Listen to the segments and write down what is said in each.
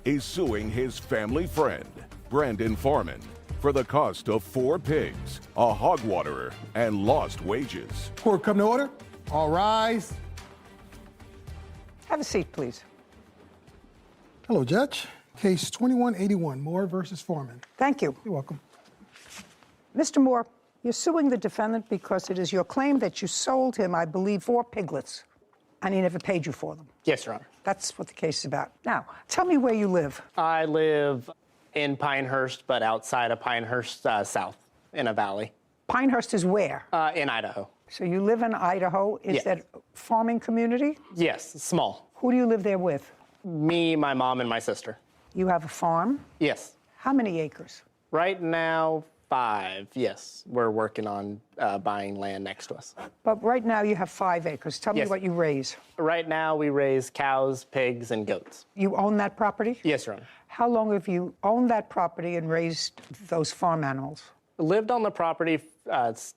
is suing his family friend, Brandon Foreman, for the cost of 4 pigs, a hog waterer, and lost wages. Court come to order. All rise. Have a seat, please. Hello, Judge. Case 2181, Moore versus Foreman. Thank you. You're welcome. Mr. Moore, you're suing the defendant because it is your claim that you sold him, I believe, 4 piglets, and he never paid you for them. Yes, Your Honor. That's what the case is about. Now, tell me where you live. I live in Pinehurst, but outside of Pinehurst, south, in a valley. Pinehurst is where? In Idaho. So you live in Idaho. Is Yes. that a farming community? Yes, small. Who do you live there with? Me, my mom, and my sister. You have a farm? Yes. How many acres? Right now, 5, yes. We're working on buying land next to us. But right now you have 5 acres. Tell me Yes. what you raise. Right now, we raise cows, pigs, and goats. You own that property? Yes, Your Honor. How long have you owned that property and raised those farm animals? Lived on the property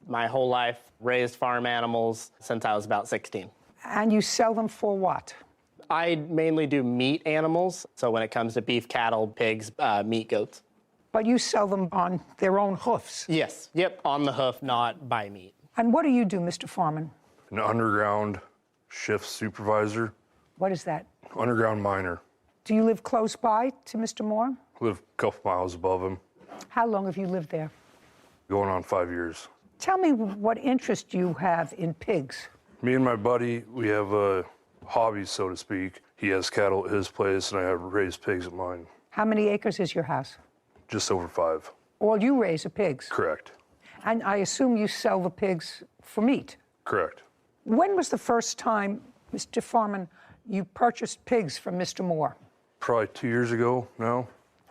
my whole life, raised farm animals since I was about 16. And you sell them for what? I mainly do meat animals, so when it comes to beef, cattle, pigs, meat, goats. But you sell them on their own hoofs. Yes, yep, on the hoof, not by meat. And what do you do, Mr. Foreman? An underground shift supervisor, What is that? underground miner. Do you live close by to Mr. Moore? Live a couple miles above him, How long have you lived there? going on 5 years. Tell me what interest you have in pigs. Me and my buddy, we have a hobby, so to speak. He has cattle at his place, and I have raised pigs at mine. How many acres is your house? Just over 5. All you raise are pigs. Correct. And I assume you sell the pigs for meat. Correct. When was the first time, Mr. Foreman, you purchased pigs from Mr. Moore? Probably 2 years ago now.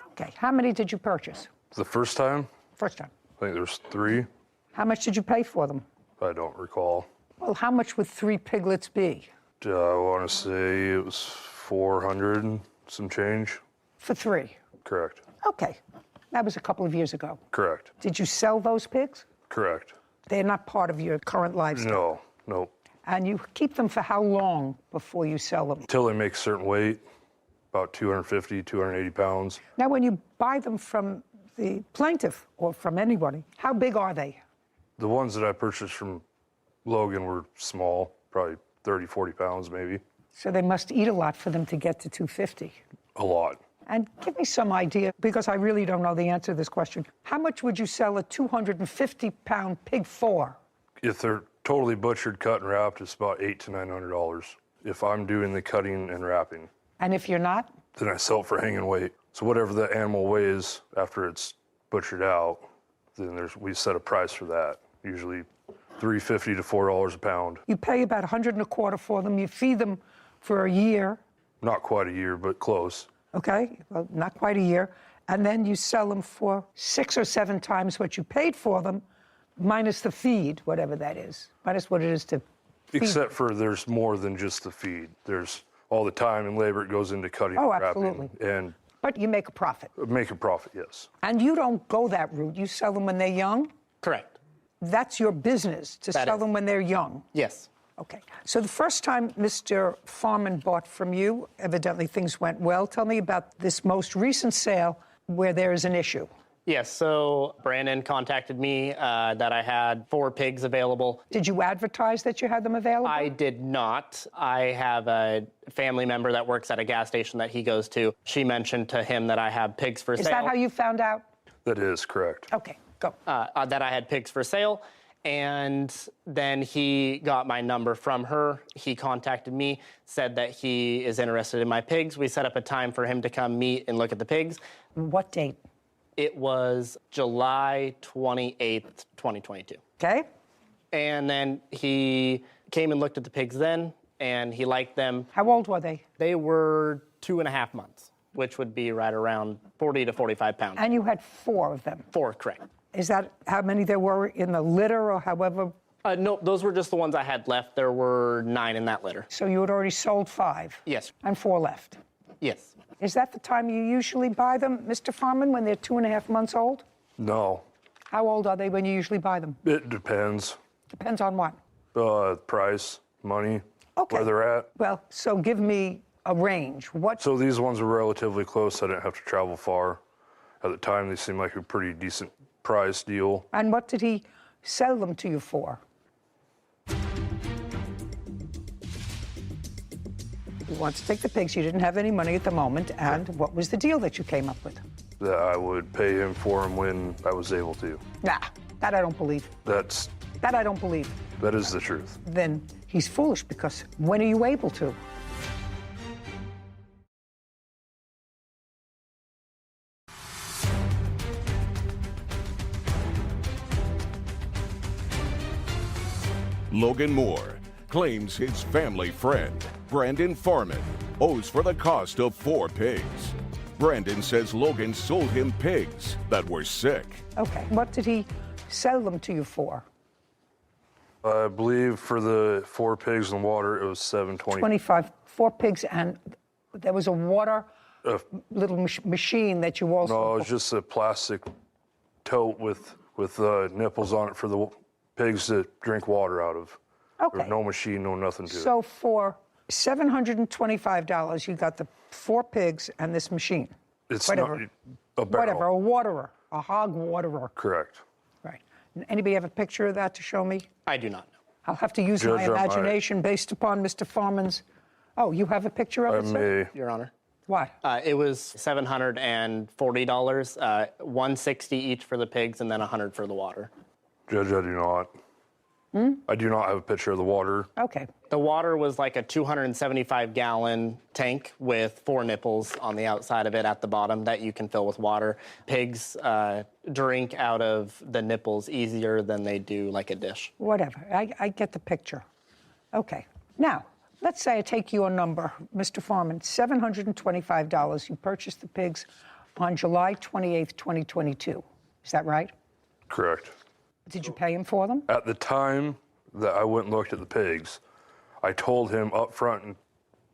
Okay. How many did you purchase? The first time, First time. I think there was 3. How much did you pay for them? I don't recall. Well, how much would 3 piglets be? I want to say it was 400 and some change. For 3. Correct. Okay. That was a couple of years ago. Correct. Did you sell those pigs? Correct. They're not part of your current lifestyle. No, nope. And you keep them for how long before you sell them? Until they make a certain weight, about 250, 280 pounds. Now, when you buy them from the plaintiff or from anybody, how big are they? The ones that I purchased from Logan were small, probably 30, 40 pounds maybe. So they must eat a lot for them to get to 250. A lot. And give me some idea, because I really don't know the answer to this question. How much would you sell a 250-pound pig for? If they're totally butchered, cut, and wrapped, it's about $800 to $900. If I'm doing the cutting and wrapping, And if you're not? then I sell it for hanging weight. So whatever the animal weighs after it's butchered out, then we set a price for that. Usually $3.50 to $4 a pound. You pay about $125 for them. You feed them for a year, Not quite a year, but close. okay? Well, not quite a year. And then you sell them for 6 or 7 times what you paid for them, minus the feed, whatever that is, minus what it is to feed. Except for there's more than just the feed. There's all the time and labor it goes into cutting Oh, and wrapping. absolutely. And But you make a profit. make a profit, yes. And you don't go that route. You sell them when they're young. Correct. That's your business, to That sell is. them when they're young. Yes. Okay. So the first time Mr. Foreman bought from you, evidently things went well. Tell me about this most recent sale where there is an issue. Yes, so Brandon contacted me that I had 4 pigs available. Did you advertise that you had them available? I did not. I have a family member that works at a gas station that he goes to. She mentioned to him that I have pigs for Is sale. that how you found out? That is correct. Okay, go. That I had pigs for sale. And then he got my number from her. He contacted me, said that he is interested in my pigs. We set up a time for him to come meet and look at the pigs. What date? It was July 28th, 2022. Okay. And then he came and looked at the pigs then, and he liked them. How old were they? They were 2.5 months, which would be right around 40 to 45 pounds. And you had 4 of them. 4, correct. Is that how many there were in the litter or however? No, those were just the ones I had left. There were 9 in that litter. So you had already sold 5? Yes. And 4 left? Yes. Is that the time you usually buy them, Mr. Foreman, when they're 2.5 months old? No, How old are they when you usually buy them? it depends. Depends on what? Price, money, Okay. where they're at. Well, so give me a range? What? So these ones were relatively close. I didn't have to travel far. At the time, they seemed like a pretty decent price deal. And what did he sell them to you for? You want to take the pigs. You didn't have any money at the moment. And what was the deal that you came up with? That I would pay him for them when I was able to. Nah, that I don't believe. That I don't believe. is the truth. Then he's foolish, because when are you able to? Logan Moore claims his family friend, Brandon Foreman, owes for the cost of 4 pigs. Brandon says Logan sold him pigs that were sick. Okay, what did he sell them to you for? I believe for the 4 pigs in water, it was $7.20. 25, 4 pigs, and there was a water little machine that you also... No, it was just a plastic tote with nipples on it for the pigs to drink water out of. Okay. There was no machine, no nothing to it. So for $725, you got the 4 pigs and this machine. It's whatever. not a barrel. Whatever, a waterer, a hog waterer. Correct. Right. Anybody have a picture of that to show me? I do not know. I'll have to use my Judge, imagination based upon Mr. Foreman's... Oh, you have a picture of I it, sir? may. Your Honor. What? It was $740, $160 each for the pigs, and then $100 for the water. Judge, I do not. I do not have a picture of the water. Okay. The water was like a 275-gallon tank with 4 nipples on the outside of it at the bottom that you can fill with water. Pigs drink out of the nipples easier than they do like a dish. Whatever. I get the picture. Okay. Now, let's say I take your number, Mr. Foreman, $725. You purchased the pigs on July 28th, 2022. Is that right? Correct. Did you pay him for them? At the time that I went and looked at the pigs, I told him up front, and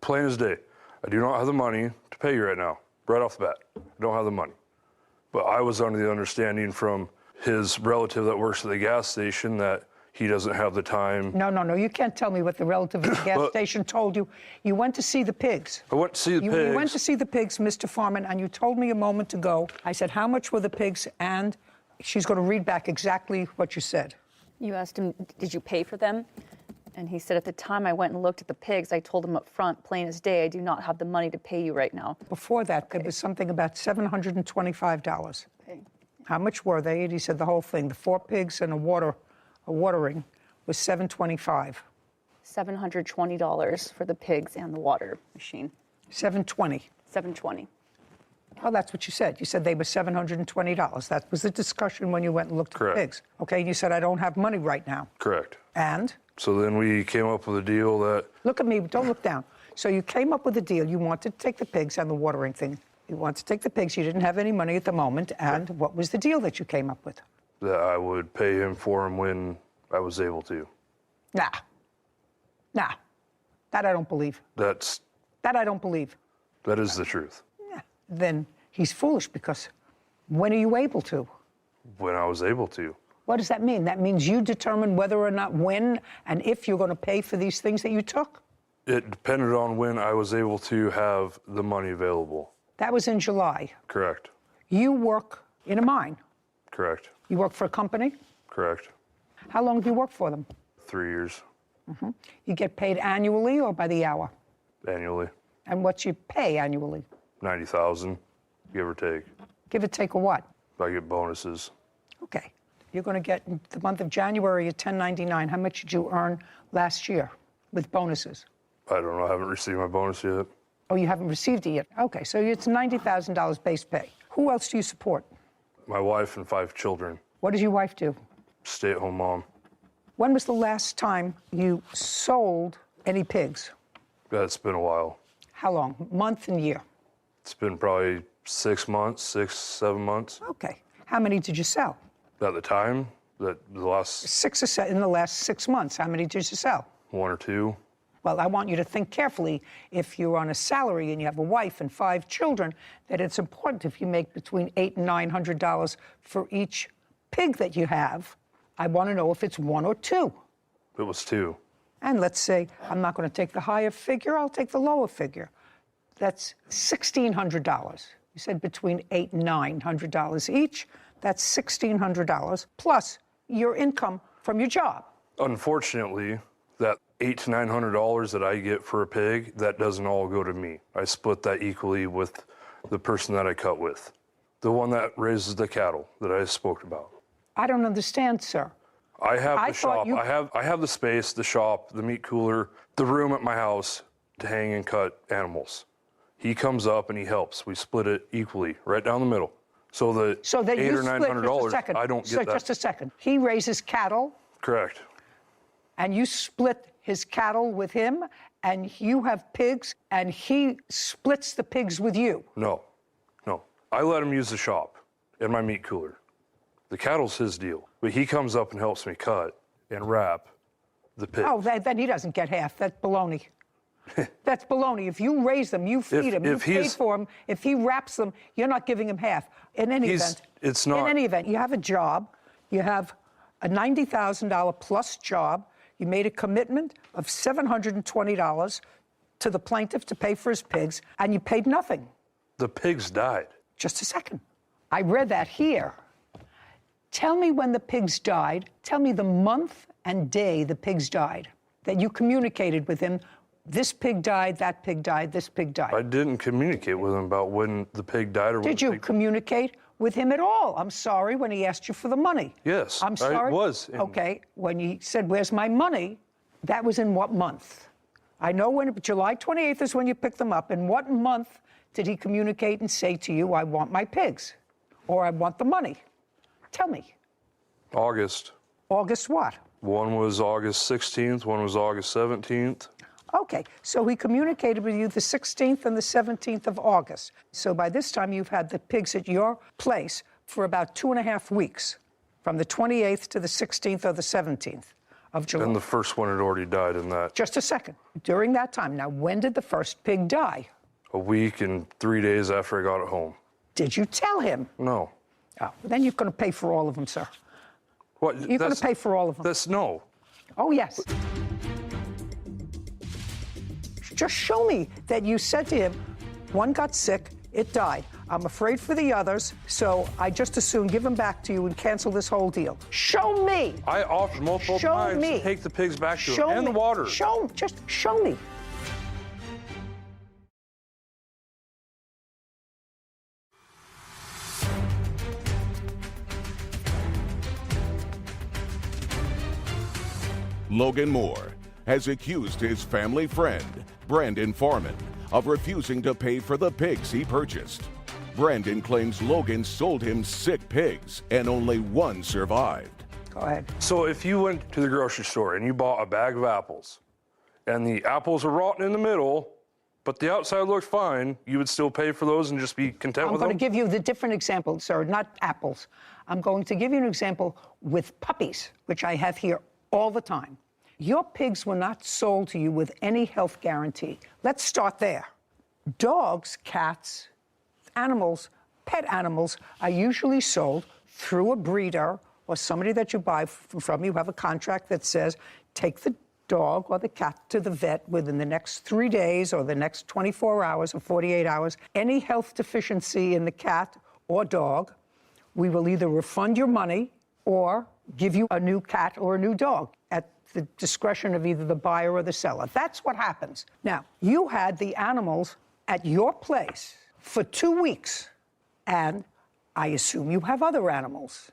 plain as day, I do not have the money to pay you right now, right off the bat. I don't have the money. But I was under the understanding from his relative that works at the gas station that he doesn't have the time. No. You can't tell me what the relative at the gas station told you. You went to see the pigs. I went to see the pigs. You went to see the pigs, Mr. Foreman, and you told me a moment ago, I said, how much were the pigs? And she's going to read back exactly what you said. You asked him, did you pay for them? And he said, at the time I went and looked at the pigs, I told him up front, plain as day, I do not have the money to pay you right now. Before that, there was something about $725. Okay. How much were they? And he said the whole thing. The 4 pigs and a watering was $725. $720 for the pigs and the water machine. $720. $720. Oh, that's what you said. You said they were $720. That was the discussion when you went and looked at Correct. the pigs. Okay, and you said, I don't have money right now. Correct. And? So then we came up with a deal that... Look at me, don't look down. So you came up with a deal. You wanted to take the pigs and the watering thing. You wanted to take the pigs. You didn't have any money at the moment. And what was the deal that you came up with? that I would pay him for him when I was able to. Nah. That I don't believe. That I don't believe. is the truth. Yeah. Then he's foolish, because when are you able to? When I was able to. What does that mean? That means you determine whether or not, when, and if you're going to pay for these things that you took? It depended on when I was able to have the money available. That was in July. Correct. You work in a mine. Correct. You work for a company? Correct. How long do you work for them? 3 years You get paid annually or by the hour? annually. And what's your pay annually? 90,000, give or take. Give or take a what? I get bonuses. Okay. You're going to get, in the month of January, a 1099. How much did you earn last year with bonuses? I don't know. I haven't received my bonus yet. Oh, you haven't received it yet? Okay, so it's $90,000 base pay. Who else do you support? My wife and 5 children. What does your wife do? Stay-at-home mom. When was the last time you sold any pigs? That's been a while. How long? Month and year? It's been probably 6 months, 6, 7 months. Okay. How many did you sell? At the time, the last 6 or 7 in the last 6 months. How many did you sell? 1 or 2. Well, I want you to think carefully. If you're on a salary and you have a wife and 5 children, that it's important, if you make between $800 and $900 for each pig that you have, I want to know if it's 1 or 2. It was 2. And let's say I'm not going to take the higher figure, I'll take the lower figure. That's $1,600. You said between $800 and $900 each. That's $1,600 plus your income from your job. Unfortunately, that $800 to $900 that I get for a pig, that doesn't all go to me. I split that equally with the person that I cut with, the one that raises the cattle that I spoke about. I don't understand, sir. I have I the thought shop. I have the space, the shop, the meat cooler, the room at my house to hang and cut animals. He comes up and he helps. We split it equally, right down the middle. So the that $800 you or split, $900, I don't get that. Just a second. He raises cattle, Correct. and you split his cattle with him, and you have pigs, and he splits the pigs with you. No. I let him use the shop and my meat cooler. The cattle's his deal. But he comes up and helps me cut and wrap the pigs. Oh, then he doesn't get half. That's baloney. That's baloney. If you raise them, you feed them, you paid for them. If he wraps them, you're not giving him half. In any event, it's not. In any event, you have a job. You have a $90,000 plus job. You made a commitment of $720 to the plaintiff to pay for his pigs, and you paid nothing. The pigs died. Just a second. I read that here. Tell me when the pigs died. Tell me the month and day the pigs died, that you communicated with him. This pig died, that pig died, this pig died. I didn't communicate with him about when the pig died or when Did you communicate with him at all? I'm sorry, when he asked you for the money. Yes, I'm sorry. I was. Okay, when he said, "Where's my money?" That was in what month? I know when July 28th is when you picked them up. In what month did he communicate and say to you, "I want my pigs," or "I want the money"? Tell me. August. August what? One was August 16th, one was August 17th. Okay, so he communicated with you the 16th and the 17th of August. So by this time, you've had the pigs at your place for about 2.5 weeks, from the 28th to the 16th or the 17th of July. And the first one had already died in that. Just a second. During that time, now, when did the first pig die? A week and 3 days after I got it home. Did you tell him? No. Oh, then you're going to pay for all of them, sir. What? You're going to pay for all of them. That's no. Oh, yes. Just show me that you said to him, one got sick, it died. I'm afraid for the others, so I just as soon give them back to you and cancel this whole deal. Show me. I offered multiple times to take the pigs back to him and the water. Just show me. Logan Moore has accused his family friend, Brandon Foreman, of refusing to pay for the pigs he purchased. Brandon claims Logan sold him sick pigs and only one survived. Go ahead. So if you went to the grocery store and you bought a bag of apples and the apples were rotten in the middle, but the outside looked fine, you would still pay for those and just be content with them? I'm going to give you the different example, sir, not apples. I'm going to give you an example with puppies, which I have here all the time. Your pigs were not sold to you with any health guarantee. Let's start there. Dogs, cats, animals, pet animals are usually sold through a breeder or somebody that you buy from. You have a contract that says, take the dog or the cat to the vet within the next 3 days or the next 24 hours or 48 hours. Any health deficiency in the cat or dog, we will either refund your money or give you a new cat or a new dog at the discretion of either the buyer or the seller. That's what happens. Now, you had the animals at your place for 2 weeks, and I assume you have other animals.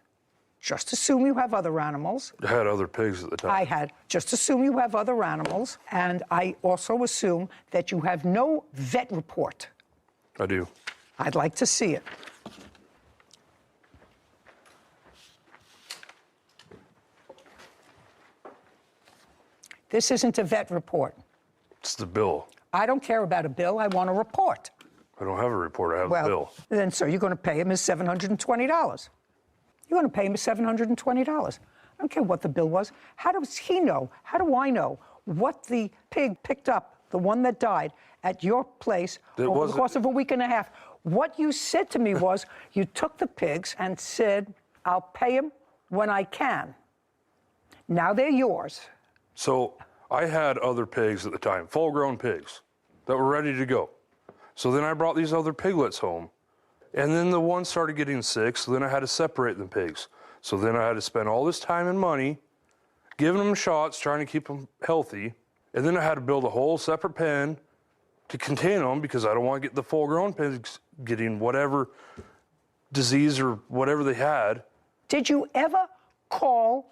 Just assume you have other animals. I had other pigs at the time. Just assume you have other animals, and I also assume that you have no vet report. I do. I'd like to see it. This isn't a vet report. It's the bill. I don't care about a bill. I want a report. I don't have a report. I have the bill. Then, sir, you're going to pay him his $720. You're going to pay him his $720. I don't care what the bill was. How does he know? How do I know what the pig picked up, the one that died, at your place over the course of a week and a half? What you said to me was you took the pigs and said, I'll pay him when I can. Now they're yours. So I had other pigs at the time, full-grown pigs, that were ready to go. So then I brought these other piglets home. And then the one started getting sick, so then I had to separate the pigs. So then I had to spend all this time and money giving them shots, trying to keep them healthy. And then I had to build a whole separate pen to contain them because I don't want to get the full-grown pigs getting whatever disease or whatever they had. Did you ever call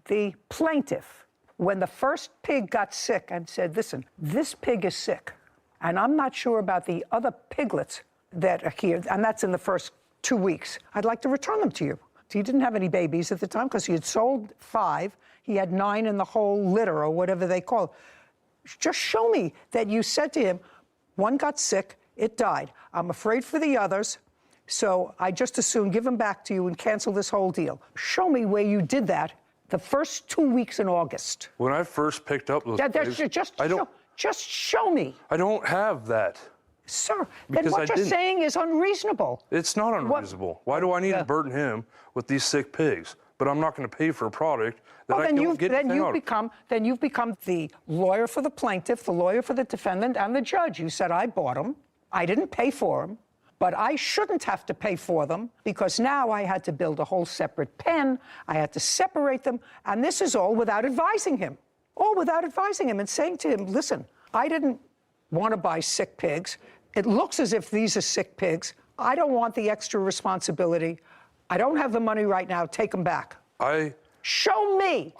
the plaintiff when the first pig got sick and said, listen, this pig is sick, and I'm not sure about the other piglets that are here, and that's in the first 2 weeks. I'd like to return them to you. He didn't have any babies at the time because he had sold 5. He had 9 in the whole litter or whatever they call it. Just show me that you said to him, one got sick, it died. I'm afraid for the others, so I just as soon give them back to you and cancel this whole deal. Show me where you did that the first 2 weeks in August. When I first picked up those pigs, just show me. I don't have that. Sir, then Because what I you're didn't. saying is unreasonable. It's not unreasonable. Why do I need to burden him with these sick pigs? But I'm not going to pay for a product that I don't get anything out of. Then you've become the lawyer for the plaintiff, the lawyer for the defendant, and the judge. You said, I bought them. I didn't pay for them. But I shouldn't have to pay for them because now I had to build a whole separate pen. I had to separate them. And this is all without advising him. All without advising him and saying to him, listen, I didn't want to buy sick pigs. It looks as if these are sick pigs. I don't want the extra responsibility. I don't have the money right now. Take them back. Show me.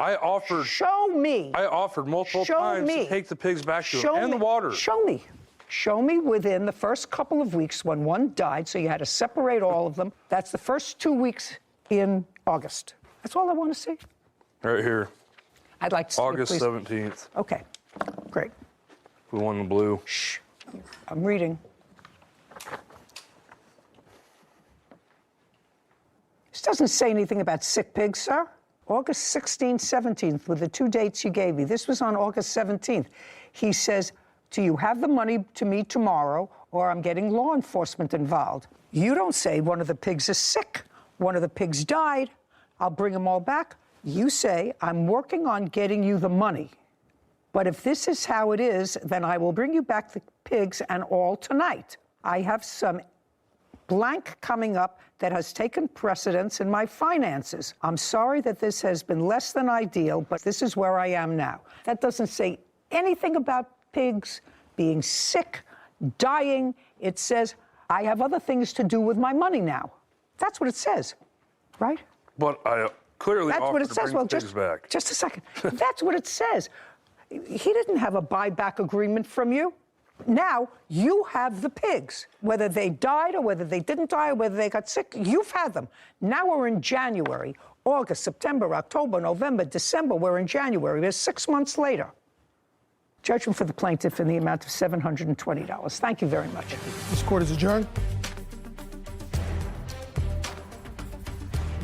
Show me. I offered multiple times to take the pigs back to him and the water. Show me. Show me within the first couple of weeks when one died, so you had to separate all of them. That's the first 2 weeks in August. That's all I want to see. Right here. I'd like to see it, August please. 17th. Okay, great. We won the blue. Shh, I'm reading. This doesn't say anything about sick pigs, sir. August 16th, 17th were the 2 dates you gave me. This was on August 17th. He says, do you have the money to me tomorrow, or I'm getting law enforcement involved? You don't say one of the pigs is sick. One of the pigs died. I'll bring them all back. You say, I'm working on getting you the money. But if this is how it is, then I will bring you back the pigs and all tonight. I have some blank coming up that has taken precedence in my finances. I'm sorry that this has been less than ideal, but this is where I am now. That doesn't say anything about pigs being sick, dying. It says, I have other things to do with my money now. That's what it says, right? But I clearly That's offered what it to says. bring Well, the pigs back. just a second. That's what it says. He didn't have a buyback agreement from you. Now you have the pigs. Whether they died or whether they didn't die or whether they got sick, you've had them. Now we're in January, August, September, October, November, December. We're in January. We're 6 months later. Judgment for the plaintiff in the amount of $720. Thank you very much. This court is adjourned.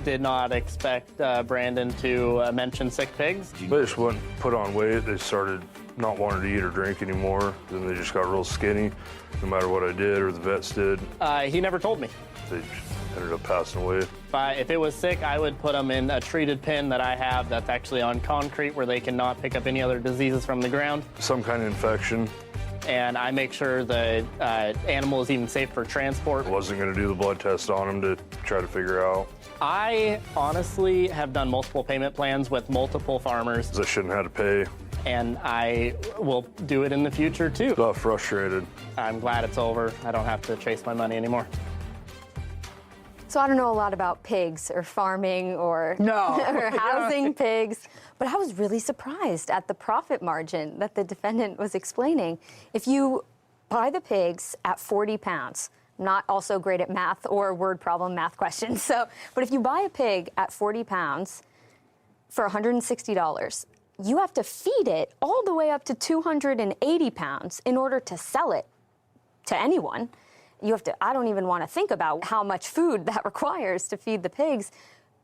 Did not expect Brandon to mention sick pigs. They just wouldn't put on weight. They started not wanting to eat or drink anymore. Then they just got real skinny, no matter what I did or the vets did. He never told me. They just ended up passing away. If it was sick, I would put them in a treated pen that I have that's actually on concrete where they cannot pick up any other diseases from the ground. Some kind of infection. And I make sure the animal is even safe for transport. I wasn't going to do the blood test on them to try to figure out. I honestly have done multiple payment plans with multiple farmers. I shouldn't have to pay. And I will do it in the future too. Got frustrated. I'm glad it's over. I don't have to chase my money anymore. So I don't know a lot about pigs or farming or, No. or housing pigs, but I was really surprised at the profit margin that the defendant was explaining. If you buy the pigs at 40 pounds, I'm not also great at math or word problem math questions, but if you buy a pig at 40 pounds for $160, you have to feed it all the way up to 280 pounds in order to sell it to anyone. You have to, I don't even want to think about how much food that requires to feed the pigs.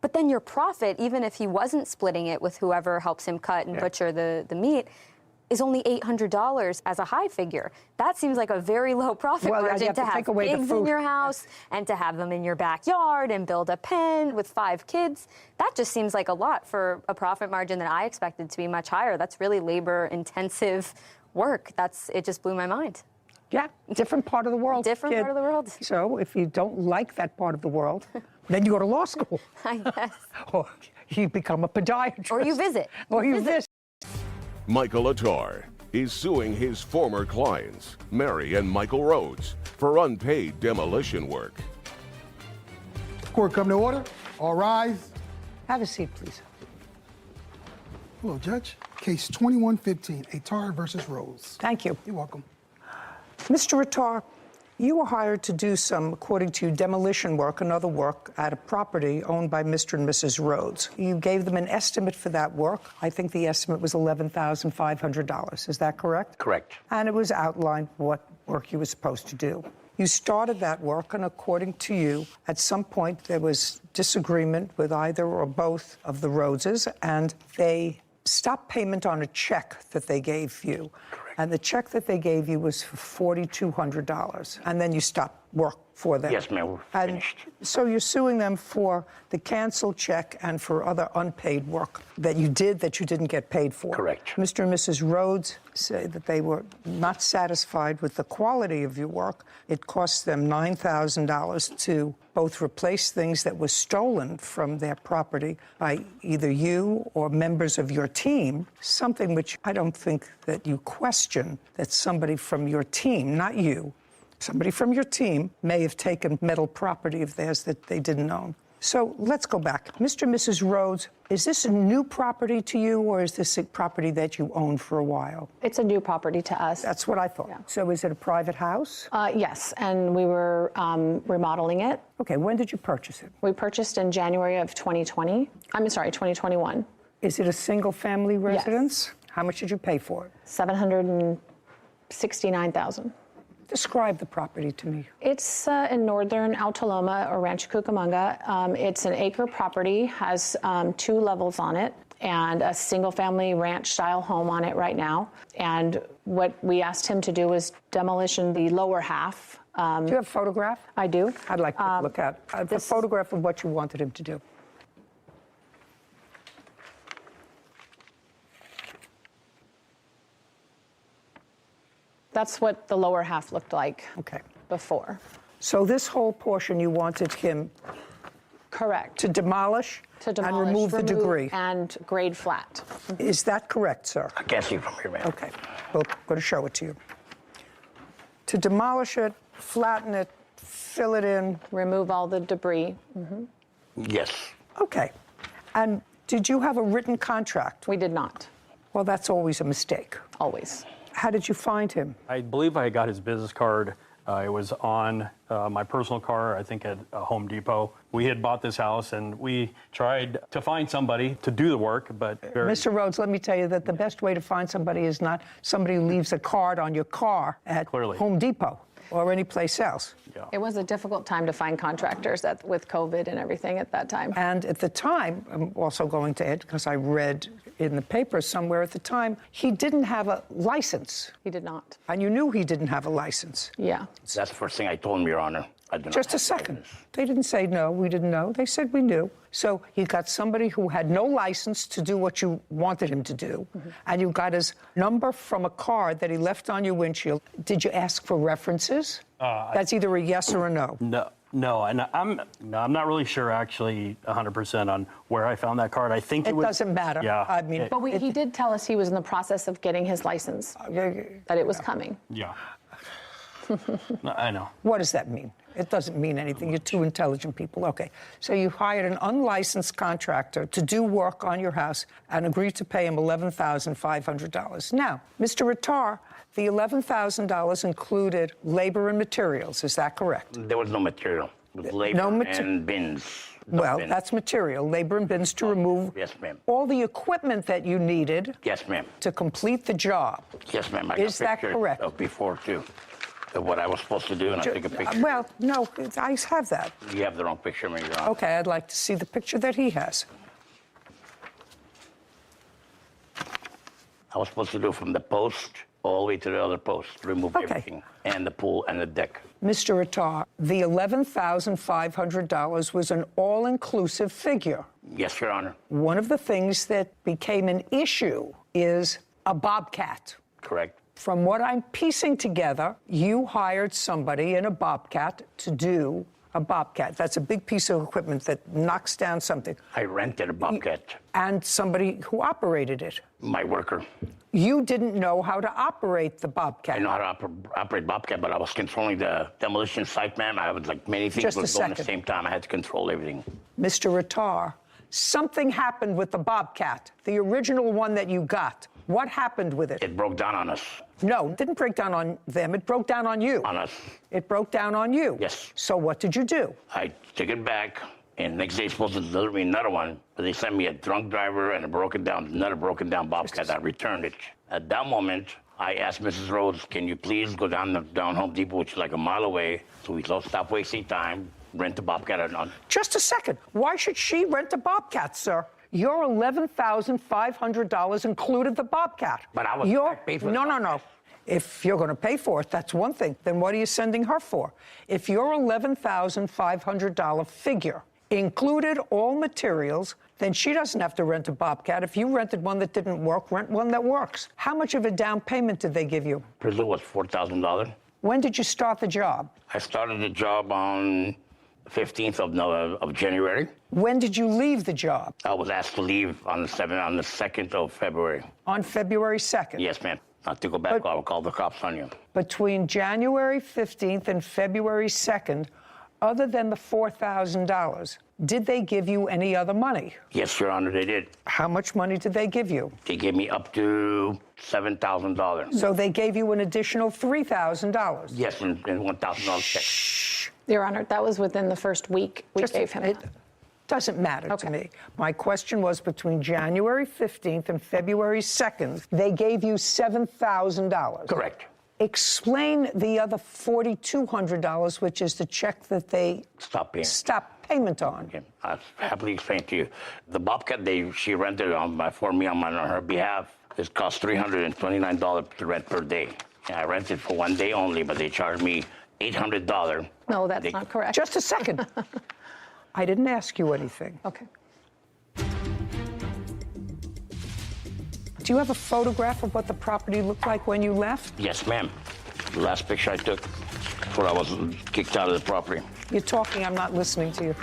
But then your profit, even if he wasn't splitting it with whoever helps him cut and butcher the meat, is only $800 as a high figure. That seems like a very low profit margin to have pigs in your house and to have them in your backyard and build a pen with 5 kids. That just seems like a lot for a profit margin that I expected to be much higher. That's really labor-intensive work. It just blew my mind. Yeah, different part of the world. Different kid. part of the world. So if you don't like that part of the world, then you go to law school. I guess. Or you become a podiatrist. Or you visit. Or you visit. Michael Attar is suing his former clients, Mary and Michael Rhodes, for unpaid demolition work. Court come to order. All rise. Have a seat, please. Hello, Judge. Case 2115, Attar versus Rose. Thank you. You're welcome. Mr. Attar, you were hired to do some, according to you, demolition work and other work at a property owned by Mr. and Mrs. Rhodes. You gave them an estimate for that work. I think the estimate was $11,500. Is that correct? Correct. And it was outlined what work you were supposed to do. You started that work, and according to you, at some point there was disagreement with either or both of the Rhodeses, and they stopped payment on a check that they gave you. Correct. And the check that they gave you was for $4,200. And then you stopped work for them. Yes, ma'am, we're And finished. so you're suing them for the canceled check and for other unpaid work that you did that you didn't get paid for. Correct. Mr. and Mrs. Rhodes say that they were not satisfied with the quality of your work. It cost them $9,000 to both replace things that were stolen from their property by either you or members of your team, something which I don't think that you question that somebody from your team, not you, somebody from your team may have taken metal property of theirs that they didn't own. So let's go back. Mr. and Mrs. Rhodes, is this a new property to you, or is this a property that you owned for a while? It's a new property to us. That's what I thought. Yeah. So is it a private house? Yes, and we were remodeling it. Okay, when did you purchase it? We purchased in January of 2021. Is it a single-family residence? How much did you pay for it? $769,000. Describe the property to me. It's in northern Altaloma or Rancho Cucamonga. It's an acre property, has 2 levels on it, and a single-family ranch-style home on it right now. And what we asked him to do was demolition the lower half. Do you have a photograph? I do. I'd like to look at a photograph of what you wanted him to do. That's what the lower half looked like Okay. before. So this whole portion you wanted him Correct. to demolish, and remove the debris. And grade flat. Is that correct, sir? I can't see from here, ma'am. Okay. We're going to show it to you. To demolish it, flatten it, fill it in. Remove all the debris. Yes. Okay. And did you have a written contract? We did not, Well, that's always a mistake. always. How did you find him? I believe I got his business card. It was on my personal car, I think at Home Depot. We had bought this house, and we tried to find somebody to do the work, but Mr. Rhodes, let me tell you that the best way to find somebody is not somebody who leaves a card on your car at Clearly. Home Depot or any place else. It was a difficult time to find contractors with COVID and everything at that time. And at the time, I'm also going to add, because I read in the paper somewhere at the time, he didn't have a license. He did not. And you knew he didn't have a license. Yeah. That's the first thing I told him, Your Honor. I do not Just a have second. license. They didn't say no, we didn't know. They said we knew. So you got somebody who had no license to do what you wanted him to do, and you got his number from a card that he left on your windshield. Did you ask for references? That's either a yes or a no. No, and I'm not really sure actually 100% on where I found that card. I think It was, doesn't matter. Yeah. I mean, But he did tell us he was in the process of getting his license, that it was coming. Yeah. I know. What does that mean? It doesn't mean anything. You're two intelligent people. Okay. So you hired an unlicensed contractor to do work on your house and agreed to pay him $11,500. Now, Mr. Attar, the $11,000 included labor and materials. Is that correct? There was no material. It was labor and bins. Well, Bins. that's material. Labor and bins to remove Yes, ma'am. all the equipment that you needed Yes, ma'am. to complete the job. Yes, ma'am. I Is got that pictures correct? of before, too, of what I was supposed to do, and I took a picture. Well, no, I have that. You have the wrong picture, Your Honor. Okay, I'd like to see the picture that he has. I was supposed to do from the post all the way to the other post, remove Okay. everything, and the pool and the deck. Mr. Attar, the $11,500 was an all-inclusive figure. Yes, Your Honor. One of the things that became an issue is a bobcat. Correct. From what I'm piecing together, you hired somebody in a Bobcat to do a Bobcat. That's a big piece of equipment that knocks down something. I rented a Bobcat. And somebody who operated it. My worker. You didn't know how to operate the Bobcat. I know how to operate Bobcat, but I was controlling the demolition site, ma'am. I was like many things Just were a going at the second. same time. I had to control everything. Mr. Rattar, something happened with the Bobcat, the original one that you got. What happened with it? It broke down on us. No, it didn't break down on them. It broke down on you. On us. It broke down on you. Yes. So what did you do? I took it back, and next day supposed to deliver me another one, but they sent me a drunk driver and another broken down Bobcat. I returned it. At that moment, I asked Mrs. Rhodes, can you please go down Home Depot, which is like a mile away, so we don't stop wasting time, rent a Bobcat. Just a second. Why should she rent a Bobcat, sir? Your $11,500 included the Bobcat. But I paid for the No. If you're going to pay for it, that's one thing. Then what are you sending her for? If your $11,500 figure included all materials, then she doesn't have to rent a Bobcat. If you rented one that didn't work, rent one that works. How much of a down payment did they give you? Presume was $4,000. When did you start the job? I started the job on 15th of January. When did you leave the job? I was asked to leave on the 2nd of February. On February 2nd? Yes, ma'am. Not to go back, I will call the cops on you. Between January 15th and February 2nd, other than the $4,000, did they give you any other money? Yes, Your Honor, they did. How much money did they give you? They gave me up to $7,000. So they gave you an additional $3,000? Yes, and $1,000 check. Your Honor, that was within the first week we gave him. It doesn't matter to me. My question was between January 15th and February 2nd, they gave you $7,000. Correct. Explain the other $4,200, which is the check that they stopped payment on. Okay. I'll happily explain to you. The Bobcat she rented for me on her behalf, it cost $329 to rent per day. And I rented for one day only, but they charged me $800. No, that's not correct. Just a second. I didn't ask you anything. Okay. Do you have a photograph of what the property looked like when you left? Yes, ma'am. The last picture I took before I was kicked out of the property. You're talking, I'm not listening to you.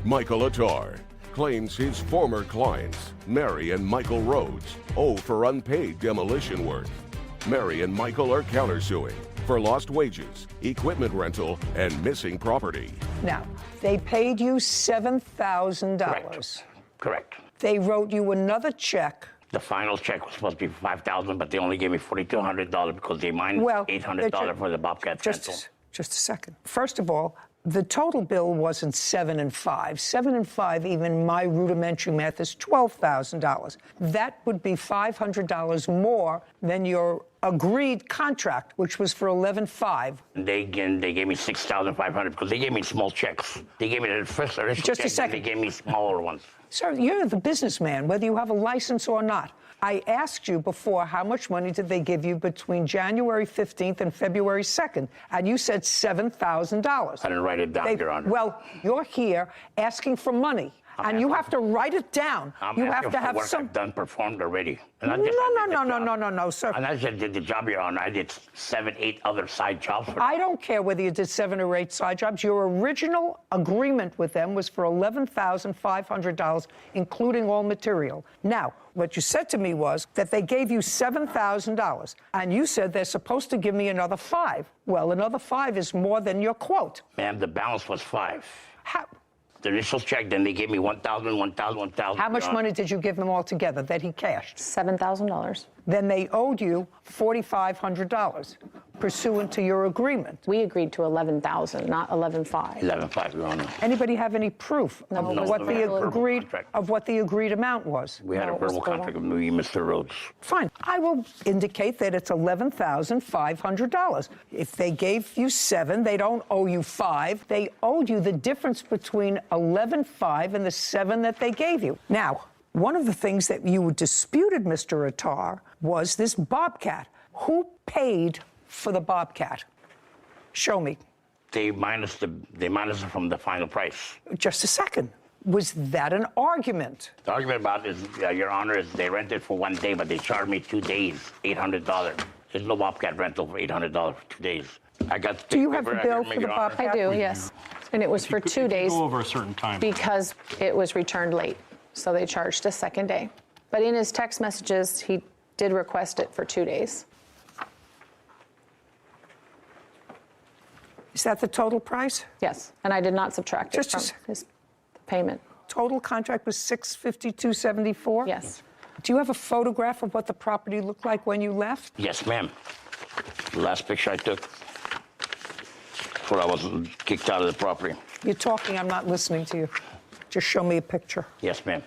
Michael Attar claims his former clients, Mary and Michael Rhodes, owe for unpaid demolition work. Mary and Michael are countersuing for lost wages, equipment rental, and missing property. Now, they paid you $7,000. Correct. They wrote you another check. The final check was supposed to be $5,000, but they only gave me $4,200 because they minus $800 for the Bobcat rental. Just a second. First of all, the total bill wasn't 7 and 5. 7 and 5, even my rudimentary math, is $12,000. That would be $500 more than your agreed contract, which was for $11,500. They gave me $6,500 because they gave me small checks. They gave me the first initial Just a check, second. They gave me smaller ones. Sir, you're the businessman, whether you have a license or not. I asked you before how much money did they give you between January 15th and February 2nd, and you said $7,000. I didn't write it down, Your Honor. Well, you're here asking for money, and you have to write it down. I'm You asking have to for have work some. I've done performed already. And No, sir. And I just did the job, Your Honor. I did 7, 8 other side jobs for I don't care whether you did 7 or 8 side jobs. Your original agreement with them was for $11,500, including all material. Now, what you said to me was that they gave you $7,000, and you said they're supposed to give me another $5,000. Well, another $5,000 is more than your quote. Ma'am, the balance was $5,000. How? The initial check, then they gave me $1,000. How much money did you give them all together that he cashed? $7,000. Then they owed you $4,500, pursuant to your agreement. We agreed to $11,000, not $11,500. $11,500, Your Honor. Anybody have any proof of what the agreed amount was? We had a verbal contract with me, Mr. Rhodes. Fine. I will indicate that it's $11,500. If they gave you $7,000, they don't owe you $5,000. They owed you the difference between $11,500 and the $7,000 that they gave you. Now, one of the things that you disputed, Mr. Attar, was this Bobcat. Who paid for the Bobcat? Show me. They minus it from the final price. Just a second. Was that an argument? The argument about is, Your Honor, is they rented for 1 day, but they charged me 2 days, $800. There's no Bobcat rental for $800 for 2 days. I got. Do you have the bill for the Bobcat? I do, yes. And it was for 2 days. Go over a certain time. Because it was returned late, so they charged a second day. But in his text messages, he did request it for 2 days. Is that the total price? Yes, and I did not subtract it Just a from second. his payment. Total contract was $652.74? Yes. Do you have a photograph of what the property looked like when you left? Yes, ma'am. The last picture I took before I was kicked out of the property. You're talking, I'm not listening to you. Just show me a picture. Yes, ma'am.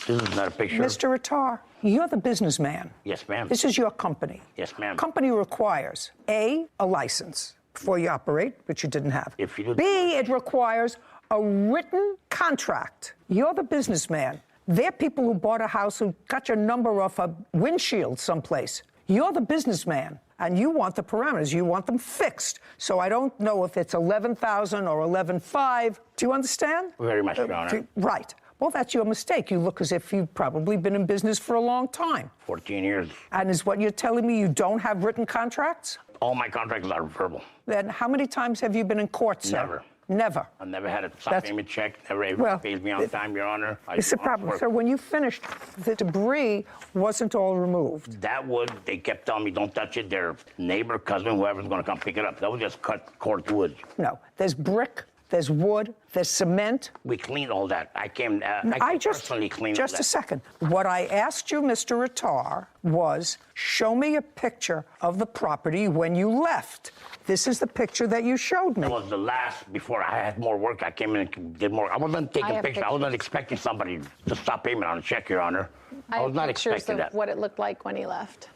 This is not a picture. Mr. Attar, you're the businessman. Yes, ma'am. This is your company. Yes, ma'am. Company requires, A, a license before you operate, which you didn't have. If you do- B, it requires a written contract. You're the businessman. They're people who bought a house who got your number off a windshield someplace. You're the businessman, and you want the parameters. You want them fixed. So I don't know if it's 11,000 or 11,500. Do you understand? Very much, Your Honor. Right. Well, that's your mistake. You look as if you've probably been in business for a long time. 14 years. And is what you're telling me you don't have written contracts? All my contracts are verbal. Then how many times have you been in court, sir? Never. Never. I never had a stop That's- payment check. Never Well, paid me on time, Your Honor. It's the problem. So when you finished, the debris wasn't all removed. That wood, they kept telling me, don't touch it. Their neighbor, cousin, whoever's going to come pick it up. That was just cut cord wood. No. There's brick, there's wood, there's cement. We cleaned all that. I came personally cleaned all Just that. a second. What I asked you, Mr. Attar, was show me a picture of the property when you left. This is the picture that you showed me. That was the last, before I had more work, I came in and did more. I wasn't taking have pictures. I wasn't pictures. expecting somebody to stop payment on a check, Your Honor. I was have not pictures expecting of that. what it looked like when he left.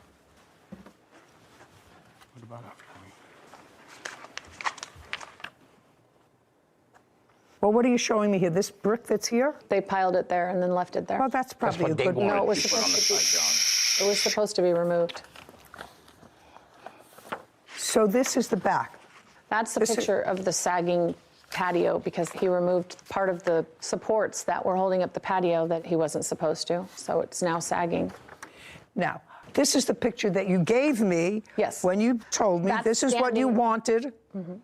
What about after Well, what are you showing me here? This brick that's here? They piled it there and then left it there. Well, that's That's probably what they a good wanted No, it was to put on the supposed to be. side, Your Honor. It was supposed to be removed. So this is the back. That's the This is- picture of the sagging patio because he removed part of the supports that were holding up the patio that he wasn't supposed to. So it's now sagging. Now, this is the picture that you gave me Yes. when you told me That's this is what you standing- wanted,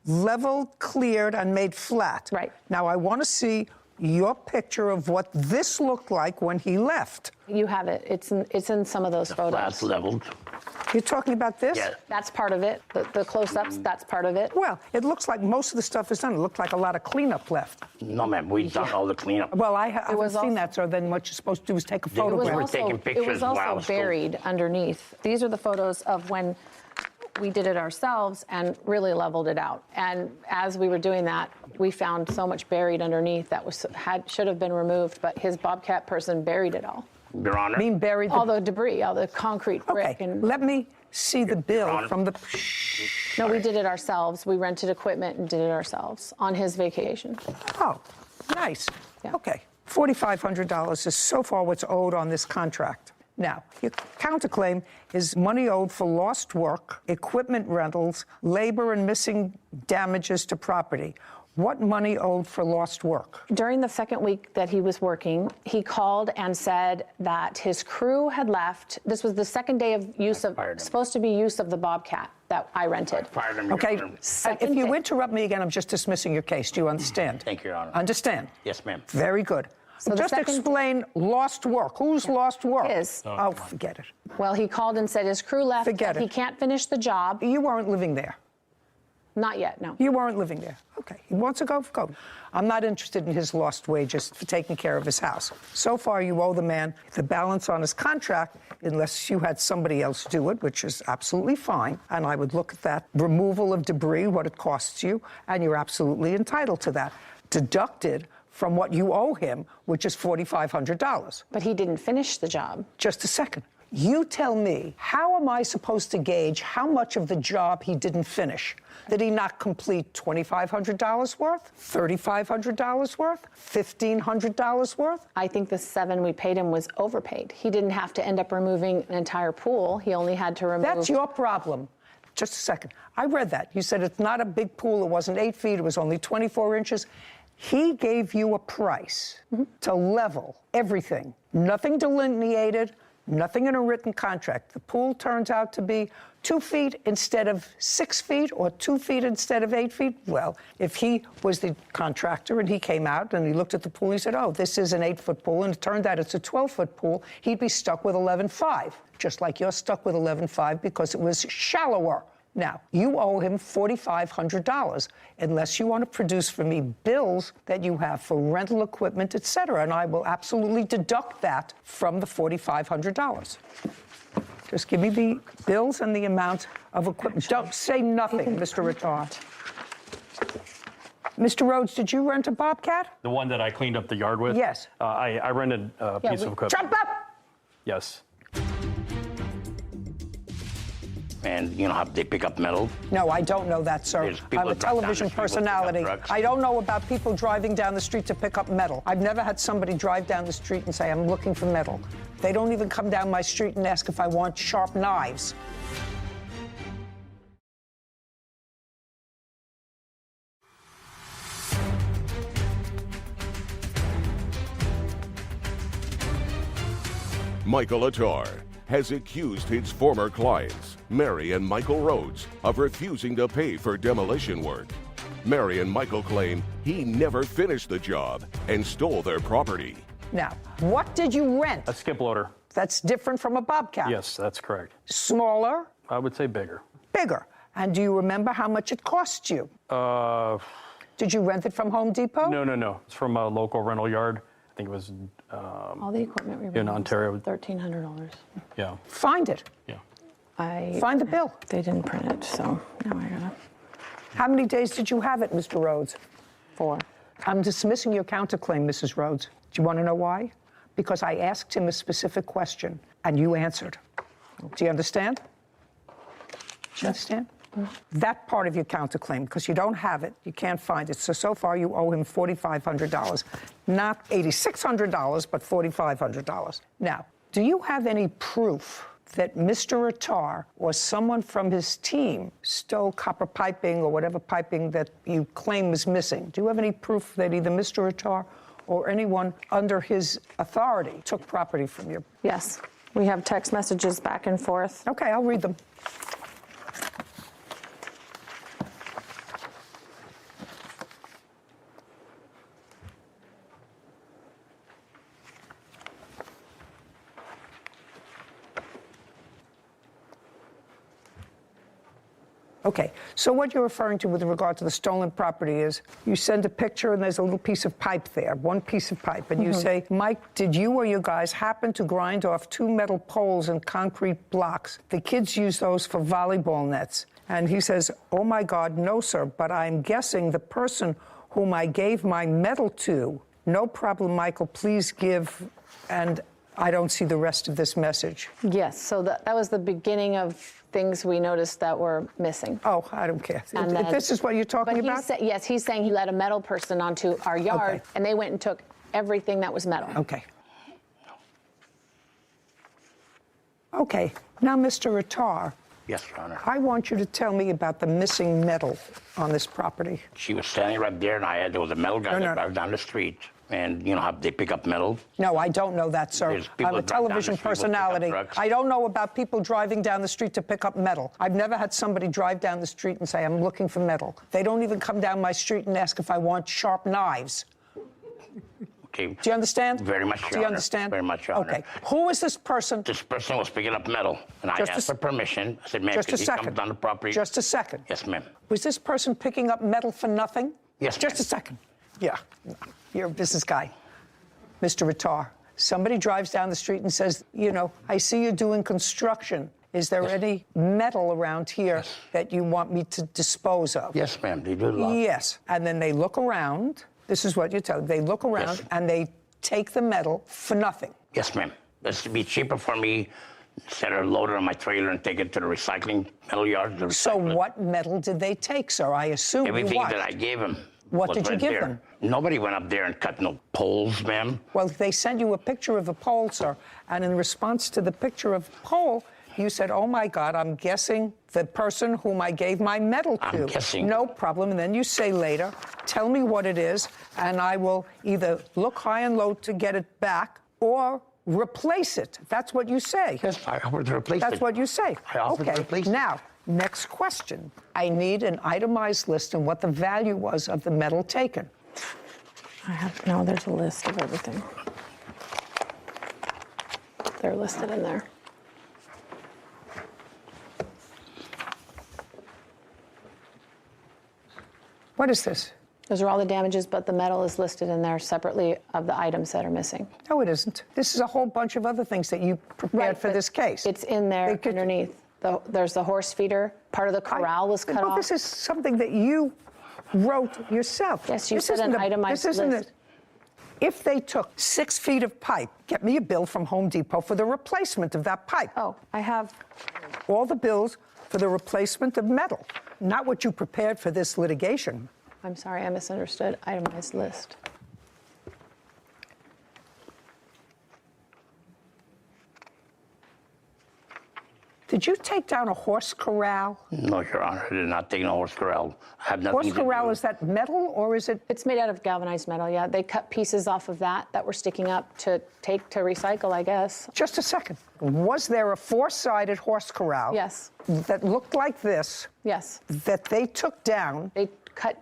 leveled, cleared, and made flat. Right. Now, I want to see your picture of what this looked like when he left. You have it. It's in some of those photos. Flats leveled. You're talking about this? Yeah. That's part of it. The close-ups, that's part of it. Well, it looks like most of the stuff is done. It looked like a lot of cleanup left. No, ma'am. We've done all the cleanup. Well, I haven't was seen also- that, so then what you're supposed to do is take a They were photograph. taking pictures it was while I also was still- buried underneath. These are the photos of when we did it ourselves and really leveled it out. And as we were doing that, we found so much buried underneath that should have been removed, but his Bobcat person buried it all. Your Honor. Being buried. All the debris, all the concrete brick. Okay, And let me see the bill Honor. from the. no, we did it ourselves. We rented equipment and did it ourselves on his vacation. Oh, nice. Yeah. Okay. $4,500 is so far what's owed on this contract. Now, your counterclaim is money owed for lost work, equipment rentals, labor and missing damages to property. What money owed for lost work? During the second week that he was working, he called and said that his crew had left. This was the second day of use of, fired him. supposed to be use of the Bobcat that I rented. Fired him, Your Okay, Honor. if you day. interrupt me again, I'm just dismissing your case. Do you understand? Thank you, Your Honor. Understand? Yes, ma'am. Very good. So the just second- explain lost work. Who's lost work? His. Oh, forget it. Well, he called and said his crew left. Forget that He it. can't finish the job. You weren't living there. Not yet, no. You weren't living there. Okay. He wants to go, go. I'm not interested in his lost wages for taking care of his house. So far, you owe the man the balance on his contract unless you had somebody else do it, which is absolutely fine. And I would look at that removal of debris, what it costs you, and you're absolutely entitled to that. Deducted from what you owe him, which is $4,500. But he didn't finish the job. Just a second. You tell me, how am I supposed to gauge how much of the job he didn't finish? Did he not complete $2,500 worth, $3,500 worth, $1,500 worth? I think the $7,000 we paid him was overpaid. He didn't have to end up removing an entire pool. He only had to remove... That's your problem. Just a second. I read that. You said it's not a big pool. It wasn't 8 feet. It was only 24 inches. He gave you a price to level everything. Nothing delineated, nothing in a written contract. The pool turns out to be 2 feet instead of 6 feet or 2 feet instead of 8 feet. Well, if he was the contractor and he came out and he looked at the pool, he said, oh, this is an 8-foot pool, and it turned out it's a 12-foot pool, he'd be stuck with 11.5, just like you're stuck with 11.5 because it was shallower. Now, you owe him $4,500 unless you want to produce for me bills that you have for rental equipment, et cetera, and I will absolutely deduct that from the $4,500. Just give me the bills and the amount of equipment. Don't say nothing, Mr. Retard. Mr. Rhodes, did you rent a Bobcat? The one that I cleaned up the yard with? Yes. I rented a piece of equipment. Jump up! Yes. And you know how they pick up metal? No, I don't know that, sir. There's people I'm a that drive down television the street with personality. pickup trucks. I don't know about people driving down the street to pick up metal. I've never had somebody drive down the street and say, I'm looking for metal. They don't even come down my street and ask if I want sharp knives. Michael Attar has accused his former clients, Mary and Michael Rhodes, of refusing to pay for demolition work. Mary and Michael claim he never finished the job and stole their property. Now, what did you rent? A skip loader. That's different from a Bobcat. Yes, that's correct. Smaller? I would say bigger. Bigger. And do you remember how much it cost you? Did you rent it from Home Depot? No. It's from a local rental yard. I think it was All the equipment we rented in Ontario. was $1,300. Yeah. Find it. Yeah. Find the bill. They didn't print it, so now I gotta... How many days did you have it, Mr. Rhodes? 4. I'm dismissing your counterclaim, Mrs. Rhodes. Do you want to know why? Because I asked him a specific question, and you answered. Do you understand? Do you understand? That part of your counterclaim, because you don't have it, you can't find it. So far, you owe him $4,500. Not $8,600, but $4,500. Now, do you have any proof that Mr. Attar or someone from his team stole copper piping or whatever piping that you claim was missing? Do you have any proof that either Mr. Attar or anyone under his authority took property from you? Yes. We have text messages back and forth. Okay, I'll read them. Okay, so what you're referring to with regard to the stolen property is you send a picture and there's a little piece of pipe there, one piece of pipe, and you say, Mike, did you or you guys happen to grind off 2 metal poles and concrete blocks? The kids use those for volleyball nets. And he says, oh my God, no, sir, but I'm guessing the person whom I gave my metal to, no problem, Michael, please give, and I don't see the rest of this message. Yes, so that was the beginning of things we noticed that were missing. Oh, I don't care. And then, this is what you're talking but about? Yes, he's saying he let a metal person onto our yard, Okay. and they went and took everything that was metal. Okay. Okay. Now, Mr. Attar. Yes, Your Honor. I want you to tell me about the missing metal on this property. She was standing right there, and there was a metal guy that drives down the street. And you know how they pick up metal? No, I don't know that, sir. There's people I'm a that drive down the television street with personality. pickup trucks. I don't know about people driving down the street to pick up metal. I've never had somebody drive down the street and say, I'm looking for metal. They don't even come down my street and ask if I want sharp knives. Okay. Do you understand? Very much, Your Honor. Do you understand? Very much, Your Honor. Okay. Who is this person? This person was picking up metal, and I asked for permission. I said, ma'am, Just a could he come second. down the property? Just a second. Yes, ma'am. Was this person picking up metal for nothing? Yes, Just ma'am. a second. Yeah. You're a business guy. Mr. Attar, somebody drives down the street and says, you know, I see you're doing construction. Is there any metal around here that you want me to dispose of? Yes, ma'am. They do a lot. Yes. And then they look around. This is what you tell them. They look around and they take the metal for nothing. Yes, ma'am. It's to be cheaper for me Set her load it on my trailer and take it to the recycling metal yard. So what metal did they take, sir? I assume Everything you watched. that I gave him. What was did you right give there. them? Nobody went up there and cut no poles, ma'am. Well, they sent you a picture of a pole, sir, and in response to the picture of pole, you said, oh, my God, I'm guessing the person whom I gave my metal to. I'm guessing. No problem. And then you say later, tell me what it is, and I will either look high and low to get it back or replace it. That's what you say. Yes, I offered to replace it. That's what you say. I offered to Okay. replace it. Now, next question. I need an itemized list and what the value was of the metal taken. No, there's a list of everything. They're listed in there. What is this? Those are all the damages, but the metal is listed in there separately of the items that are missing. No, it isn't. This is a whole bunch of other things that you prepared for but this case. It's in there underneath. There's the horse feeder. Part of the corral was cut off. This is something that you wrote yourself. Yes, you This said isn't an itemized this isn't list. If they took 6 feet of pipe, get me a bill from Home Depot for the replacement of that pipe. Oh, I have. All the bills for the replacement of metal, not what you prepared for this litigation. I'm sorry, I misunderstood. Itemized list. Did you take down a horse corral? No, Your Honor, I did not take no horse corral. I have nothing Horse to corral, do. is that metal or is it? It's made out of galvanized metal, yeah. They cut pieces off of that were sticking up to take to recycle, I guess. Just a second. Was there a 4-sided horse corral? Yes. That looked like this? Yes. That they took down? They cut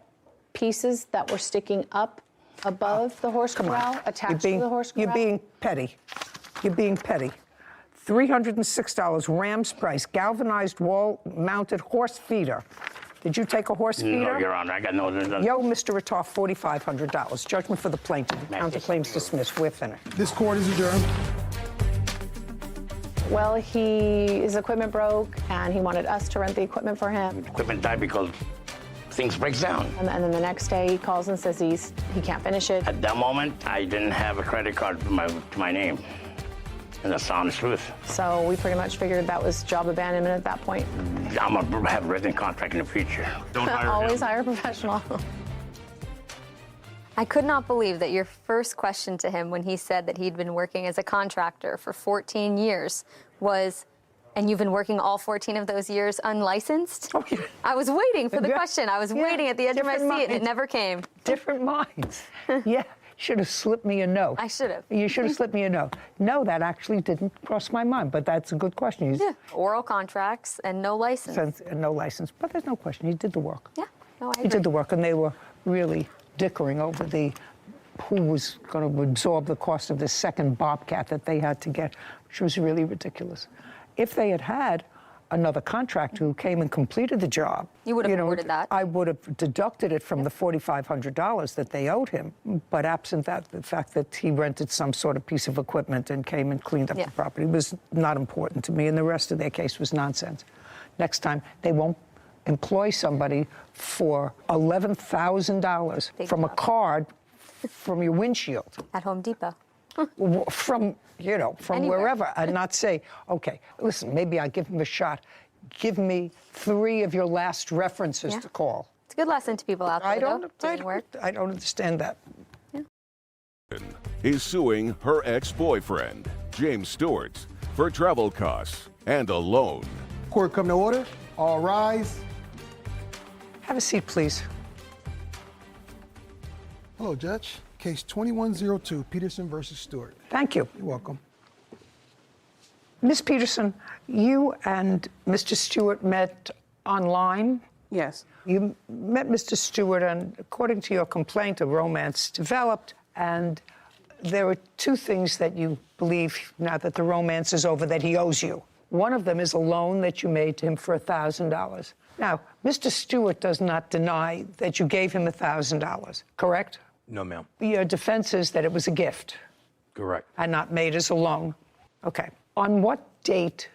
pieces that were sticking up above the horse corral, attached to the horse corral. You're being petty. You're being petty. $306, Ram's price, galvanized wall-mounted horse feeder. Did you take a horse feeder? No, Your Honor, I got no. Yo, Mr. Ratar, $4,500. Judgment for the plaintiff. Counterclaims dismissed. We're finished. This court is adjourned. Well, his equipment broke, and he wanted us to rent the equipment for him. Equipment died because things break down. And then the next day, he calls and says he can't finish it. At that moment, I didn't have a credit card to my name. And that's the honest truth. So we pretty much figured that was job abandonment at that point. I'm going to have a written contract in the future. Don't hire Always him. hire a professional. I could not believe that your first question to him when he said that he'd been working as a contractor for 14 years was, and you've been working all 14 of those years unlicensed? Oh, yeah. I was waiting for the Yeah. question. I was waiting at the edge of my Different seat, and it minds. never came. Different minds. Yeah. Should have slipped me a note. I should have. You should have slipped me a note. No, that actually didn't cross my mind, but that's a good question. Yeah. Oral contracts and no license. No license, but there's no question. He did the work. Yeah. No, I He agree. did the work, and they were really dickering over who was going to absorb the cost of the second Bobcat that they had to get, which was really ridiculous. If they had had another contractor who came and completed the job, You would have awarded that. I would have deducted it from the $4,500 that they owed him. But absent that, the fact that he rented some sort of piece of equipment and came and cleaned up Yeah. the property was not important to me, and the rest of their case was nonsense. Next time, they won't employ somebody for $11,000 Big from a job. card from your windshield, At Home Depot. from Anywhere. wherever, and not say, okay, listen, maybe I'll give him a shot. Give me 3 of your last references Yeah. to call. It's a good lesson to people out there, doing work. I don't understand that. Is suing her ex-boyfriend, James Stewart, for travel costs and a loan. Court come to order. All rise. Have a seat, please. Hello, Judge. Case 2102, Peterson versus Stewart. Thank you. You're welcome. Ms. Peterson, you and Mr. Stewart met online. Yes. You met Mr. Stewart, and according to your complaint, a romance developed, and there are 2 things that you believe, now that the romance is over, that he owes you. One of them is a loan that you made to him for $1,000. Now, Mr. Stewart does not deny that you gave him $1,000, correct? No, ma'am. Your defense is that it was a gift Correct. and not made as a loan. Okay. On what date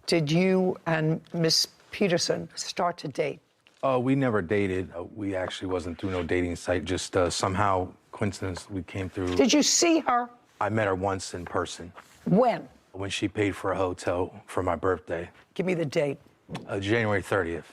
did you and Miss Peterson start to date? We never dated. We actually wasn't through no dating site. Just somehow, coincidence, we came through. Did you see her? I met her once in person. When? when she paid for a hotel for my birthday, Give me the date January 30th.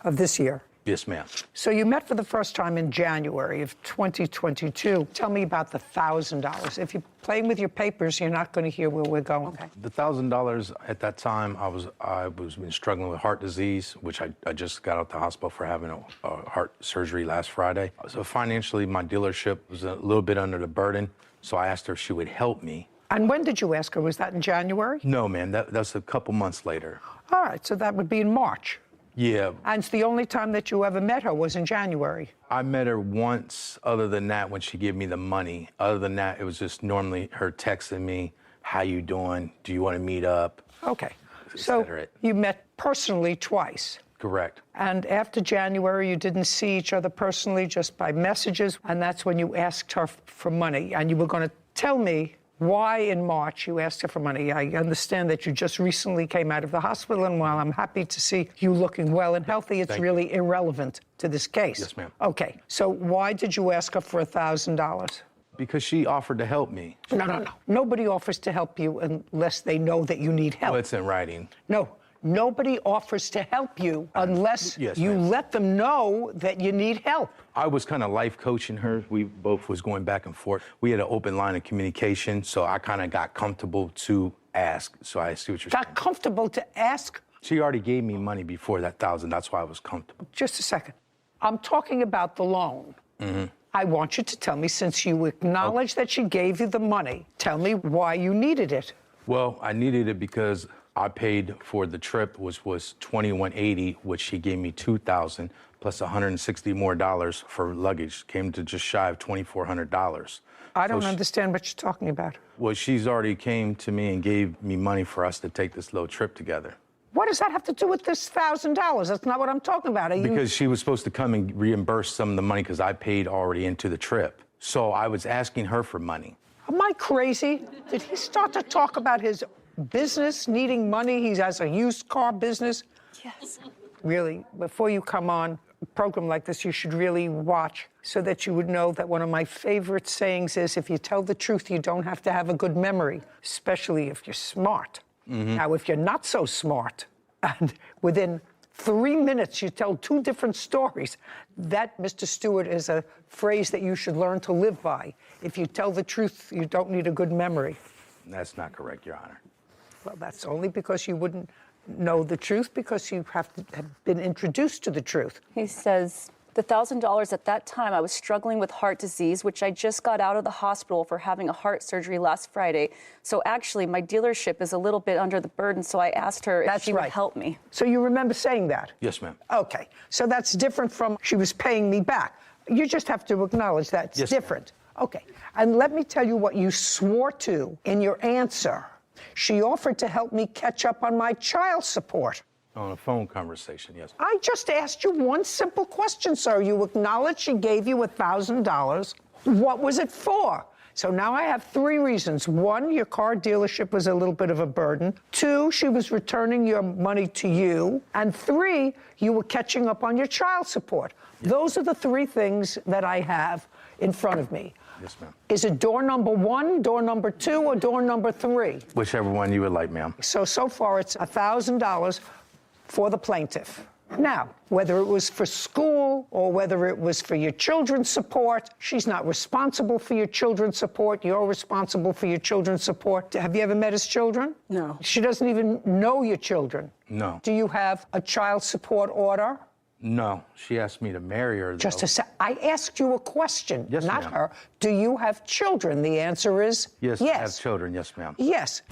of this year. Yes, ma'am. So you met for the first time in January of 2022. Tell me about the $1,000. If you're playing with your papers, you're not going to hear where we're going. Okay. The $1,000 at that time, I was been struggling with heart disease, which I just got out the hospital for having a heart surgery last Friday. So financially, my dealership was a little bit under the burden. So I asked her if she would help me. And when did you ask her? Was that in January? No, ma'am. That's a couple months later. All right, so that would be in March. Yeah. And it's the only time that you ever met her was in January. I met her once, other than that, when she gave me the money. Other than that, it was just normally her texting me, how you doing? Do you want to meet up? Okay. So you met personally twice. Correct. And after January, you didn't see each other personally, just by messages. And that's when you asked her for money. And you were going to tell me why in March you asked her for money. I understand that you just recently came out of the hospital, and while I'm happy to see you looking well and healthy, it's really irrelevant to this case. Yes, ma'am. Okay, so why did you ask her for $1,000? Because she offered to help me. No. Nobody offers to help you unless they know that you need help. Well, it's in writing. No. Nobody offers to help you unless you let them know that you need help. I was kind of life coaching her. We both was going back and forth. We had an open line of communication, so I kind of got comfortable to ask. So I see what you're saying. Got comfortable to ask? She already gave me money before that $1,000. That's why I was comfortable. Just a second. I'm talking about the loan. Mm-hmm. I want you to tell me, since you acknowledge that she gave you the money, tell me why you needed it. Well, I needed it because I paid for the trip, which was $2,180, which she gave me $2,000 plus $160 more for luggage. Came to just shy of $2,400. I don't understand what you're talking about. Well, she's already came to me and gave me money for us to take this little trip together. What does that have to do with this $1,000? That's not what I'm talking about. Because she was supposed to come and reimburse some of the money because I paid already into the trip. So I was asking her for money. Am I crazy? Did he start to talk about his business needing money? He has a used car business. Yes. Really, before you come on a program like this, you should really watch so that you would know that one of my favorite sayings is, if you tell the truth, you don't have to have a good memory, especially if you're smart. Mm-hmm. Now, if you're not so smart, and within 3 minutes you tell two different stories, that, Mr. Stewart, is a phrase that you should learn to live by. If you tell the truth, you don't need a good memory. That's not correct, Your Honor. Well, that's only because you wouldn't know the truth, because you have been introduced to the truth. He says, the $1,000 at that time, I was struggling with heart disease, which I just got out of the hospital for having a heart surgery last Friday. So actually, my dealership is a little bit under the burden, so I asked her if she would help me. So you remember saying that? Yes, ma'am. Okay, so that's different from she was paying me back. You just have to acknowledge that's different. Okay, and let me tell you what you swore to in your answer. She offered to help me catch up on my child support. On a phone conversation, yes. I just asked you one simple question, sir. You acknowledged she gave you $1,000. What was it for? So now I have 3 reasons. 1, your car dealership was a little bit of a burden. 2, she was returning your money to you. And 3, you were catching up on your child support. Yes. Those are the 3 things that I have in front of me. Yes, ma'am. Is it door number 1, door number 2, or door number 3? Whichever one you would like, ma'am. So far it's $1,000 for the plaintiff. Now, whether it was for school or whether it was for your children's support, she's not responsible for your children's support. You're responsible for your children's support. Have you ever met his children? No. She doesn't even know your children. No. Do you have a child support order? No. She asked me to marry her, though. Just a sec. I asked you a question, yes, not ma'am. her. Do you have children? The answer is yes. Yes, I have children, yes, ma'am. Yes.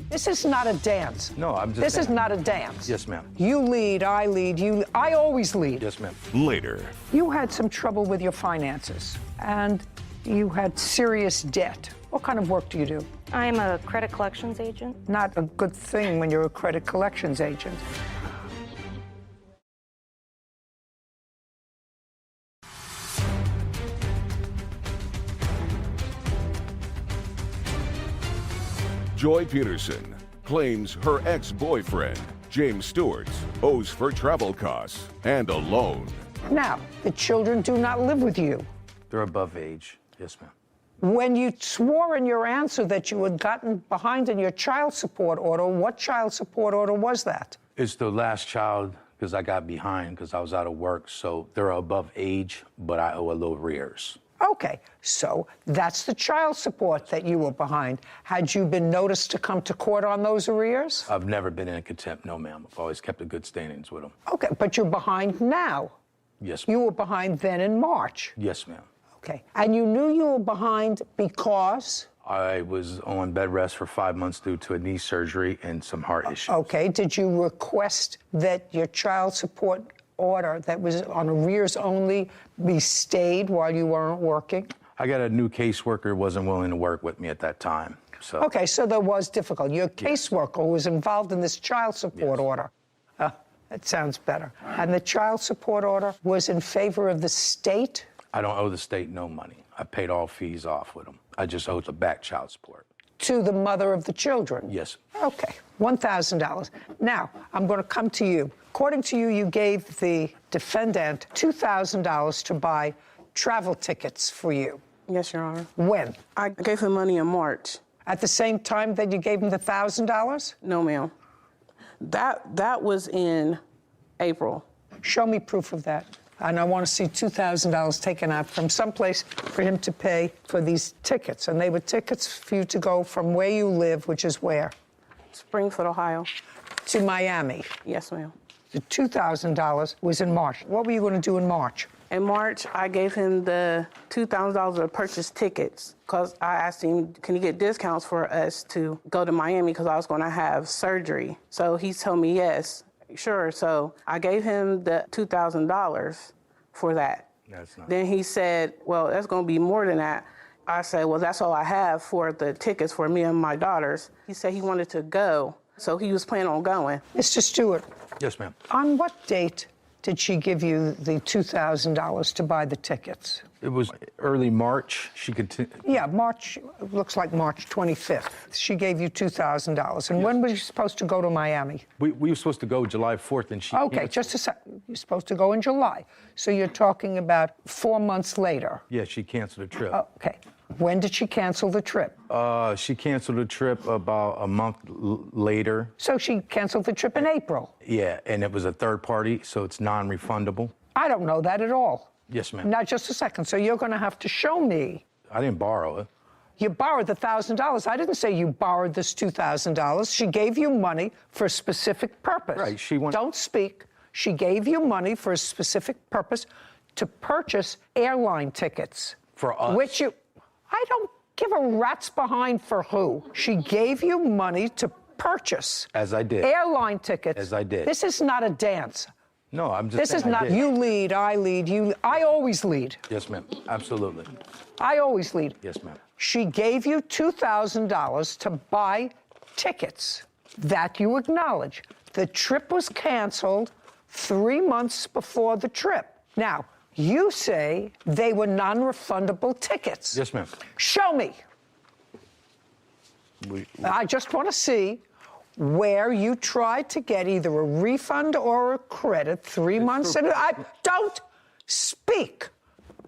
This is not a dance. No, I'm just This saying. is not a dance. Yes, ma'am. You lead, I lead, I always lead. Yes, ma'am. Later. You had some trouble with your finances, and you had serious debt. What kind of work do you do? I'm a credit collections agent. Not a good thing when you're a credit collections agent. Joy Peterson claims her ex-boyfriend, James Stewart, owes for travel costs and a loan. Now, the children do not live with you. They're above age. Yes, ma'am. When you swore in your answer that you had gotten behind in your child support order, what child support order was that? It's the last child because I got behind because I was out of work. So they're above age, but I owe a little arrears. Okay, so that's the child support that you were behind. Had you been noticed to come to court on those arrears? I've never been in contempt, no, ma'am. I've always kept a good standings with them. Okay, but you're behind now. Yes, ma'am. You were behind then in March. Yes, ma'am. Okay, and you knew you were behind because? I was on bed rest for 5 months due to a knee surgery and some heart issues. Okay, did you request that your child support order that was on arrears only be stayed while you weren't working? I got a new caseworker, wasn't willing to work with me at that time. So. Okay, so there was difficulty. Your caseworker was involved in this child support order. That sounds better. And the child support order was in favor of the state? I don't owe the state no money. I paid all fees off with them. I just owe the back child support. To the mother of the children? Yes. Okay, $1,000. Now, I'm going to come to you. According to you, you gave the defendant $2,000 to buy travel tickets for you. Yes, Your Honor. When? I gave him money in March. At the same time that you gave him the $1,000? No, ma'am. That was in April. Show me proof of that. And I want to see $2,000 taken out from someplace for him to pay for these tickets. And they were tickets for you to go from where you live, which is where? Springfield, Ohio. To Miami. Yes, ma'am. The $2,000 was in March. What were you going to do in March? In March, I gave him the $2,000 to purchase tickets because I asked him, can he get discounts for us to go to Miami because I was going to have surgery. So he told me yes. Sure, so I gave him the $2,000 for that. That's not. Then he said, well, that's going to be more than that. I said, well, that's all I have for the tickets for me and my daughters. He said he wanted to go, so he was planning on going. Mr. Stewart. Yes, ma'am. On what date did she give you the $2,000 to buy the tickets? It was early March. She could. Yeah, March, looks like March 25th. She gave you $2,000. And when were you supposed to go to Miami? We were supposed to go July 4th, and she. Okay, just a second. You're supposed to go in July. So you're talking about 4 months later. Yeah, she canceled the trip. Okay. When did she cancel the trip? She canceled the trip about a month later. So she canceled the trip in April? Yeah, and it was a third party, so it's non-refundable. I don't know that at all. Yes, ma'am. Now, just a second. So you're going to have to show me. I didn't borrow it. You borrowed the $1,000. I didn't say you borrowed this $2,000. She gave you money for a specific purpose. Right, she wanted. Don't speak. She gave you money for a specific purpose to purchase airline tickets. For us. Which you... I don't give a rat's behind for who. She gave you money to purchase. As I did. Airline tickets. As I did. This is not a dance. No, I'm just This saying is not you lead, I lead, you... I always lead. Yes, ma'am. Absolutely. I always lead. Yes, ma'am. She gave you $2,000 to buy tickets. That you acknowledge. The trip was canceled 3 months before the trip. Now, you say they were non-refundable tickets. Yes, ma'am. Show me. I just want to see where you tried to get either a refund or a credit 3 months. And I don't speak.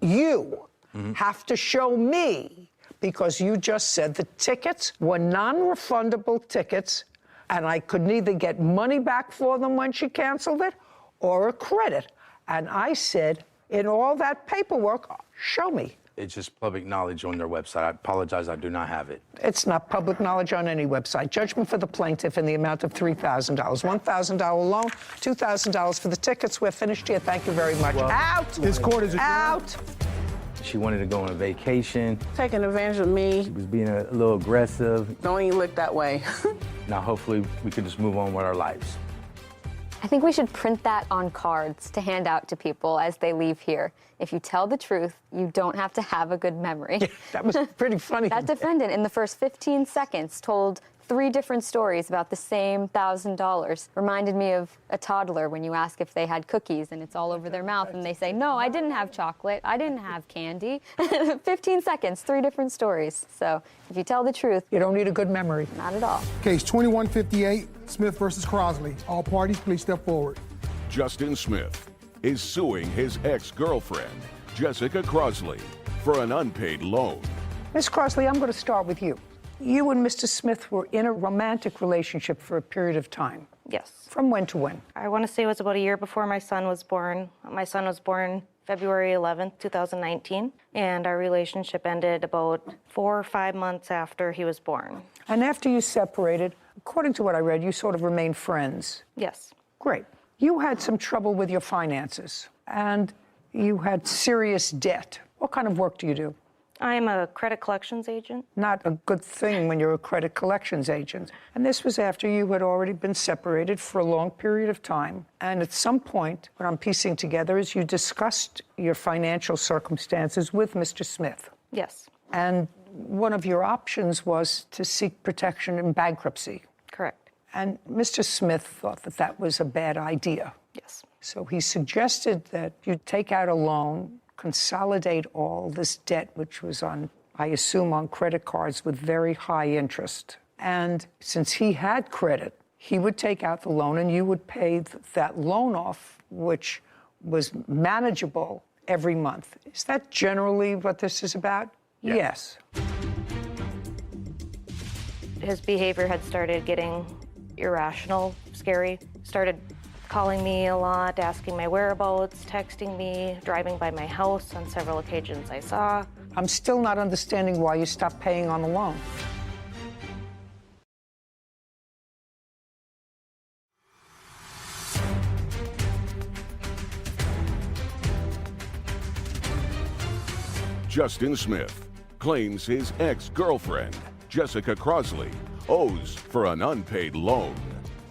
You have to show me, because you just said the tickets were non-refundable tickets, and I could neither get money back for them when she canceled it or a credit. And I said, in all that paperwork, show me. It's just public knowledge on their website. I apologize, I do not have it. It's not public knowledge on any website. Judgment for the plaintiff in the amount of $3,000. $1,000 loan, $2,000 for the tickets. We're finished here. Thank you very much. Well, out! This court is adjourned. Out! She wanted to go on a vacation. Taking advantage of me. She was being a little aggressive. Don't even look that way. Now, hopefully, we can just move on with our lives. I think we should print that on cards to hand out to people as they leave here. If you tell the truth, you don't have to have a good memory. Yeah, that was pretty funny. That defendant, in the first 15 seconds, told 3 different stories about the same $1,000. Reminded me of a toddler when you ask if they had cookies and it's all over their mouth and they say, no, I didn't have chocolate, I didn't have candy. 15 seconds, 3 different stories. So if you tell the truth, you don't need a good memory. Not at all. Case 2158, Smith versus Crosley. All parties, please step forward. Justin Smith is suing his ex-girlfriend, Jessica Crosley, for an unpaid loan. Miss Crosley, I'm going to start with you. You and Mr. Smith were in a romantic relationship for a period of time. Yes. From when to when? I want to say it was about a year before my son was born. My son was born February 11th, 2019, and our relationship ended about 4 or 5 months after he was born. And after you separated, according to what I read, you sort of remained friends. Yes. Great. You had some trouble with your finances, and you had serious debt. What kind of work do you do? I am a credit collections agent. Not a good thing when you're a credit collections agent. And this was after you had already been separated for a long period of time. And at some point, what I'm piecing together is you discussed your financial circumstances with Mr. Smith. Yes. And one of your options was to seek protection in bankruptcy. Correct. And Mr. Smith thought that that was a bad idea. Yes. So he suggested that you take out a loan, consolidate all this debt, which was on, I assume, on credit cards with very high interest. And since he had credit, he would take out the loan and you would pay that loan off, which was manageable every month. Is that generally what this is about? Yeah. Yes. His behavior had started getting irrational, scary, started calling me a lot, asking my whereabouts, texting me, driving by my house on several occasions I saw. I'm still not understanding why you stopped paying on the loan. Justin Smith claims his ex-girlfriend, Jessica Crosley, owes for an unpaid loan.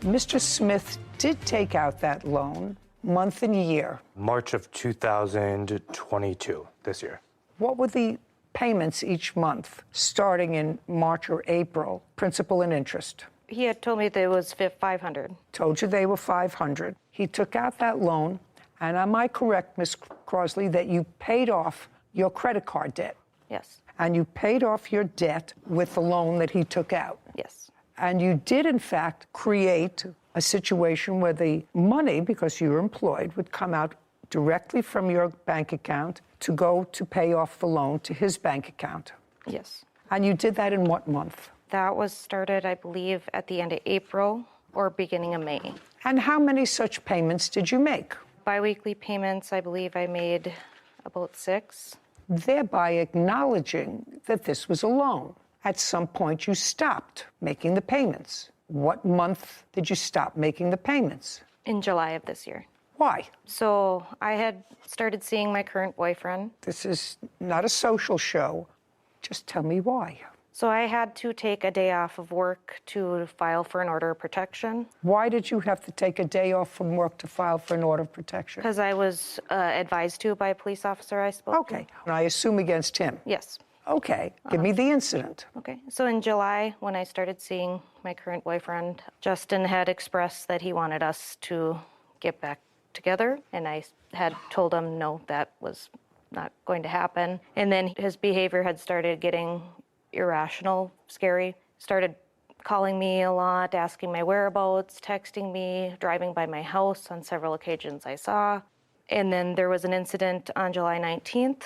Mr. Smith did take out that loan month and year. March of 2022, this year. What were the payments each month, starting in March or April, principal and interest? He had told me that it was $500. Told you they were $500. He took out that loan, and am I correct, Ms. Crosley, that you paid off your credit card debt? Yes. And you paid off your debt with the loan that he took out? Yes. And you did, in fact, create a situation where the money, because you were employed, would come out directly from your bank account to go to pay off the loan to his bank account. Yes. And you did that in what month? That was started, I believe, at the end of April or beginning of May. And how many such payments did you make? Biweekly payments, I believe I made about 6. Thereby acknowledging that this was a loan. At some point, you stopped making the payments. What month did you stop making the payments? In July of this year. Why? So I had started seeing my current boyfriend. This is not a social show. Just tell me why. So I had to take a day off of work to file for an order of protection. Why did you have to take a day off from work to file for an order of protection? Because I was advised to by a police officer I spoke to. Okay. And I assume against him? Yes. Okay. Give me the incident. Okay. So in July, when I started seeing my current boyfriend, Justin had expressed that he wanted us to get back together. And I had told him no, that was not going to happen. And then his behavior had started getting irrational, scary, started calling me a lot, asking my whereabouts, texting me, driving by my house on several occasions I saw. And then there was an incident on July 19th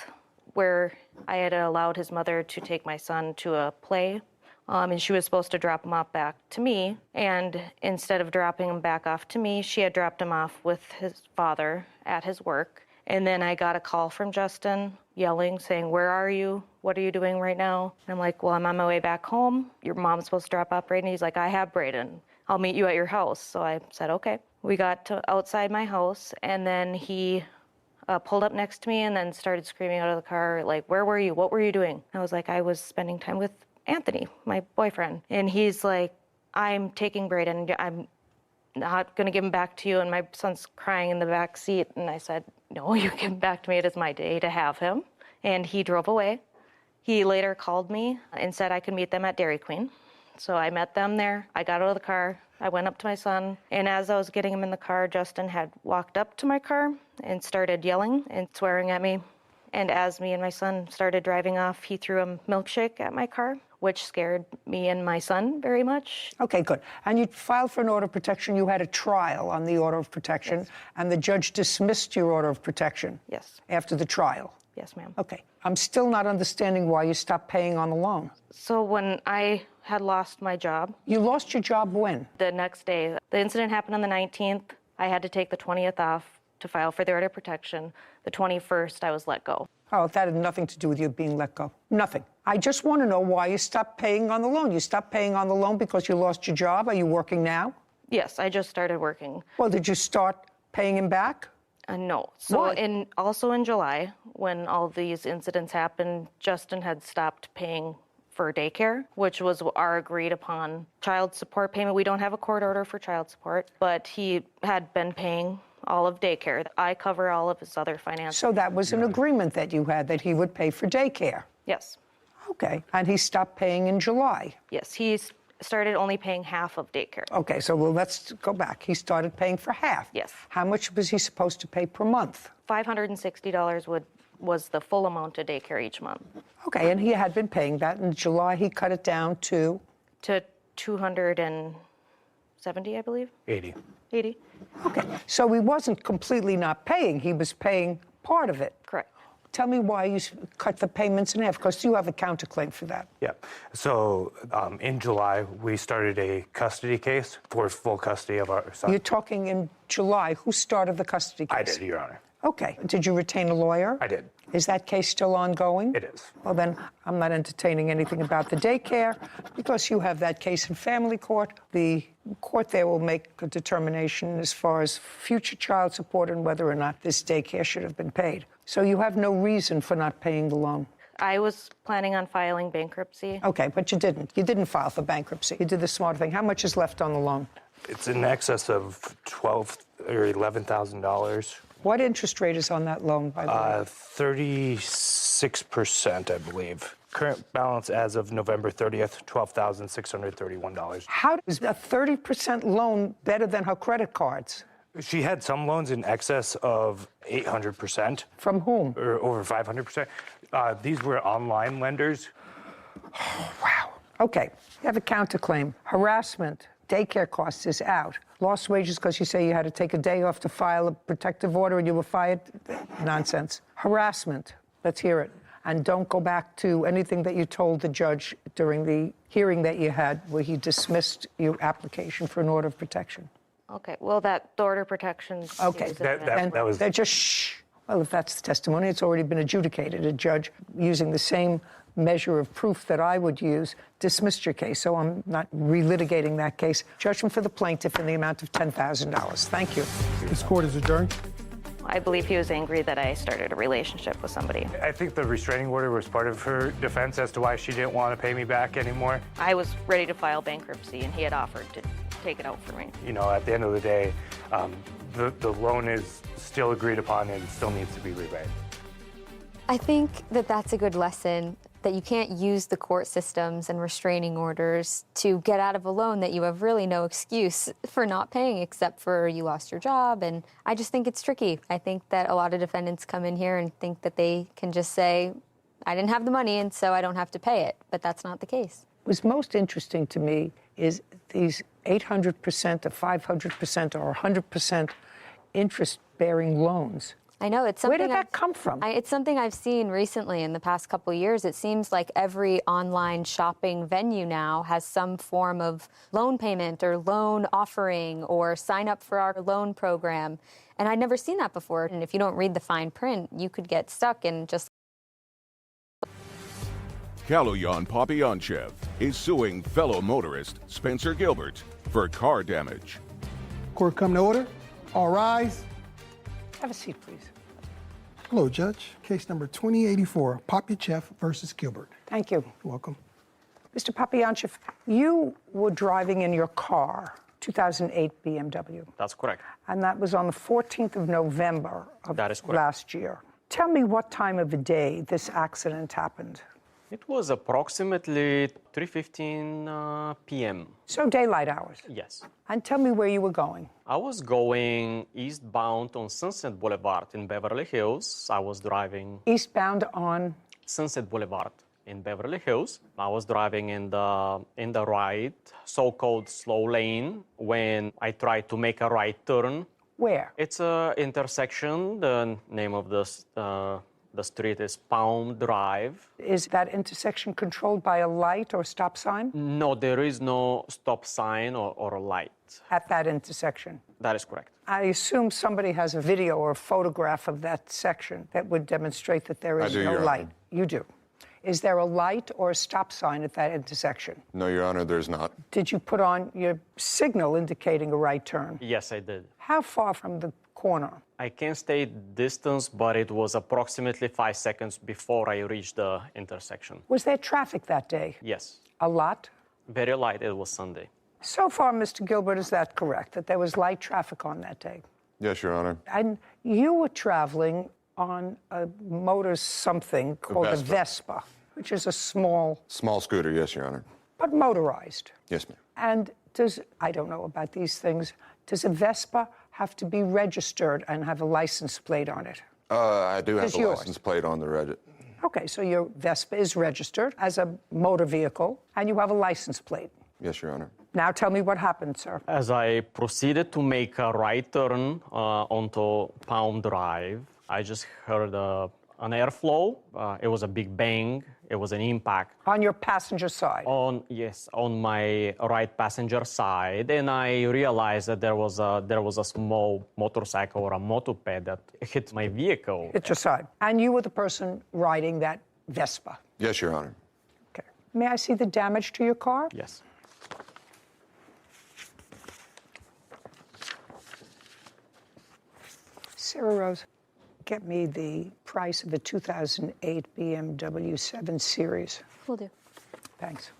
where I had allowed his mother to take my son to a play, and she was supposed to drop him off back to me. And instead of dropping him back off to me, she had dropped him off with his father at his work. And then I got a call from Justin yelling, saying, "Where are you? What are you doing right now?" And I'm like, "Well, I'm on my way back home. Your mom's supposed to drop off Braden." He's like, "I have Braden. I'll meet you at your house." So I said, okay. We got to outside my house, and then he pulled up next to me and then started screaming out of the car, like, "Where were you? What were you doing?" I was like, "I was spending time with Anthony, my boyfriend." And he's like, "I'm taking Braden. I'm not going to give him back to you." And my son's crying in the back seat. And I said, "No, you give him back to me. It is my day to have him." And he drove away. He later called me and said I could meet them at Dairy Queen. So I met them there. I got out of the car. I went up to my son. And as I was getting him in the car, Justin had walked up to my car and started yelling and swearing at me. And as me and my son started driving off, he threw a milkshake at my car, which scared me and my son very much. Okay, good. And you filed for an order of protection. You had a trial on the order of protection, Yes. and the judge dismissed your order of protection. Yes. After the trial. Yes, ma'am. Okay. I'm still not understanding why you stopped paying on the loan. So when I had lost my job. You lost your job when? The next day. The incident happened on the 19th. I had to take the 20th off to file for the order of protection. The 21st, I was let go. Oh, that had nothing to do with you being let go. Nothing. I just want to know why you stopped paying on the loan. You stopped paying on the loan because you lost your job? Are you working now? Yes, I just started working. Well, did you start paying him back? No. So Why? also in July, when all these incidents happened, Justin had stopped paying for daycare, which was our agreed upon child support payment. We don't have a court order for child support, but he had been paying all of daycare. I cover all of his other finances. So that was an agreement that you had, that he would pay for daycare? Yes. Okay. And he stopped paying in July? Yes. He started only paying half of daycare. Okay, so let's go back. He started paying for half. Yes. How much was he supposed to pay per month? $560 was the full amount of daycare each month. Okay, and he had been paying that. In July, he cut it down to? To $270, I believe. 80. 80. Okay, so he wasn't completely not paying. He was paying part of it. Correct. Tell me why you cut the payments in half, because you have a counterclaim for that. Yeah. So in July, we started a custody case for full custody of our son. You're talking in July. Who started the custody case? I did, Your Honor. Okay. Did you retain a lawyer? I did. Is that case still ongoing? It is. Well, then I'm not entertaining anything about the daycare because you have that case in family court. The court there will make a determination as far as future child support and whether or not this daycare should have been paid. So you have no reason for not paying the loan. I was planning on filing bankruptcy. Okay, but you didn't. You didn't file for bankruptcy. You did the smart thing. How much is left on the loan? It's in excess of $12,000 or $11,000. What interest rate is on that loan, by the way? 36%, I believe. Current balance as of November 30th, $12,631. How is a 30% loan better than her credit cards? She had some loans in excess of 800%. From whom? Or over 500%. These were online lenders. Oh, wow. Okay, you have a counterclaim. Harassment, daycare costs is out. Lost wages because you say you had to take a day off to file a protective order and you were fired? Nonsense. Harassment, let's hear it. And don't go back to anything that you told the judge during the hearing that you had where he dismissed your application for an order of protection. Okay, well, the order of protection. Okay, that was. They're just shh. Well, if that's the testimony, it's already been adjudicated. A judge, using the same measure of proof that I would use, dismissed your case. So I'm not relitigating that case. Judgment for the plaintiff in the amount of $10,000. Thank you. This court is adjourned. I believe he was angry that I started a relationship with somebody. I think the restraining order was part of her defense as to why she didn't want to pay me back anymore. I was ready to file bankruptcy, and he had offered to take it out for me. You know, at the end of the day, the loan is still agreed upon and still needs to be repaid. I think that that's a good lesson, that you can't use the court systems and restraining orders to get out of a loan that you have really no excuse for not paying except for you lost your job. And I just think it's tricky. I think that a lot of defendants come in here and think that they can just say, I didn't have the money and so I don't have to pay it. But that's not the case. What's most interesting to me is these 800% or 500% or 100% interest-bearing loans. I know, it's something. Where did that come from? It's something I've seen recently in the past couple of years. It seems like every online shopping venue now has some form of loan payment or loan offering or sign up for our loan program. And I'd never seen that before. And if you don't read the fine print, you could get stuck in just. Kaloyan Popyanchev is suing fellow motorist Spencer Gilbert for car damage. Court come to order. All rise. Have a seat, please. Hello, Judge. Case number 2084, Popyanchev versus Gilbert. Thank you. You're welcome. Mr. Popyanchev, you were driving in your car, 2008 BMW. That's correct. And that was on the 14th of November of That is correct. last year. Tell me what time of the day this accident happened. It was approximately 3:15 p.m. So daylight hours. Yes. And tell me where you were going. I was going eastbound on Sunset Boulevard in Beverly Hills. I was driving Eastbound on Sunset Boulevard in Beverly Hills. I was driving in the right, so-called slow lane when I tried to make a right turn. where? It's a intersection. The name of The street is Palm Drive. Is that intersection controlled by a light or stop sign? No, there is no stop sign or a light. At that intersection? That is correct. I assume somebody has a video or a photograph of that section that would demonstrate that there is no light. You do. Is there a light or a stop sign at that intersection? No, Your Honor, there's not. Did you put on your signal indicating a right turn? Yes, I did. How far from the corner? I can't state distance, but it was approximately 5 seconds before I reached the intersection. Was there traffic that day? Yes. A lot? Very light. It was Sunday. So far, Mr. Gilbert, is that correct, that there was light traffic on that day? Yes, Your Honor. And you were traveling on a motor something called a Vespa, which is a small scooter, yes, Your Honor. but motorized. Yes, ma'am. And I don't know about these things, does a Vespa have to be registered and have a license plate on it? I do have It's a yours. license plate on the Reddit. Okay, so your Vespa is registered as a motor vehicle, and you have a license plate. Yes, Your Honor. Now tell me what happened, sir. As I proceeded to make a right turn onto Palm Drive, I just heard an airflow. It was a big bang. It was an impact. On your passenger side? Yes, on my right passenger side. And I realized that there was a small motorcycle or a moped that hit my vehicle. Hit your side. And you were the person riding that Vespa? Yes, Your Honor. Okay. May I see the damage to your car? Yes. Sarah Rose, get me the price of the 2008 BMW 7 Series. Will do. Thanks.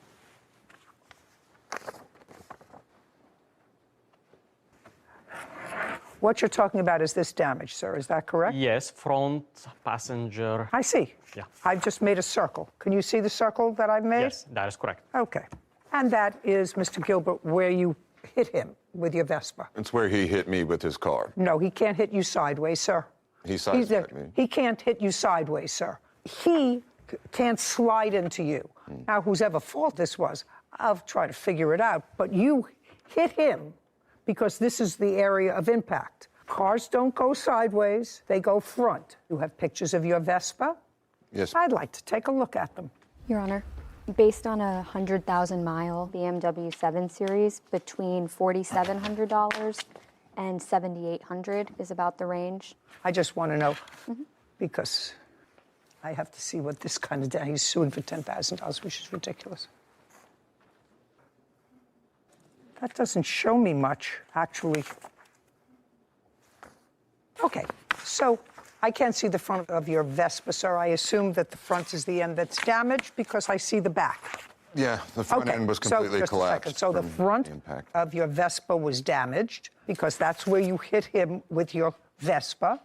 What you're talking about is this damage, sir. Is that correct? Yes, front passenger. I see. Yeah. I've just made a circle. Can you see the circle that I've made? Yes, that is correct. Okay. And that is, Mr. Gilbert, where you hit him with your Vespa. It's where he hit me with his car. No, he can't hit you sideways, sir. He sideswiped me. He can't hit you sideways, sir. He can't slide into you. Now, whose ever fault this was, I'll try to figure it out. But you hit him because this is the area of impact. Cars don't go sideways, they go front. You have pictures of your Vespa? Yes. I'd like to take a look at them. Your Honor, based on a 100,000-mile BMW 7 Series, between $4,700 and $7,800 is about the range. I just want to know, because I have to see what this kind of he's suing for $10,000, which is ridiculous. That doesn't show me much, actually. Okay, so I can't see the front of your Vespa, sir. I assume that the front is the end that's damaged because I see the back. Yeah, the front end was completely just collapsed. A second. So the front of your Vespa was damaged because that's where you hit him with your Vespa.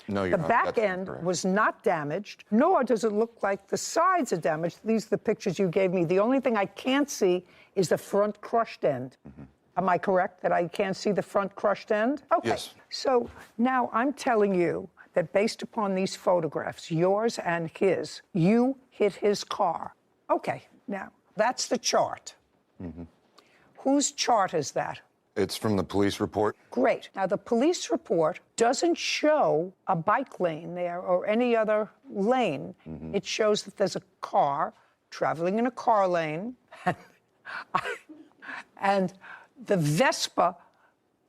No, you're The not. back That's end incorrect. was not damaged, nor does it look like the sides are damaged. These are the pictures you gave me. The only thing I can't see is the front crushed end. Am I correct that I can't see the front crushed end? Okay. Yes. So now I'm telling you that based upon these photographs, yours and his, you hit his car. Okay, now that's the chart. Whose chart is that? It's from the police report. Great. Now, the police report doesn't show a bike lane there or any other lane. It shows that there's a car traveling in a car lane and the Vespa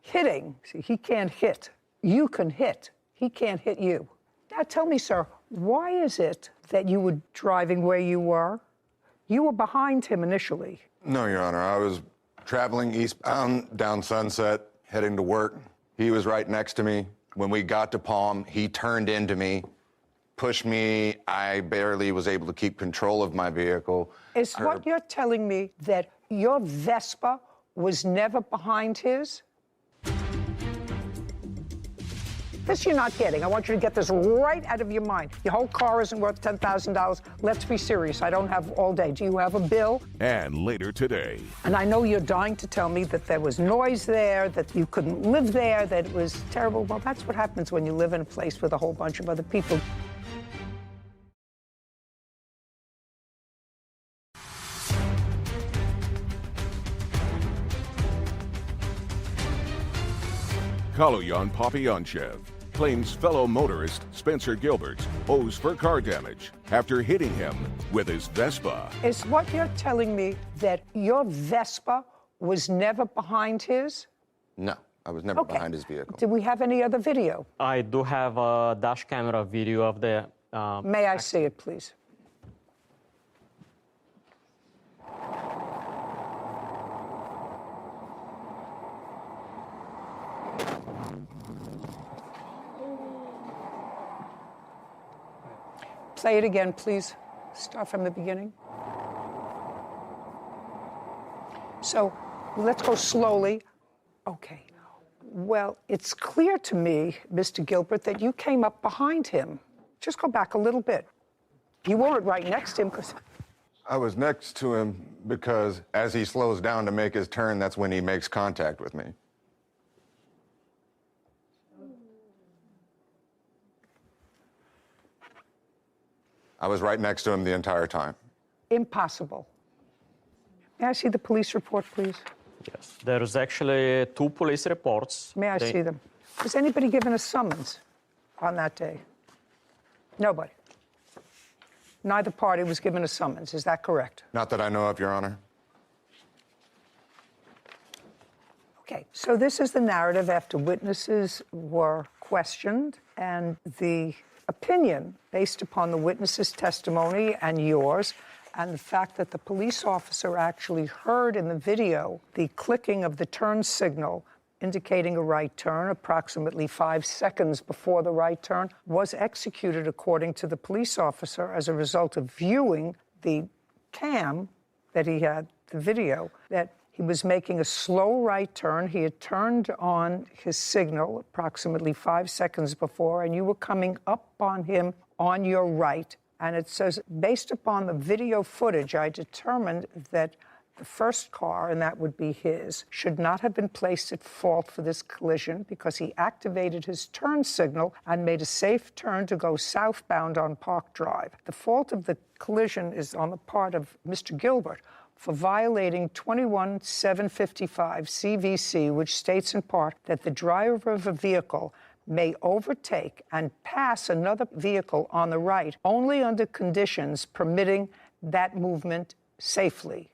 hitting. See, he can't hit. You can hit. He can't hit you. Now, tell me, sir, why is it that you were driving where you were? You were behind him initially. No, Your Honor. I was traveling eastbound down Sunset, heading to work. He was right next to me. When we got to Palm, he turned into me, pushed me. I barely was able to keep control of my vehicle. Is what you're telling me that your Vespa was never behind his? This you're not getting. I want you to get this right out of your mind. Your whole car isn't worth $10,000. Let's be serious. I don't have all day. Do you have a bill? And later today. And I know you're dying to tell me that there was noise there, that you couldn't live there, that it was terrible. Well, that's what happens when you live in a place with a whole bunch of other people. Kaloyan Popyanchev, claims fellow motorist Spencer Gilbert owes for car damage after hitting him with his Vespa. Is what you're telling me that your Vespa was never behind his? No, I was never behind his vehicle. Do we have any other video? I do have a dash camera video of the. May I see it, please? Play it again, please. Start from the beginning. So let's go slowly. Okay. Well, it's clear to me, Mr. Gilbert, that you came up behind him. Just go back a little bit. You weren't right next to him because... I was next to him because as he slows down to make his turn, that's when he makes contact with me. I was right next to him the entire time. Impossible. May I see the police report, please? Yes. There's actually 2 police reports. May I see them? Was anybody given a summons on that day? Nobody. Neither party was given a summons. Is that correct? Not that I know of, Your Honor. Okay, so this is the narrative after witnesses were questioned, and the opinion based upon the witnesses' testimony and yours, and the fact that the police officer actually heard in the video the clicking of the turn signal indicating a right turn approximately 5 seconds before the right turn was executed according to the police officer as a result of viewing the cam that he had, the video, that he was making a slow right turn. He had turned on his signal approximately 5 seconds before, and you were coming up on him on your right. And it says, based upon the video footage, I determined that the first car, and that would be his, should not have been placed at fault for this collision because he activated his turn signal and made a safe turn to go southbound on Park Drive. The fault of the collision is on the part of Mr. Gilbert for violating 21755 CVC, which states in part that the driver of a vehicle may overtake and pass another vehicle on the right only under conditions permitting that movement safely.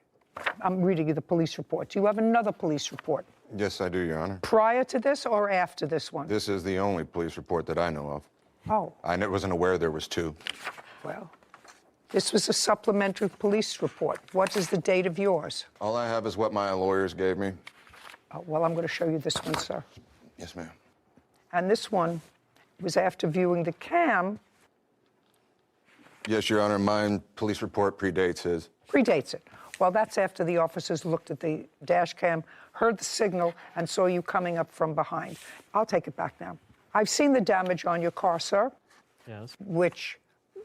I'm reading you the police report. Do you have another police report? Yes, I do, Your Honor. Prior to this or after this one? This is the only police report that I know of. Oh. I wasn't aware there was 2. Well, this was a supplementary police report. What is the date of yours? All I have is what my lawyers gave me. Oh, well, I'm going to show you this one, sir. Yes, ma'am. And this one was after viewing the cam. Yes, Your Honor, my police report predates his. Predates it. Well, that's after the officers looked at the dash cam, heard the signal, and saw you coming up from behind. I'll take it back now. I've seen the damage on your car, sir. Yes. Which,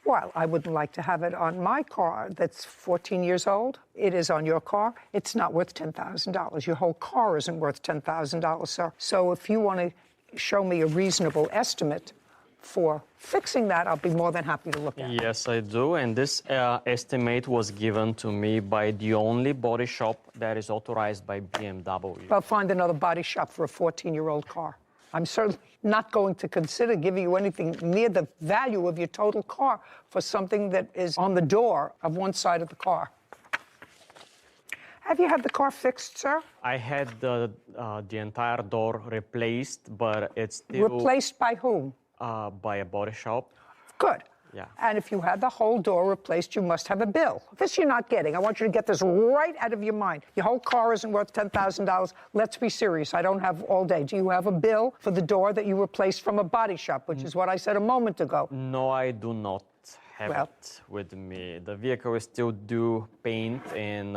while I wouldn't like to have it on my car that's 14 years old, it is on your car. It's not worth $10,000. Your whole car isn't worth $10,000, sir. So if you want to show me a reasonable estimate for fixing that, I'll be more than happy to look at it. Yes, I do. And this estimate was given to me by the only body shop that is authorized by BMW. Well, find another body shop for a 14-year-old car. I'm certainly not going to consider giving you anything near the value of your total car for something that is on the door of one side of the car. Have you had the car fixed, sir? I had the entire door replaced, but it's still... Replaced by whom? By a body shop. Good. Yeah. And if you had the whole door replaced, you must have a bill. This you're not getting. I want you to get this right out of your mind. Your whole car isn't worth $10,000. Let's be serious. I don't have all day. Do you have a bill for the door that you replaced from a body shop, which is what I said a moment ago? No, I do not have it with me. The vehicle is still due paint and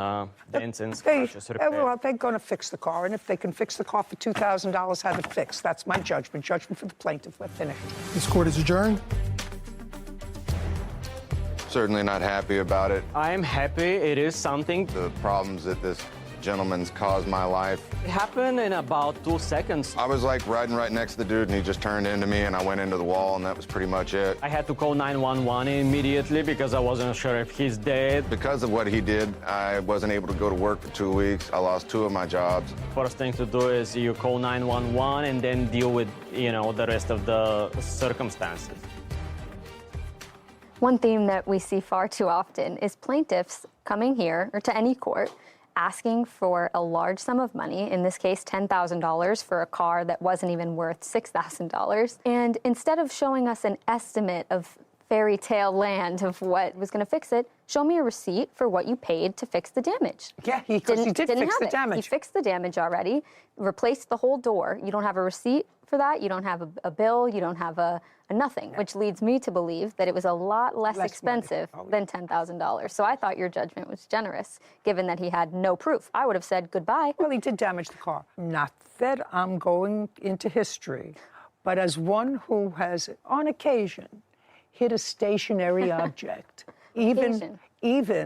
dents and scratches repair. Well, they're going to fix the car, and if they can fix the car for $2,000, have it fixed. That's my judgment. Judgment for the plaintiff. We're finished. This court is adjourned. Certainly not happy about it. I am happy. It is something. The problems that this gentleman's caused my life. It happened in about 2 seconds. I was like riding right next to the dude and he just turned into me and I went into the wall and that was pretty much it. I had to call 911 immediately because I wasn't sure if he's dead. Because of what he did, I wasn't able to go to work for 2 weeks. I lost 2 of my jobs. First thing to do is you call 911 and then deal with, the rest of the circumstances. One theme that we see far too often is plaintiffs coming here or to any court asking for a large sum of money, in this case $10,000 for a car that wasn't even worth $6,000. And instead of showing us an estimate of fairy tale land of what was going to fix it, show me a receipt for what you paid to fix the damage. Yeah, he did fix the damage. He fixed the damage already, replaced the whole door. You don't have a receipt for that. You don't have a bill. You don't have a nothing, which leads me to believe that it was a lot less expensive than $10,000. So I thought your judgment was generous, given that he had no proof. I would have said goodbye. Well, he did damage the car. Not that I'm going into history, but as one who has, on occasion, hit a stationary object, even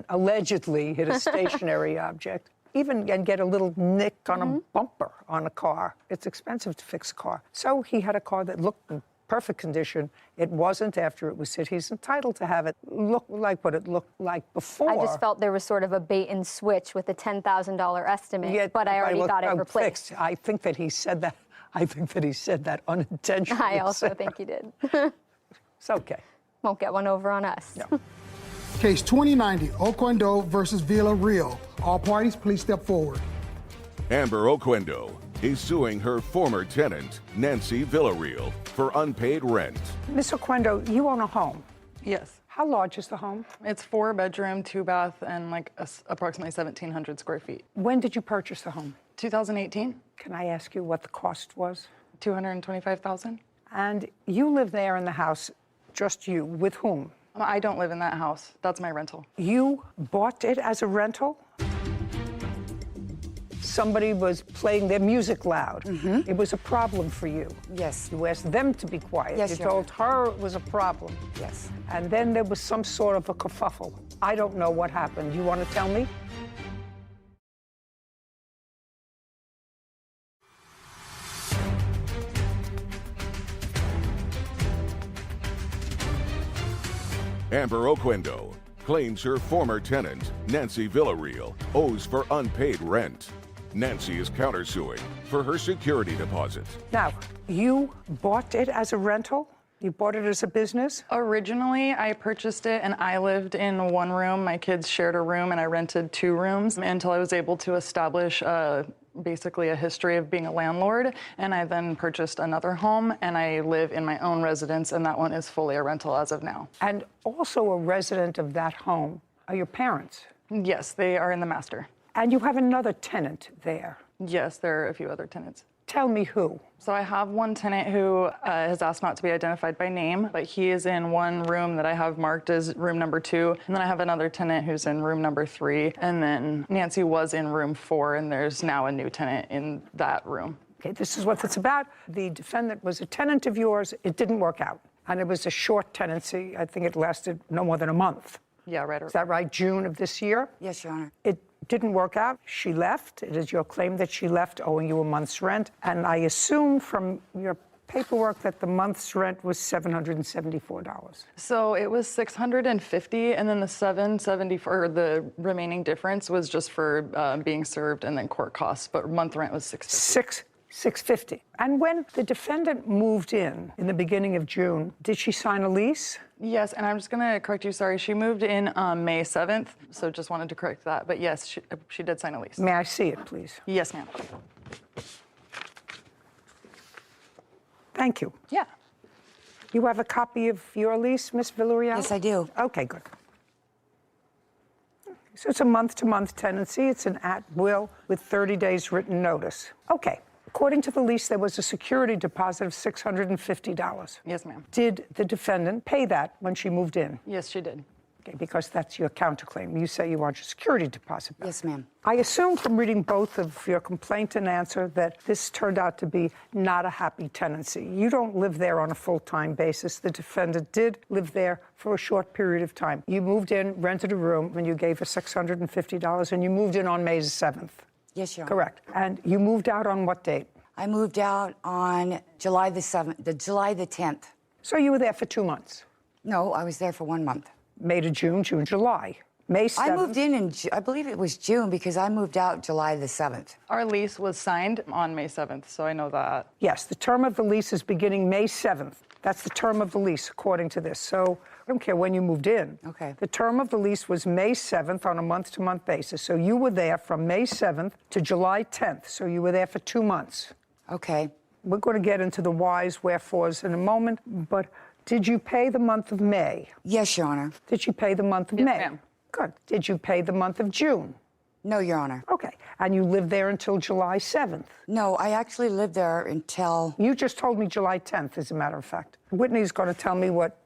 allegedly hit a stationary object, and get a little nick on a bumper on a car. It's expensive to fix a car. So he had a car that looked in perfect condition. It wasn't after it was hit. He's entitled to have it look like what it looked like before. I just felt there was sort of a bait and switch with a $10,000 estimate, but I already got it replaced. Fixed. I think that he said that. I think that he said that unintentionally. I also think he did. It's okay. Won't get one over on us. No. Case 2090, Oquendo versus Villarreal. All parties, please step forward. Amber Oquendo is suing her former tenant, Nancy Villarreal, for unpaid rent. Miss Oquendo, you own a home. Yes. How large is the home? It's 4-bedroom, 2-bath, and approximately 1,700 square feet. When did you purchase the home? 2018. Can I ask you what the cost was? $225,000. And you live there in the house, just you, with whom? I don't live in that house. That's my rental. You bought it as a rental? Somebody was playing their music loud. It was a problem for you. Yes. You asked them to be quiet. Yes, you Your told her it was a problem. Yes. And then there was some sort of a kerfuffle. I don't know what happened. You want to tell me? Amber Oquendo claims her former tenant, Nancy Villarreal, owes for unpaid rent. Nancy is countersuing for her security deposit. Now, you bought it as a rental? You bought it as a business? Originally, I purchased it and I lived in one room. My kids shared a room and I rented 2 rooms until I was able to establish basically a history of being a landlord. And I then purchased another home and I live in my own residence, and that one is fully a rental as of now. And also a resident of that home are your parents? Yes, they are in the master. And you have another tenant there? Yes, there are a few other tenants. Tell me who. So I have one tenant who has asked not to be identified by name, but he is in one room that I have marked as room number 2. And then I have another tenant who's in room number 3. And then Nancy was in room 4, and there's now a new tenant in that room. Okay, this is what it's about. The defendant was a tenant of yours. It didn't work out. And it was a short tenancy. I think it lasted no more than a month. Yeah, right. Is that right? June of this year? Yes, Your Honor. It didn't work out. She left. It is your claim that she left owing you a month's rent. And I assume from your paperwork that the month's rent was $774. So it was $650, and then the $774, the remaining difference was just for being served and then court costs. But month rent was $650. $650. And when the defendant moved in the beginning of June, did she sign a lease? Yes, and I'm just going to correct you. Sorry, she moved in May 7th, so just wanted to correct that. But yes, she did sign a lease. May I see it, please? Yes, ma'am. Thank you. Yeah. You have a copy of your lease, Ms. Villarreal? Yes, I do. Okay, good. So it's a month-to-month tenancy. It's an at-will with 30 days written notice. Okay. According to the lease, there was a security deposit of $650. Yes, ma'am. Did the defendant pay that when she moved in? Yes, she did. Okay, because that's your counterclaim. You say you want your security deposit back. Yes, ma'am. I assume from reading both of your complaint and answer that this turned out to be not a happy tenancy. You don't live there on a full-time basis. The defendant did live there for a short period of time. You moved in, rented a room, and you gave her $650, and you moved in on May 7th. Yes, Your Honor. Correct. And you moved out on what date? I moved out on July the 7th, July the 10th. So you were there for 2 months? No, I was there for 1 month. May to June, June, July. May 7th. I moved in I believe it was June because I moved out July the 7th. Our lease was signed on May 7th, so I know that. Yes, the term of the lease is beginning May 7th. That's the term of the lease, according to this. So I don't care when you moved in. Okay. The term of the lease was May 7th on a month-to-month basis. So you were there from May 7th to July 10th. So you were there for 2 months. Okay. We're going to get into the whys, wherefores in a moment, but did you pay the month of May? Yes, Your Honor. Did you pay the month of May? Ma'am. Good. Did you pay the month of June? No, Your Honor. Okay. And you lived there until July 7th? No, I actually lived there until... You just told me July 10th, as a matter of fact. Whitney's going to tell me what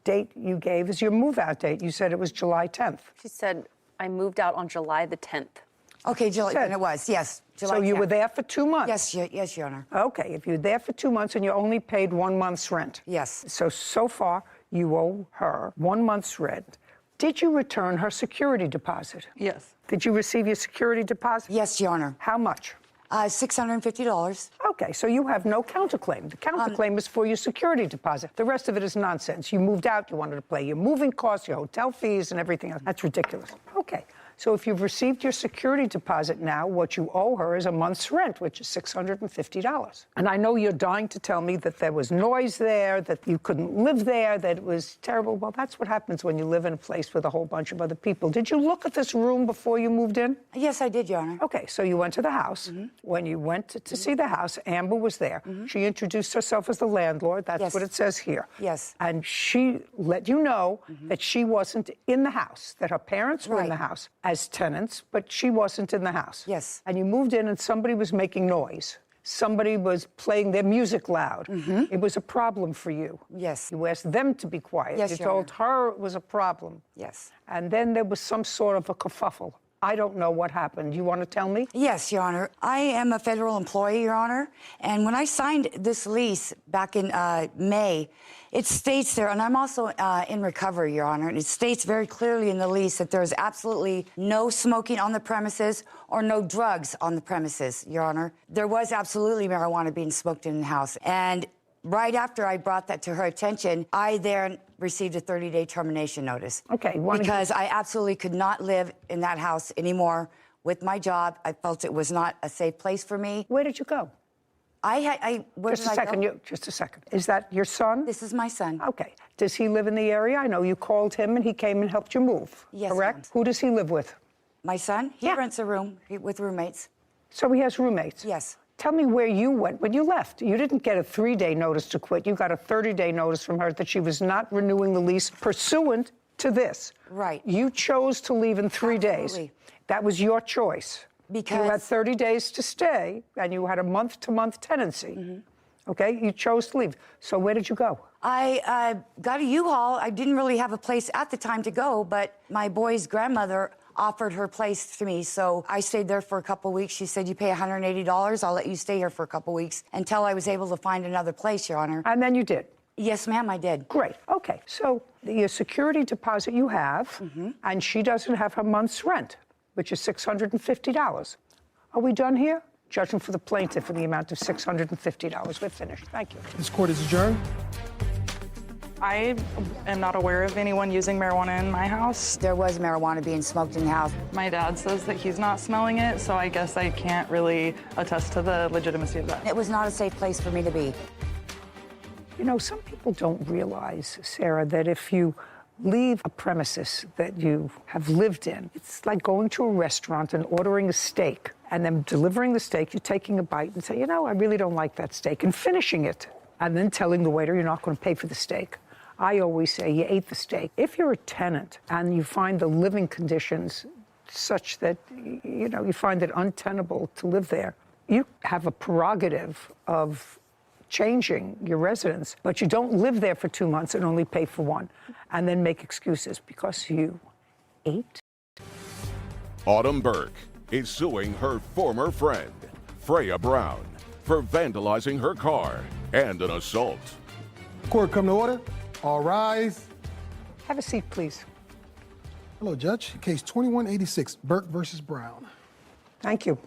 date you gave as your move-out date. You said it was July 10th. She said, I moved out on July the 10th. Okay, July, and it was, yes. July So you 10th. were there for 2 months? Yes, Your Honor. Okay. If you're there for 2 months and you only paid 1 month's rent? Yes. So far, you owe her 1 month's rent. Did you return her security deposit? Yes. Did you receive your security deposit? Yes, Your Honor. How much? $650. Okay, so you have no counterclaim. The counterclaim is for your security deposit. The rest of it is nonsense. You moved out, you wanted to pay your moving costs, your hotel fees, and everything else. That's ridiculous. Okay, so if you've received your security deposit now, what you owe her is a month's rent, which is $650. And I know you're dying to tell me that there was noise there, that you couldn't live there, that it was terrible. Well, that's what happens when you live in a place with a whole bunch of other people. Did you look at this room before you moved in? Yes, I did, Your Honor. Okay, so you went to the house. When you went to see the house, Amber was there. She introduced herself as the landlord. That's Yes. what it says here. Yes. And she let you know that she wasn't in the house, that her parents were in the house as tenants, but she wasn't in the house. Yes. And you moved in and somebody was making noise. Somebody was playing their music loud. It was a problem for you. Yes. You asked them to be quiet. Yes, You Your told her it was a problem. Yes. And then there was some sort of a kerfuffle. I don't know what happened. You want to tell me? Yes, Your Honor. I am a federal employee, Your Honor. And when I signed this lease back in May, it states there, and I'm also in recovery, Your Honor, and it states very clearly in the lease that there is absolutely no smoking on the premises or no drugs on the premises, Your Honor. There was absolutely marijuana being smoked in the house. And right after I brought that to her attention, I then received a 30-day termination notice. Okay. Because I absolutely could not live in that house anymore with my job. I felt it was not a safe place for me. Where did you go? Where Just did a I second. go? Just a second. Is that your son? This is my son. Okay. Does he live in the area? I know you called him and he came and helped you move. Yes, correct? ma'am. Who does he live with? My son? He rents a room with roommates. So he has roommates? Yes. Tell me where you went when you left. You didn't get a 3-day notice to quit. You got a 30-day notice from her that she was not renewing the lease pursuant to this. Right. You chose to leave in 3 days. Absolutely. That was your choice. Because you had 30 days to stay, and you had a month-to-month tenancy. Okay? You chose to leave. So where did you go? I got a U-Haul. I didn't really have a place at the time to go, but my boy's grandmother offered her place to me, so I stayed there for a couple weeks. She said, you pay $180, I'll let you stay here for a couple weeks until I was able to find another place, Your Honor. And then you did? Yes, ma'am, I did. Great. Okay. So your security deposit you have, and she doesn't have her month's rent, which is $650. Are we done here? Judgment for the plaintiff in the amount of $650. We're finished. Thank you. This court is adjourned. I am not aware of anyone using marijuana in my house. There was marijuana being smoked in the house. My dad says that he's not smelling it, so I guess I can't really attest to the legitimacy of that. It was not a safe place for me to be. You know, some people don't realize, Sarah, that if you leave a premises that you have lived in, it's like going to a restaurant and ordering a steak and then delivering the steak, you're taking a bite and say, you know, I really don't like that steak, and finishing it, and then telling the waiter you're not going to pay for the steak. I always say you ate the steak. If you're a tenant and you find the living conditions such that, you know, you find it untenable to live there, you have a prerogative of changing your residence, but you don't live there for 2 months and only pay for 1, and then make excuses because you ate. Autumn Burke is suing her former friend, Freya Brown, for vandalizing her car and an assault. Court come to order. All rise. Have a seat, please. Hello, Judge. Case 2186, Burke versus Brown. Thank you.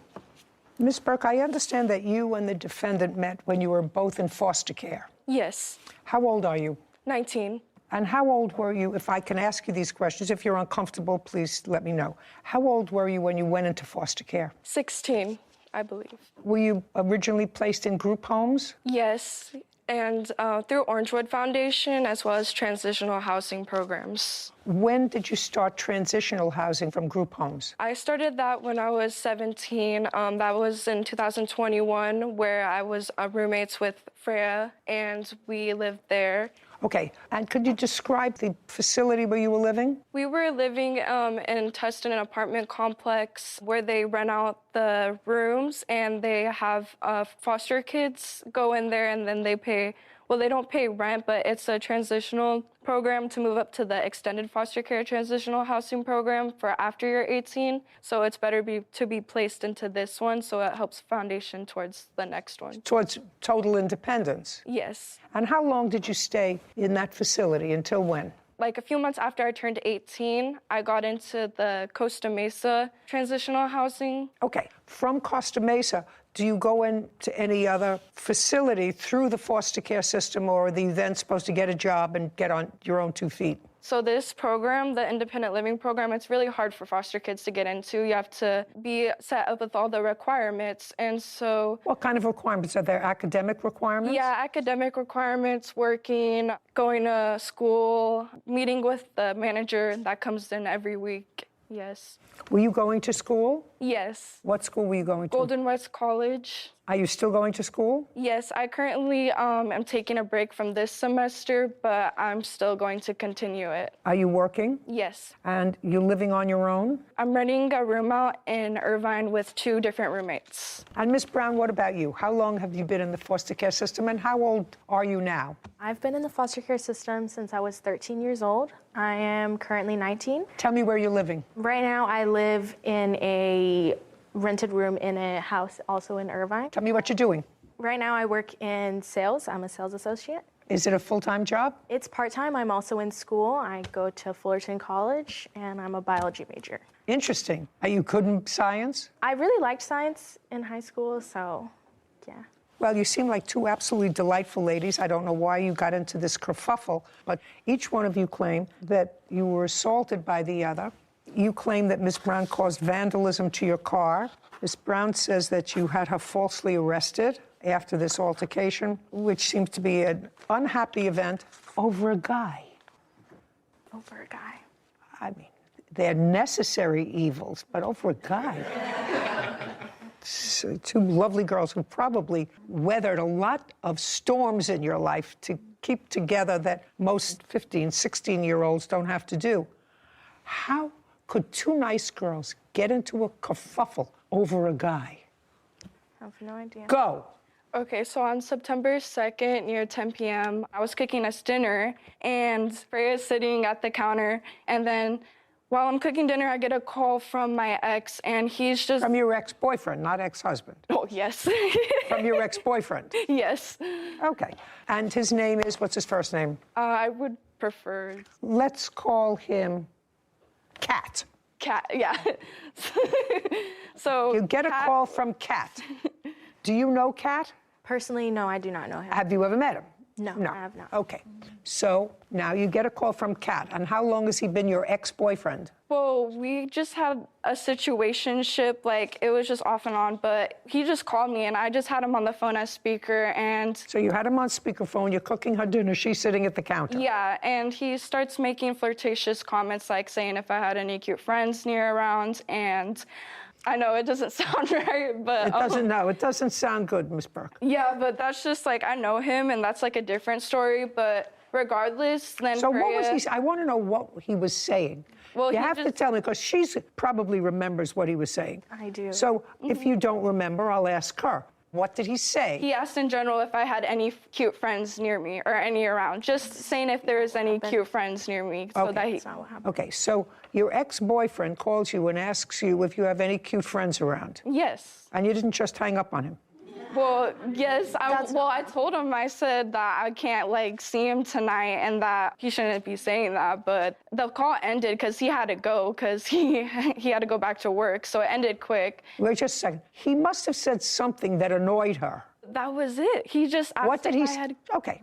Ms. Burke, I understand that you and the defendant met when you were both in foster care. Yes. How old are you? 19. And how old were you, if I can ask you these questions, if you're uncomfortable, please let me know. How old were you when you went into foster care? 16, I believe. Were you originally placed in group homes? Yes, and through Orangewood Foundation, as well as transitional housing programs. When did you start transitional housing from group homes? I started that when I was 17. That was in 2021, where I was roommates with Freya, and we lived there. Okay, and could you describe the facility where you were living? We were living in Tustin, an apartment complex where they rent out the rooms and they have foster kids go in there and then they pay, well, they don't pay rent, but it's a transitional program to move up to the extended foster care transitional housing program for after you're 18. So it's better to be placed into this one, so it helps foundation towards the next one. Towards total independence? Yes. And how long did you stay in that facility? Until when? Like a few months after I turned 18, I got into the Costa Mesa transitional housing. Okay, from Costa Mesa, do you go into any other facility through the foster care system, or are you then supposed to get a job and get on your own 2 feet? So this program, the independent living program, it's really hard for foster kids to get into. You have to be set up with all the requirements, and so... What kind of requirements? Are there academic requirements? Yeah, academic requirements, working, going to school, meeting with the manager that comes in every week. Yes. Were you going to school? Yes. What school were you going to? Golden West College. Are you still going to school? Yes, I currently am taking a break from this semester, but I'm still going to continue it. Are you working? Yes. And you're living on your own? I'm renting a room out in Irvine with 2 different roommates. And Ms. Brown, what about you? How long have you been in the foster care system, and how old are you now? I've been in the foster care system since I was 13 years old. I am currently 19. Tell me where you're living. Right now, I live in a rented room in a house also in Irvine. Tell me what you're doing. Right now, I work in sales. I'm a sales associate. Is it a full-time job? It's part-time. I'm also in school. I go to Fullerton College, and I'm a biology major. Interesting. Are you good in science? I really liked science in high school, so yeah. Well, you seem like 2 absolutely delightful ladies. I don't know why you got into this kerfuffle, but each one of you claim that you were assaulted by the other. You claim that Ms. Brown caused vandalism to your car. Ms. Brown says that you had her falsely arrested after this altercation, which seems to be an unhappy event over a guy. Over a guy? I mean, they're necessary evils, but over a guy. So 2 lovely girls who probably weathered a lot of storms in your life to keep together that most 15, 16-year-olds don't have to do. How could 2 nice girls get into a kerfuffle over a guy? I have no idea. Go. Okay, so on September 2nd, near 10 p.m., I was cooking us dinner, and Freya's sitting at the counter, and then while I'm cooking dinner, I get a call from my ex, and he's just... From your ex-boyfriend, not ex-husband. Oh, yes. From your ex-boyfriend? Yes. Okay. And his name is, what's his first name? I would prefer... Let's call him Cat. Cat, yeah. So you get a call from Cat. Do you know Cat? Personally, no, I do not know him. Have you ever met him? No, I have not. Okay. So now you get a call from Cat. And how long has he been your ex-boyfriend? Well, we just had a situationship, like it was just off and on, but he just called me and I just had him on the phone as speaker, and... So you had him on speakerphone, you're cooking her dinner, she's sitting at the counter. Yeah, and he starts making flirtatious comments, like saying if I had any cute friends near around, and I know it doesn't sound right, but... It doesn't sound good, Miss Burke. Yeah, but that's just like, I know him, and that's like a different story, but regardless, then So Freya... what was he... I want to know what he was saying. Well, you have to tell me, because she probably remembers what he was saying. I do. So if you don't remember, I'll ask her. What did he say? He asked in general if I had any cute friends near me or any around. Just saying if there was any cute friends near me. So that he... That's not what happened. Okay, so your ex-boyfriend calls you and asks you if you have any cute friends around. Yes. And you didn't just hang up on him? Well, yes. I told him, I said that I can't, like, see him tonight and that he shouldn't be saying that. But the call ended because he had to go because he had to go back to work. So it ended quick. Wait just a second. He must have said something that annoyed her. That was it. He just asked What did he say? Okay.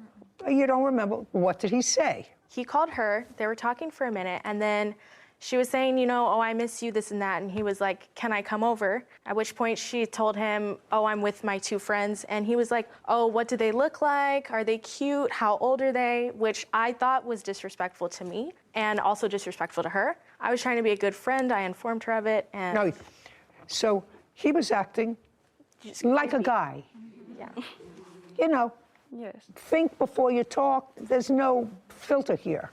You don't remember. What did he say? He called her. They were talking for a minute, and then she was saying, you know, oh, I miss you, this and that. And he was like, can I come over? At which point she told him, oh, I'm with my 2 friends. And he was like, oh, what do they look like? Are they cute? How old are they? Which I thought was disrespectful to me and also disrespectful to her. I was trying to be a good friend. I informed her of it. And No. So he was acting like a guy. Yeah. You know, yes. Think before you talk. There's no filter here.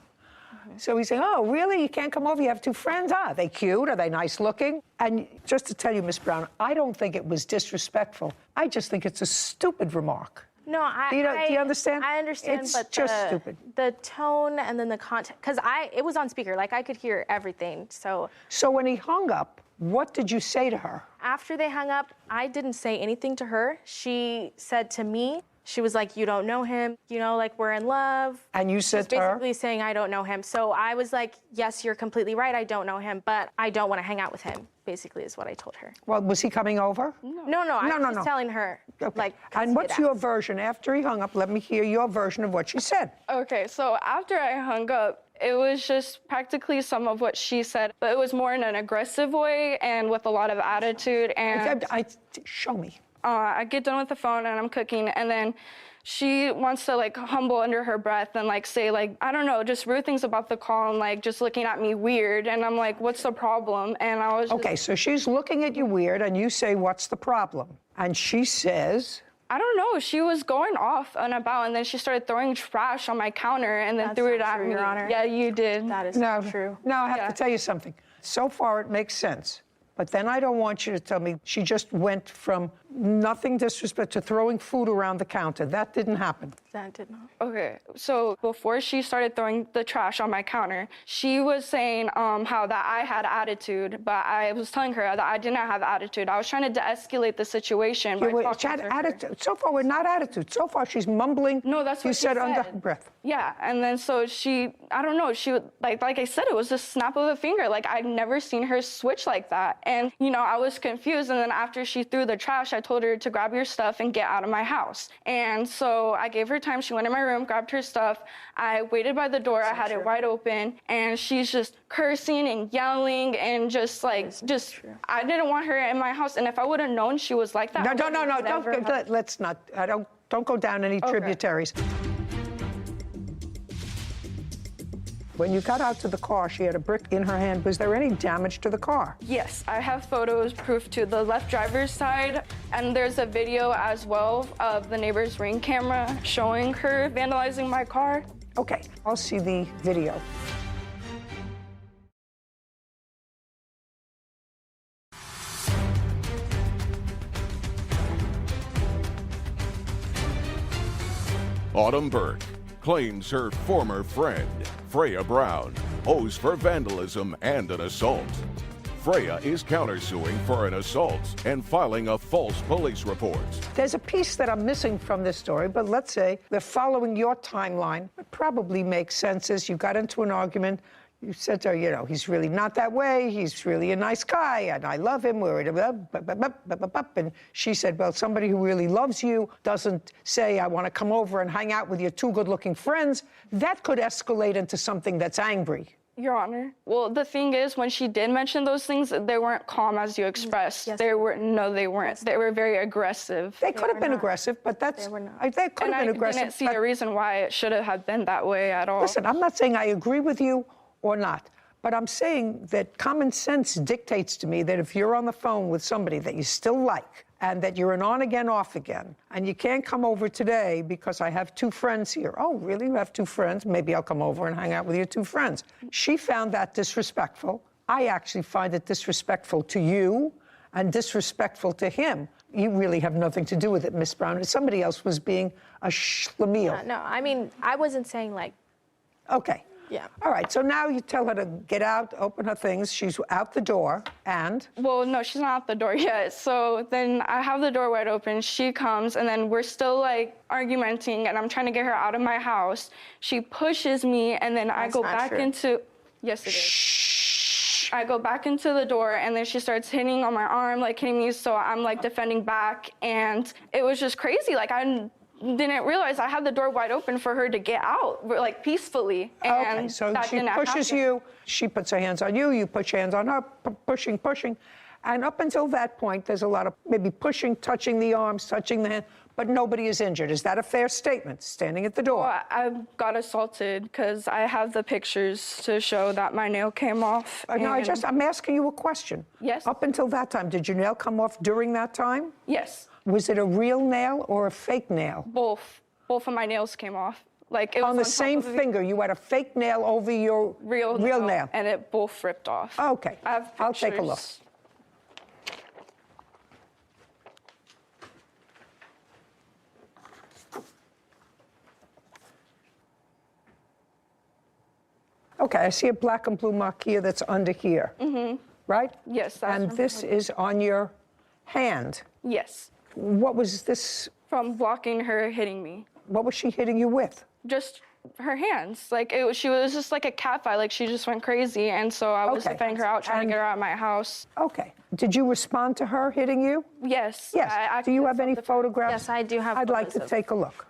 So he's saying, oh, really? You can't come over? You have 2 friends? Are they cute? Are they nice looking? And just to tell you, Miss Brown, I don't think it was disrespectful. I just think it's a stupid remark. No, Do you understand? I understand, It's but just stupid. The tone and then the content, because it was on speaker, like I could hear everything. So when he hung up, what did you say to her? after they hung up, I didn't say anything to her. She said to me, she was like, you don't know him, you know, like we're in love. And you said to her? Basically saying, I don't know him. So I was like, yes, you're completely right. I don't know him, but I don't want to hang out with him, basically is what I told her. Well, was he coming over? No, I was just telling her, like. And what's your version? After he hung up, let me hear your version of what she said. Okay, so after I hung up, it was just practically some of what she said, but it was more in an aggressive way and with a lot of attitude. And show me. I get done with the phone and I'm cooking, and then she wants to like humble under her breath and like say like, I don't know, just rude things about the call and like just looking at me weird. And I'm like, what's the problem? And I was Okay, so she's looking at you weird and you say, what's the problem? And she says, I don't know. She was going off and about, and then she started throwing trash on my counter and then threw it at me. Your Honor. Yeah, you did. That is not true. No, I have to tell you something. So far, it makes sense. But then I don't want you to tell me she just went from nothing disrespect to throwing food around the counter. That didn't happen. That did not. Okay, so before she started throwing the trash on my counter, she was saying how that I had attitude, but I was telling her that I did not have attitude. I was trying to de-escalate the situation. She had attitude. So far, we're not attitude. So far, she's mumbling. No, that's what you she said. said. Under her breath. Yeah, and then so she, I don't know, she would, like I said, it was a snap of a finger. Like, I'd never seen her switch like that. And, you know, I was confused. And then after she threw the trash, I told her to grab your stuff and get out of my house. And so I gave her time. She went in my room, grabbed her stuff. I waited by the door. I had it wide open. And she's just cursing and yelling and just like, I didn't want her in my house. And if I would have known she was like that. No, let's not. Don't go down any tributaries. When you got out to the car, she had a brick in her hand. Was there any damage to the car? Yes, I have photos, proof to the left driver's side, and there's a video as well of the neighbor's Ring camera showing her vandalizing my car. Okay, I'll see the video. Autumn Burke claims her former friend, Freya Brown, owes for vandalism and an assault. Freya is countersuing for an assault and filing a false police report. There's a piece that I'm missing from this story, but let's say they're following your timeline. It probably makes sense as you got into an argument. You said to her, you know, he's really not that way. He's really a nice guy, and I love him. And she said, well, somebody who really loves you doesn't say, I want to come over and hang out with your two good-looking friends. That could escalate into something that's angry. Your Honor. Well, the thing is, when she did mention those things, they weren't calm as you expressed. Yes, they weren't. They were very aggressive. They could have been aggressive, but that's... They were not. They could have been aggressive. I didn't see a reason why it should have been that way at all. Listen, I'm not saying I agree with you or not, but I'm saying that common sense dictates to me that if you're on the phone with somebody that you still like and that you're an on-again, off-again, and you can't come over today because I have two friends here. Oh, really? You have two friends? Maybe I'll come over and hang out with your two friends. She found that disrespectful. I actually find it disrespectful to you and disrespectful to him. You really have nothing to do with it, Miss Brown. If somebody else was being a schlemiel. No, I mean, I wasn't saying like... Okay. Yeah. All right, so now you tell her to get out, open her things. She's out the door, and? Well, no, she's not out the door yet. So then I have the door wide open. She comes, and then we're still like argumenting, and I'm trying to get her out of my house. She pushes me, and then I go back into. Yes, it is. I go back into the door, and then she starts hitting on my arm, like hitting me. So I'm like defending back, and it was just crazy. Like I didn't realize I had the door wide open for her to get out, like peacefully. And Okay, so that she didn't pushes happen. you, she puts her hands on you, you put your hands on her, pushing. And up until that point, there's a lot of maybe pushing, touching the arms, touching the hand, but nobody is injured. Is that a fair statement, standing at the door? Well, I got assaulted because I have the pictures to show that my nail came off. No, I'm asking you a question. Yes. Up until that time, did your nail come off during that time? Yes. Was it a real nail or a fake nail? Both of my nails came off. Like it was on the top same of the finger, you had a fake nail over your real nail. And it both ripped off. Okay, I have I'll take a look. pictures. Okay, I see a black and blue mark here that's under here, right? Yes. And this is on your hand. Yes. What was this? From blocking her hitting me. What was she hitting you with? Just her hands. Like she was just like a cat fight. Like she just went crazy, and so I was defending her out, trying to get her out of my house. Okay. Did you respond to her hitting you? Yes. Yes. Do you have any photographs? Yes, I do have I'd like to photos of- take a look.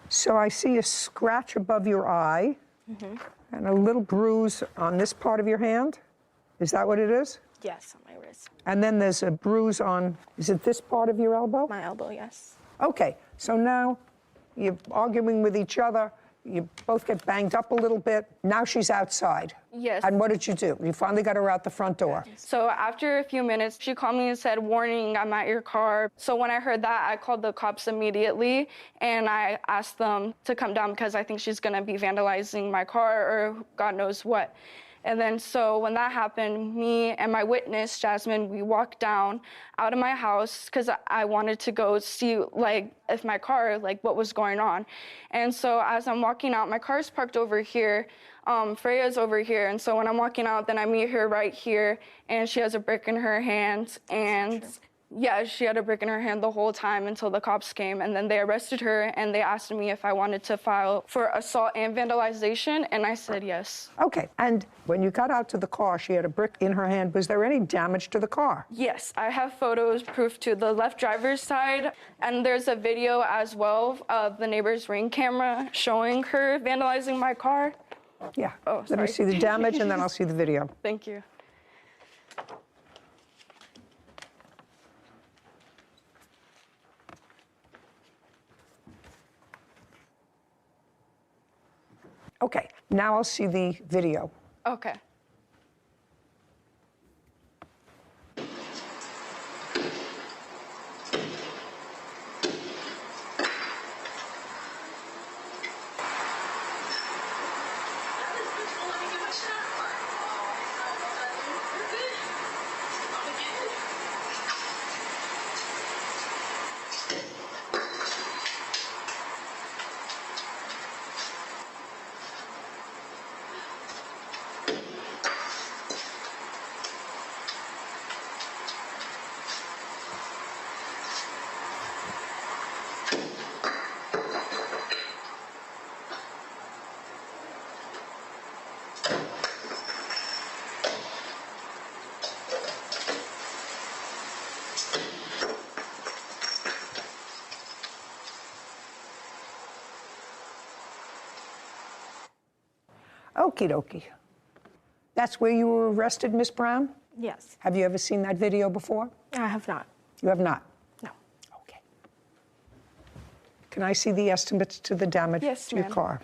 So I see a scratch above your eye and a little bruise on this part of your hand. Is that what it is? Yes, on my wrist. And then there's a bruise on, is it this part of your elbow? My elbow, yes. Okay, so now you're arguing with each other. You both get banged up a little bit. Now she's outside. Yes. And what did you do? You finally got her out the front door. So after a few minutes, she called me and said, "Warning, I'm at your car." So when I heard that, I called the cops immediately, and I asked them to come down because I think she's gonna be vandalizing my car or God knows what. And then so when that happened, me and my witness, Jasmine, we walked down out of my house because I wanted to go see like if my car, like what was going on. And so as I'm walking out, my car's parked over here. Freya's over here. And so when I'm walking out, then I meet her right here, and she has a brick in her hand. And yeah, she had a brick in her hand the whole time until the cops came, and then they arrested her, and they asked me if I wanted to file for assault and vandalization, and I said yes. Okay, and when you got out to the car, she had a brick in her hand. Was there any damage to the car? Yes, I have photos, proof to the left driver's side, and there's a video as well of the neighbor's Ring camera showing her vandalizing my car. Yeah. Oh, Let me sorry. see the damage, and then I'll see the video. Thank you. Okay, now I'll see the video. Okay. Okie dokie. That's where you were arrested, Miss Brown? Yes. Have you ever seen that video before? I have not. You have not? No. Okay. Can I see the estimates to the damage Yes, to your ma'am. car?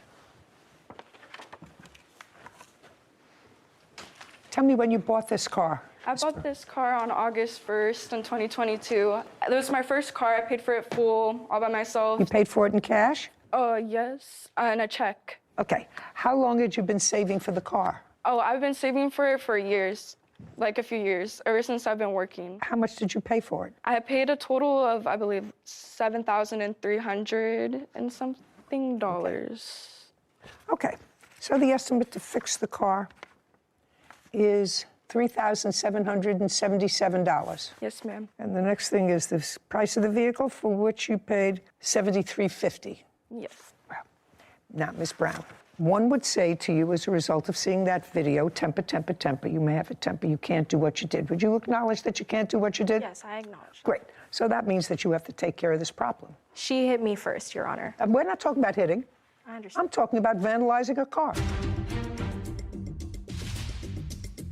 Tell me when you bought this car. I bought this car on August 1st in 2022. It was my first car. I paid for it full, all by myself. You paid for it in cash? Yes, and a check. Okay. How long had you been saving for the car? Oh, I've been saving for it for years. like a few years, ever since I've been working. How much did you pay for it? I paid a total of, I believe, $7,300 and something dollars. Okay, so the estimate to fix the car is $3,777. Yes, ma'am. And the next thing is the price of the vehicle, for which you paid $73.50. Yes. Now, Ms. Brown, one would say to you, as a result of seeing that video, temper, temper, temper, you may have a temper, you can't do what you did. Would you acknowledge that you can't do what you did? Yes, I acknowledge. Great. So that means that you have to take care of this problem. She hit me first, Your Honor. And we're not talking about hitting. I understand. I'm talking about vandalizing a car.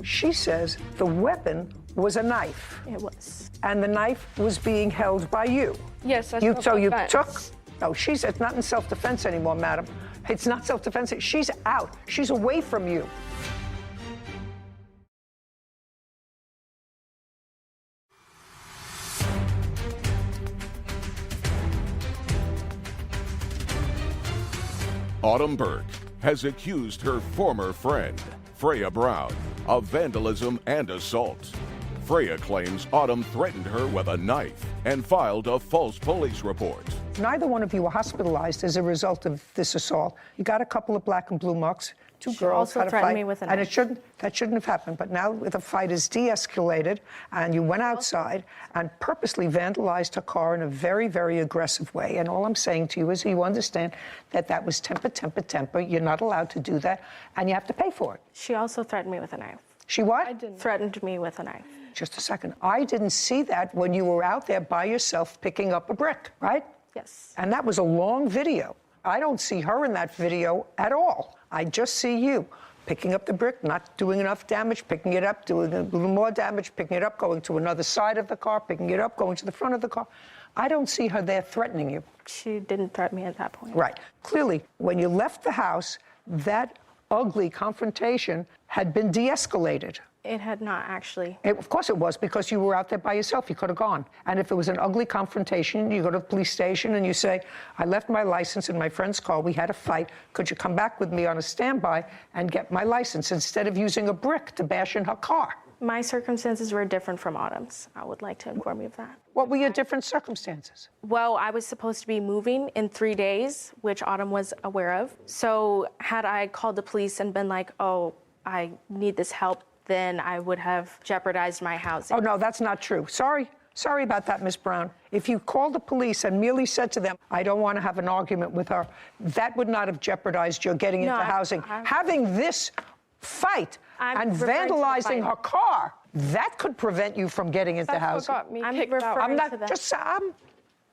She says the weapon was a knife. It was. And the knife was being held by you. Yes, that's So you self-defense. took. No, it's not in self-defense anymore, madam. It's not self-defense. She's out. She's away from you. Autumn Burke has accused her former friend, Freya Brown, of vandalism and assault. Freya claims Autumn threatened her with a knife and filed a false police report. Neither one of you were hospitalized as a result of this assault. You got a couple of black and blue marks. Two She girls also had a threatened fight, me with a and knife. that shouldn't have happened. But now the fight is de-escalated, and you went outside and purposely vandalized her car in a very, very aggressive way. And all I'm saying to you is, you understand that that was temper, temper, temper. You're not allowed to do that, and you have to pay for it. She also threatened me with a knife. She what? Threatened me with a knife. Just a second. I didn't see that when you were out there by yourself picking up a brick, right? Yes. And that was a long video. I don't see her in that video at all. I just see you picking up the brick, not doing enough damage, picking it up, doing a little more damage, picking it up, going to another side of the car, picking it up, going to the front of the car. I don't see her there threatening you. She didn't threaten me at that point. Right. Clearly, when you left the house, that ugly confrontation had been de-escalated. It had not actually. Of course it was, because you were out there by yourself. You could have gone. And if it was an ugly confrontation, you go to the police station and you say, I left my license in my friend's car. We had a fight. Could you come back with me on a standby and get my license instead of using a brick to bash in her car? My circumstances were different from Autumn's. I would like to inform you of that. What were your different circumstances? Well, I was supposed to be moving in 3 days, which Autumn was aware of. So had I called the police and been like, oh, I need this help, then I would have jeopardized my housing. Oh, no, that's not true. Sorry about that, Miss Brown. If you called the police and merely said to them, I don't want to have an argument with her, that would not have jeopardized your getting into housing. Having this fight and vandalizing her car, that could prevent you from getting into housing. What got me kicked out. I'm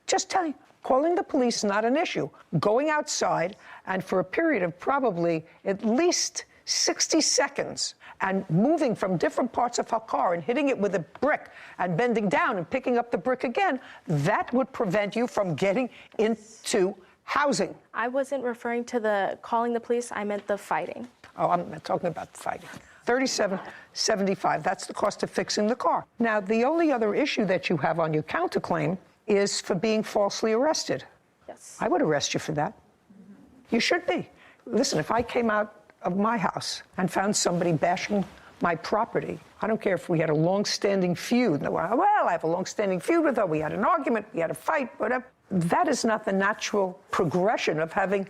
just telling you, calling the police is not an issue. Going outside and for a period of probably at least 60 seconds and moving from different parts of her car and hitting it with a brick and bending down and picking up the brick again, that would prevent you from getting into housing. I wasn't referring to the calling the police, I meant the fighting. Oh, I'm not talking about the fighting. $37.75, that's the cost of fixing the car. Now, the only other issue that you have on your counterclaim is for being falsely arrested. Yes. I would arrest you for that. You should be. Listen, if I came out of my house and found somebody bashing my property, I don't care if we had a long-standing feud. Well, I have a long-standing feud with her. We had an argument. We had a fight, whatever. That is not the natural progression of having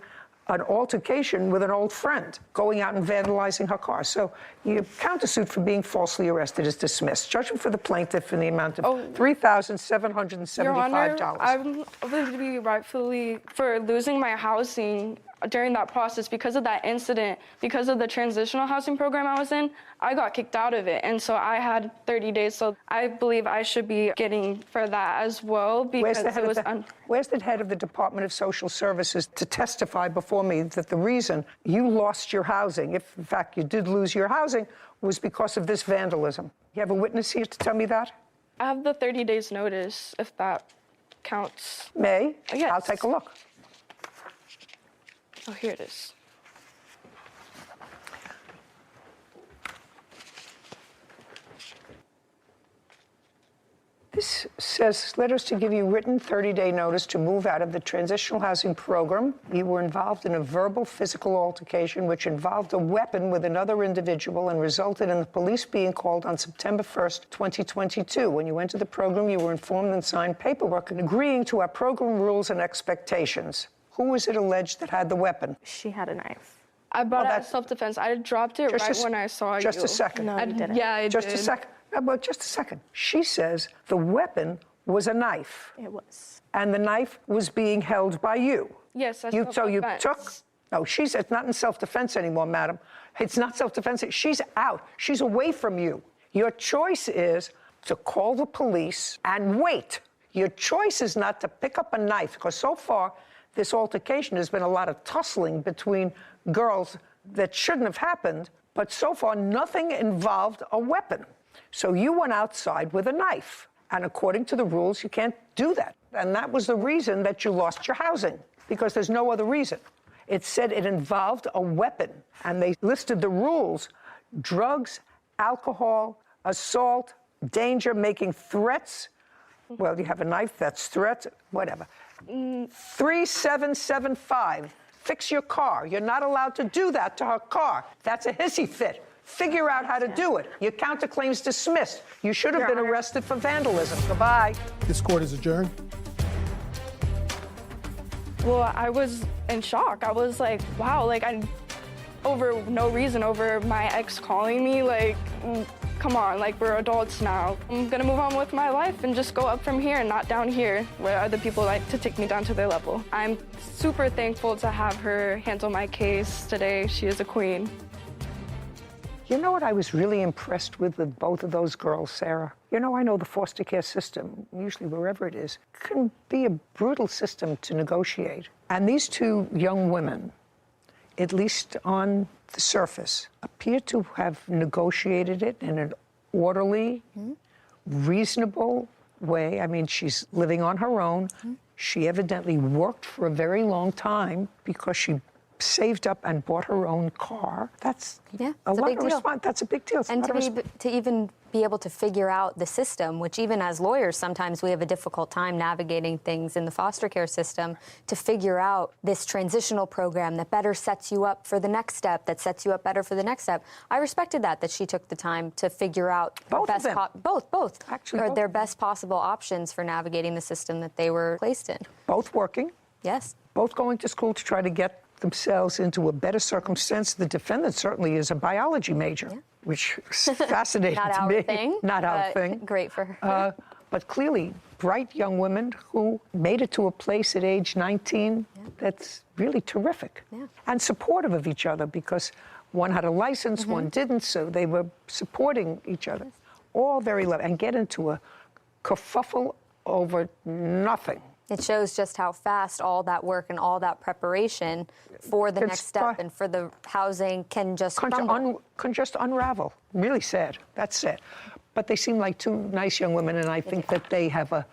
an altercation with an old friend, going out and vandalizing her car. So your countersuit for being falsely arrested is dismissed. Judgment for the plaintiff in the amount of $3,775. Your Honor, I'm going to be rightfully for losing my housing during that process because of that incident, because of the transitional housing program I was in. I got kicked out of it, and so I had 30 days. So I believe I should be getting for that as well because Where's the head of the Department of Social Services to testify before me that the reason you lost your housing, if in fact you did lose your housing, was because of this vandalism? You have a witness here to tell me that? I have the 30 days notice, if that counts. May? Yes. I'll take a look. Oh, here it is. This says letters to give you written 30-day notice to move out of the transitional housing program. You were involved in a verbal physical altercation which involved a weapon with another individual and resulted in the police being called on September 1st, 2022. When you entered the program, you were informed and signed paperwork agreeing to our program rules and expectations. Who was it alleged that had the weapon? She had a knife. I brought it out self-defense. I dropped it right when I saw you. Just a second. No, you didn't. Yeah, I did. Just a second. Well, just a second. She says the weapon was a knife. It was. And the knife was being held by you. Yes, that's So you took... No, it's not in self-defense anymore, madam. It's not self-defense. She's out. She's away from you. Your choice is to call the police and wait. Your choice is not to pick up a knife, because so far, this altercation has been a lot of tussling between girls that shouldn't have happened, but so far, nothing involved a weapon. So you went outside with a knife. And according to the rules, you can't do that. And that was the reason that you lost your housing, because there's no other reason. It said it involved a weapon. And they listed the rules: drugs, alcohol, assault, danger, making threats. Well, you have a knife, that's threats, whatever. 3775, fix your car. You're not allowed to do that to her car. That's a hissy fit. Figure out how to do it. Your counterclaim's dismissed. You should have been arrested for vandalism. Goodbye. This court is adjourned. Well, I was in shock. I was like, wow, like over no reason, over my ex calling me, like, come on, like, we're adults now. I'm gonna move on with my life and just go up from here and not down here where other people like to take me down to their level. I'm super thankful to have her handle my case today. She is a queen. You know what I was really impressed with both of those girls, Sarah? You know, I know the foster care system, usually wherever it is, can be a brutal system to negotiate. And these two young women, at least on the surface, appear to have negotiated it in an orderly, reasonable way. I mean, she's living on her own. She evidently worked for a very long time because she saved up and bought her own car. That's a lot of response. That's a big deal. And to even be able to figure out the system, which even as lawyers, sometimes we have a difficult time navigating things in the foster care system, to figure out this transitional program that better sets you up for the next step, that sets you up better for the next step. I respected that she took the time to figure out both their best possible options for navigating the system that they were placed in. Both working. Yes. Both going to school to try to get themselves into a better circumstance. The defendant certainly is a biology major, which is fascinating to me. Not our thing. Great for her. But clearly, bright young women who made it to a place at age 19 that's really terrific. And supportive of each other, because one had a license, one didn't, so they were supporting each other. All very lovely. And get into a kerfuffle over nothing. It shows just how fast all that work and all that preparation for the next step and for the housing can just unravel. Really sad. That's sad. But they seem like two nice young women, and I think that they have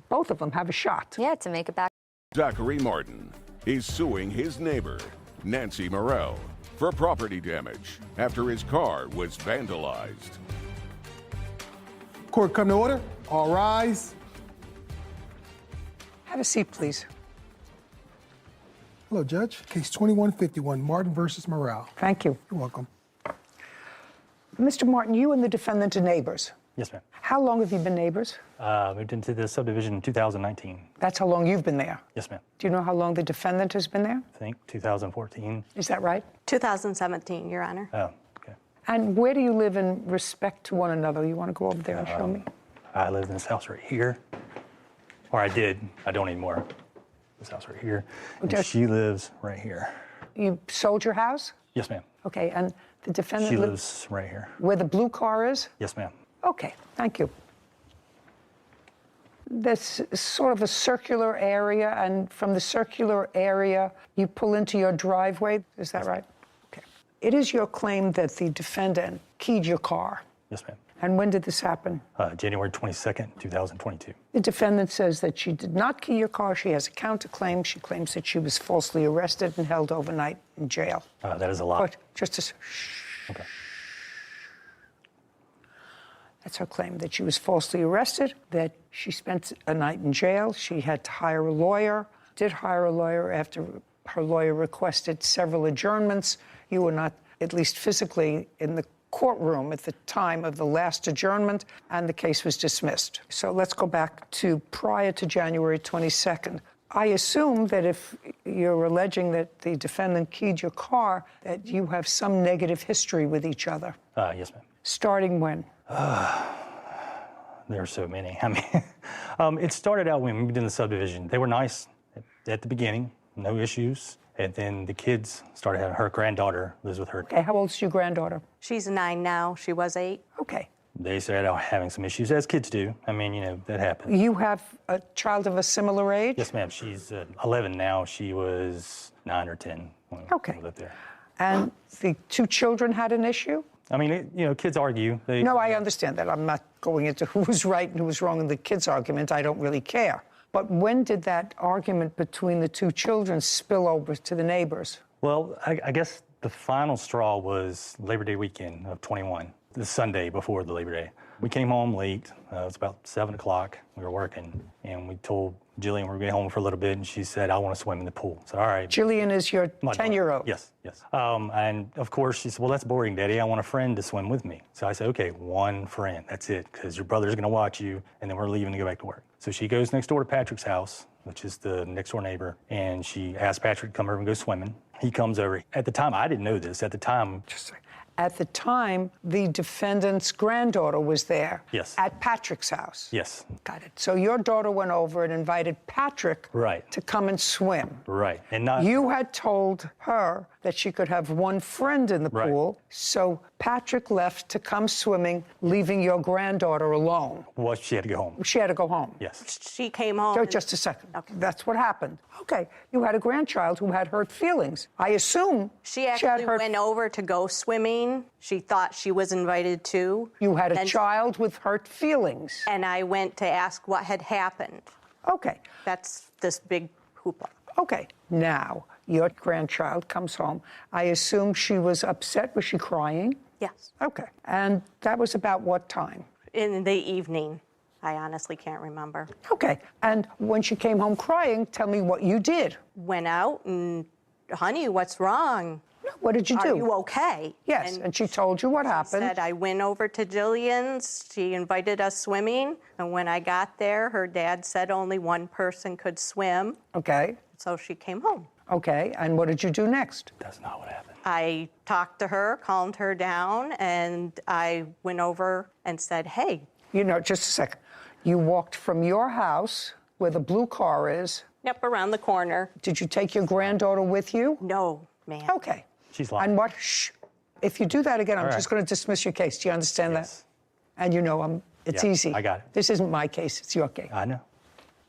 both of them have a shot. Yeah, to make it back. Zachary Martin is suing his neighbor, Nancy Morrell, for property damage after his car was vandalized. Court come to order. All rise. Have a seat, please. Hello, Judge. Case 2151, Martin versus Morrell. Thank you. You're welcome. Mr. Martin, you and the defendant are neighbors. Yes, ma'am. How long have you been neighbors? Moved into the subdivision in 2019. That's how long you've been there? Yes, ma'am. Do you know how long the defendant has been there? I think 2014. Is that right? 2017, Your Honor. Oh, okay. And where do you live in respect to one another? You want to go over there and show me? I live in this house right here. Or I did. I don't anymore. This house right here. And she lives right here. You sold your house? Yes, ma'am. Okay, and the defendant... She lives right here. Where the blue car is? Yes, ma'am. Okay, thank you. That's sort of a circular area, and from the circular area, you pull into your driveway. Is that right? Okay. It is your claim that the defendant keyed your car. Yes, ma'am. And when did this happen? January 22nd, 2022. The defendant says that she did not key your car. She has a counterclaim. She claims that she was falsely arrested and held overnight in jail. That is a lie. But just to... Okay. That's her claim, that she was falsely arrested, that she spent a night in jail. She had to hire a lawyer, did hire a lawyer after her lawyer requested several adjournments. You were not, at least physically, in the courtroom at the time of the last adjournment, and the case was dismissed. So let's go back to prior to January 22nd. I assume that if you're alleging that the defendant keyed your car, that you have some negative history with each other. Yes, ma'am. Starting when? There are so many. I mean, it started out when we moved in the subdivision. They were nice at the beginning, no issues. And then the kids started having, her granddaughter lives with her. Okay, how old's your granddaughter? She's 9 now. She was 8. Okay. They started having some issues, as kids do. I mean, you know, that happens. You have a child of a similar age? Yes, ma'am. She's 11 now. She was 9 or 10 when we lived there. And the 2 children had an issue? I mean, you know, kids argue. No, I understand that. I'm not going into who was right and who was wrong in the kids' argument. I don't really care. But when did that argument between the 2 children spill over to the neighbors? Well, I guess the final straw was Labor Day weekend of 21, the Sunday before the Labor Day. We came home late. It was about 7 o'clock. We were working, and we told Jillian we were going home for a little bit, and she said, I want to swim in the pool. So, all right. Jillian is your 10-year-old? Yes, yes. And, of course, she said, well, that's boring, Daddy. I want a friend to swim with me. So I said, okay, one friend. That's it, because your brother's going to watch you, and then we're leaving to go back to work. So she goes next door to Patrick's house, which is the next-door neighbor, and she asked Patrick to come over and go swimming. He comes over. At the time, I didn't know this. At the time... At the time, the defendant's granddaughter was there. Yes. At Patrick's house. Yes. Got it. So your daughter went over and invited Patrick to come and swim. Right. And not... You had told her that she could have one friend in the pool, so Patrick left to come swimming, leaving your granddaughter alone. Well, she had to go home. She had to go home. Yes. She came home. So just a second. Okay. That's what happened. Okay. You had a grandchild who had hurt feelings. I assume she actually went over to go swimming. She thought she was invited too. You had a child with hurt feelings. And I went to ask what had happened. Okay. That's this big hoopla. Okay. Now, your grandchild comes home. I assume she was upset. Was she crying? Yes. Okay. And that was about what time? In the evening. I honestly can't remember. Okay. And when she came home crying, tell me what you did. Went out and, honey, what's wrong? No, what did you do? Are you okay? Yes, and she told you what happened. She said, I went over to Jillian's. She invited us swimming. And when I got there, her dad said only one person could swim. Okay. So she came home. Okay, and what did you do next? That's not what happened. I talked to her, calmed her down, and I went over and said, hey. You know, just a second. You walked from your house, where the blue car is. Yep, around the corner. Did you take your granddaughter with you? No, ma'am. Okay. She's lying. And what? Shh. If you do that again, I'm just going to dismiss your case. Do you understand that? And you know, it's easy. I got it. This isn't my case, it's your case. I know.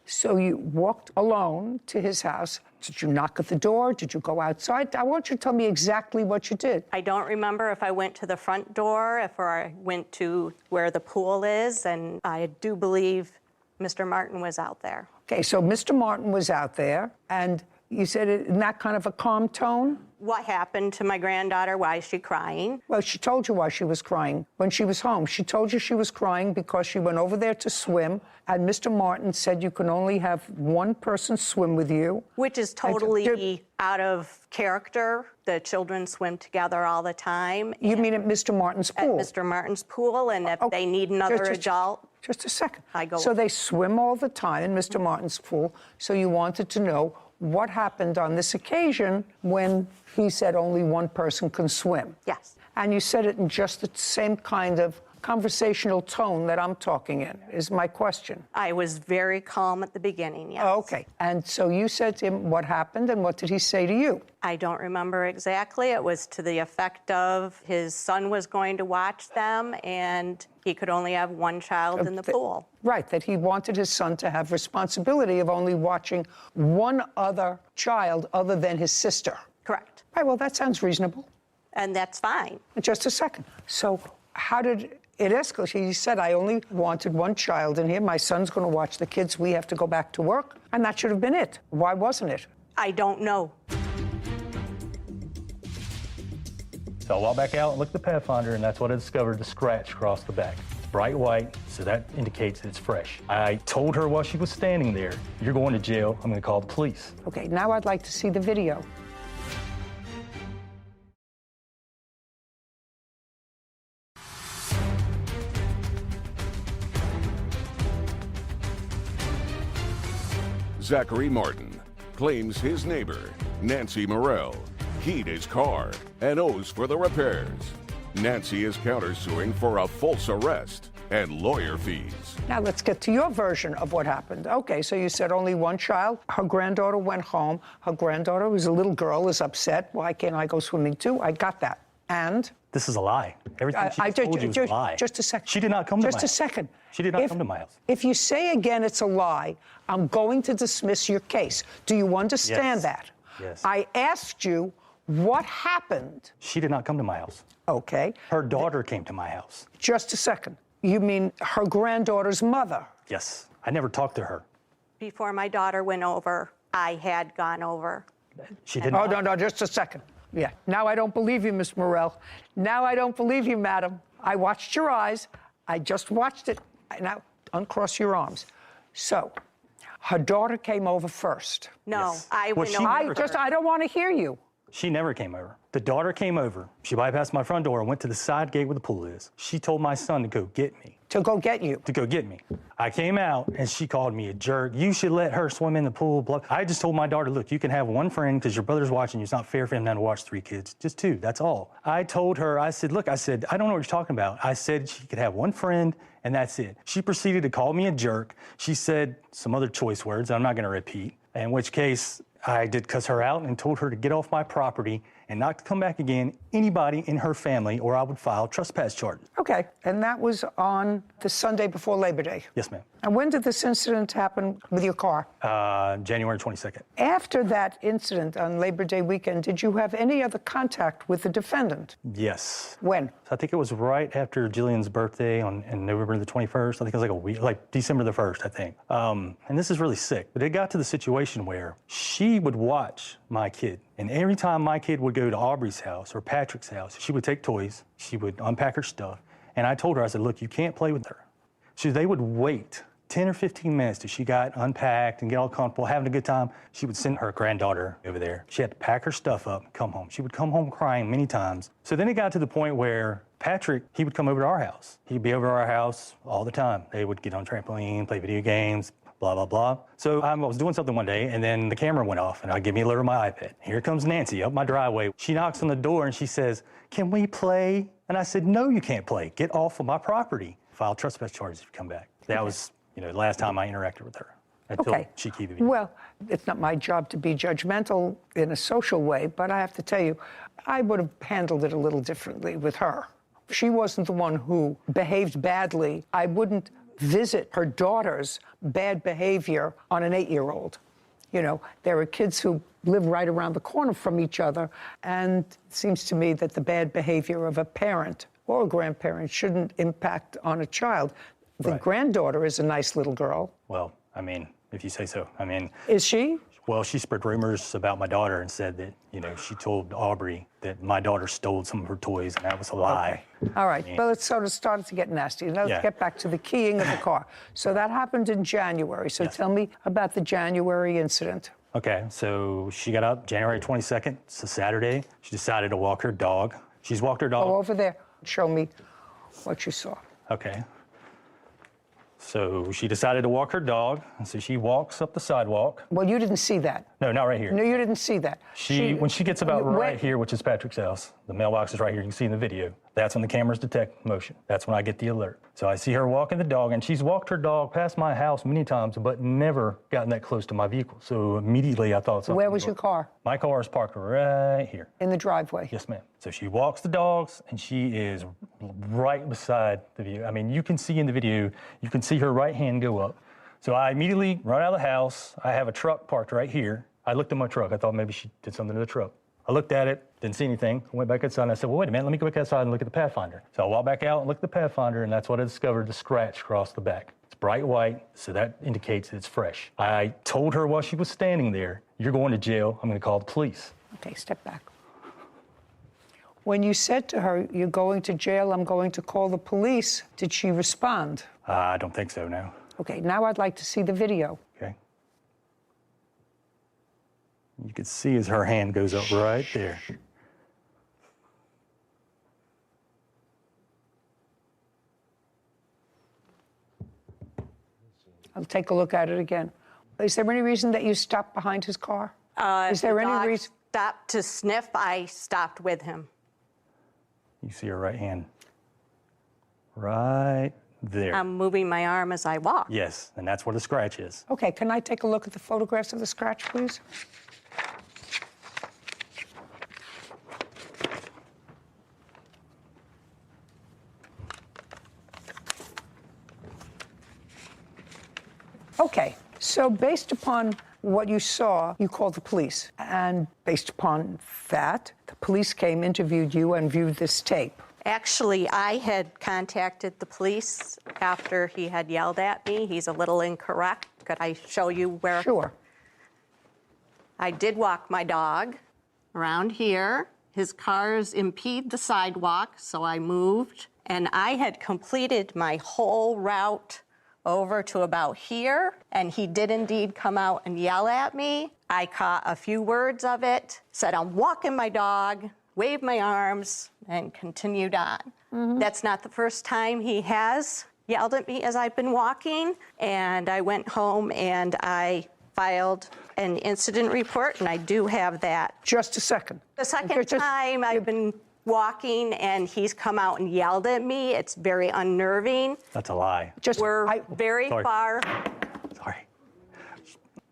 So you walked alone to his house. Did you knock at the door? Did you go outside? I want you to tell me exactly what you did. I don't remember if I went to the front door, or I went to where the pool is, and I do believe Mr. Martin was out there. Okay, so Mr. Martin was out there, and you said it in that kind of a calm tone? What happened to my granddaughter? Why is she crying? Well, she told you why she was crying when she was home. She told you she was crying because she went over there to swim, and Mr. Martin said you can only have one person swim with you. Which is totally out of character. The children swim together all the time. You mean at Mr. Martin's pool? At Mr. Martin's pool, and if they need another adult... Just a second. I go. So they swim all the time in Mr. Martin's pool, so you wanted to know what happened on this occasion when he said only one person can swim. Yes. And you said it in just the same kind of conversational tone that I'm talking in, is my question. I was very calm at the beginning, yes. Oh, okay. And so you said to him what happened, and what did he say to you? I don't remember exactly. It was to the effect of his son was going to watch them, and he could only have one child in the pool. Right, that he wanted his son to have responsibility of only watching one other child other than his sister. Correct. Right, well, that sounds reasonable. And that's fine. Just a second. So how did it escalate? He said, I only wanted one child in here. My son's going to watch the kids. We have to go back to work. And that should have been it. Why wasn't it? I don't know. So I walked back out and looked at the Pathfinder, and that's what I discovered, the scratch across the back. bright white, so that indicates it's fresh. I told her while she was standing there, you're going to jail. I'm going to call the police. Okay, now I'd like to see the video. Zachary Martin claims his neighbor, Nancy Morrell, keyed his car and owes for the repairs. Nancy is countersuing for a false arrest and lawyer fees. Now let's get to your version of what happened. Okay, so you said only one child. Her granddaughter went home. Her granddaughter, who's a little girl, is upset. Why can't I go swimming too? I got that. And? This is a lie. Everything she told you is a lie. Just a second. She did not come to my house. Just a second. She did not come to my house. If you say again it's a lie, I'm going to dismiss your case. Do you understand that? Yes. I asked you what happened. She did not come to my house. Okay. Her daughter came to my house. Just a second. You mean her granddaughter's mother? Yes. I never talked to her. Before my daughter went over, I had gone over. She didn't. Oh, no, just a second. Yeah. Now I don't believe you, Miss Morrell. Now I don't believe you, madam. I watched your eyes. I just watched it. Now uncross your arms. So, her daughter came over first. No, Yes. I went over. I don't want to hear you. She never came over. The daughter came over. She bypassed my front door and went to the side gate where the pool is. She told my son to go get me. To go get you? To go get me. I came out and she called me a jerk. You should let her swim in the pool. Blah. I just told my daughter, look, you can have one friend because your brother's watching you. It's not fair for him now to watch 3 kids. Just 2, that's all. I told her, I said, look, I don't know what you're talking about. I said she could have one friend and that's it. She proceeded to call me a jerk. She said some other choice words I'm not going to repeat, in which case I did cuss her out and told her to get off my property and not to come back again, anybody in her family, or I would file trespass charges. Okay, and that was on the Sunday before Labor Day? Yes, ma'am. And when did this incident happen with your car? January 22nd. After that incident on Labor Day weekend, did you have any other contact with the defendant? Yes. When? I think it was right after Jillian's birthday on November the 21st. I think it was like a week, like December the 1st, I think. And this is really sick, but it got to the situation where she would watch my kid. And every time my kid would go to Aubrey's house or Patrick's house, she would take toys, she would unpack her stuff. And I told her, I said, look, you can't play with her. So they would wait 10 or 15 minutes till she got unpacked and get all comfortable, having a good time. She would send her granddaughter over there. She had to pack her stuff up and come home. She would come home crying many times. So then it got to the point where Patrick, he would come over to our house. He'd be over to our house all the time. They would get on trampoline, play video games, blah, blah, blah. So I was doing something one day, and then the camera went off, and I give me a load of my iPad. Here comes Nancy up my driveway. She knocks on the door, and she says, can we play? And I said, no, you can't play. Get off of my property. File trespass charges if you come back. That was, the last time I interacted with her. Until she keyed the video. Well, it's not my job to be judgmental in a social way, but I have to tell you, I would have handled it a little differently with her. She wasn't the one who behaved badly. I wouldn't visit her daughter's bad behavior on an 8-year-old. There are kids who live right around the corner from each other, and it seems to me that the bad behavior of a parent or a grandparent shouldn't impact on a child. The granddaughter is a nice little girl. Well, if you say so. Is she? Well, she spread rumors about my daughter and said that, she told Aubrey that my daughter stole some of her toys, and that was a lie. Okay. All right. Well, it sort of started to get nasty. Let's get back to the keying of the car. So that happened in January. So tell me about the January incident. Okay. So she got up January 22nd. It's a Saturday. She decided to walk her dog. She's walked her dog. Go over there. Show me what you saw. Okay. So she decided to walk her dog, and so she walks up the sidewalk. Well, you didn't see that. No, not right here. No, you didn't see that. When she gets about right here, which is Patrick's house, the mailbox is right here, you can see in the video. That's when the cameras detect motion. That's when I get the alert. So I see her walking the dog, and she's walked her dog past my house many times, but never gotten that close to my vehicle. So immediately I thought something. Where was your car? My car is parked right here. In the driveway? Yes, ma'am. So she walks the dogs, and she is right beside the view. You can see in the video, you can see her right hand go up. So I immediately run out of the house. I have a truck parked right here. I looked at my truck. I thought maybe she did something to the truck. I looked at it, didn't see anything. I went back outside and I said, well, wait a minute, let me go back outside and look at the Pathfinder. So I walked back out and looked at the Pathfinder, and that's what I discovered, the scratch across the back. It's bright white, so that indicates it's fresh. I told her while she was standing there, you're going to jail. I'm going to call the police. Okay, step back. When you said to her, you're going to jail, I'm going to call the police, did she respond? I don't think so, no. Okay, now I'd like to see the video. Okay. You can see as her hand goes up right there. I'll take a look at it again. Is there any reason that you stopped behind his car? Is there any reason? Stopped to sniff, I stopped with him. You see her right hand right there. I'm moving my arm as I walk. Yes, and that's where the scratch is. Okay, can I take a look at the photographs of the scratch, please? Okay, so based upon what you saw, you called the police. And based upon that, the police came, interviewed you, and viewed this tape. Actually, I had contacted the police after he had yelled at me. He's a little incorrect. Could I show you where? Sure. I did walk my dog around here. His cars impede the sidewalk, so I moved. And I had completed my whole route over to about here, and he did indeed come out and yell at me. I caught a few words of it, said I'm walking my dog, waved my arms, and continued on. That's not the first time he has yelled at me as I've been walking, and I went home and I filed an incident report, and I do have that. Just a second. The second time I've been walking and he's come out and yelled at me, it's very unnerving. That's a lie. We're very far. Sorry.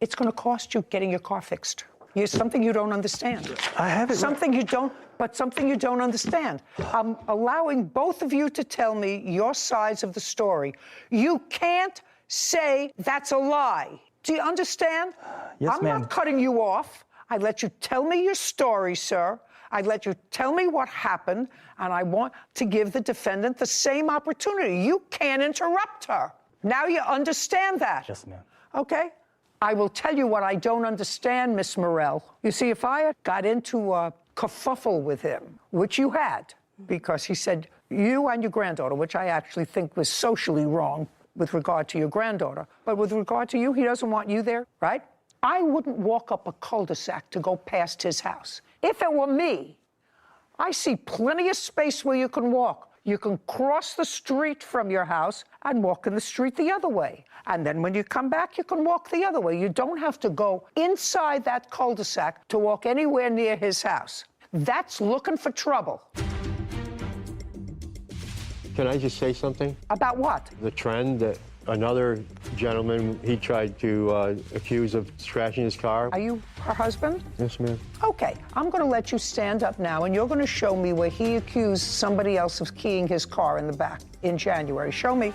It's going to cost you getting your car fixed. It's something you don't understand. I have it. Something you don't understand. I'm allowing both of you to tell me your sides of the story. You can't say that's a lie. Do you understand? Yes, I'm ma'am. not cutting you off. I let you tell me your story, sir. I let you tell me what happened, and I want to give the defendant the same opportunity. You can't interrupt her. Now you understand that? Yes, ma'am. Okay. I will tell you what I don't understand, Miss Morell. You see, if I had got into a kerfuffle with him, which you had, because he said you and your granddaughter, which I actually think was socially wrong with regard to your granddaughter, but with regard to you, he doesn't want you there, right? I wouldn't walk up a cul-de-sac to go past his house. If it were me, I see plenty of space where you can walk. You can cross the street from your house and walk in the street the other way. And then when you come back, you can walk the other way. You don't have to go inside that cul-de-sac to walk anywhere near his house. That's looking for trouble. Can I just say something? About what? The trend that another gentleman, he tried to accuse of scratching his car. Are you her husband? Yes, ma'am. Okay, I'm going to let you stand up now, and you're going to show me where he accused somebody else of keying his car in the back in January. Show me.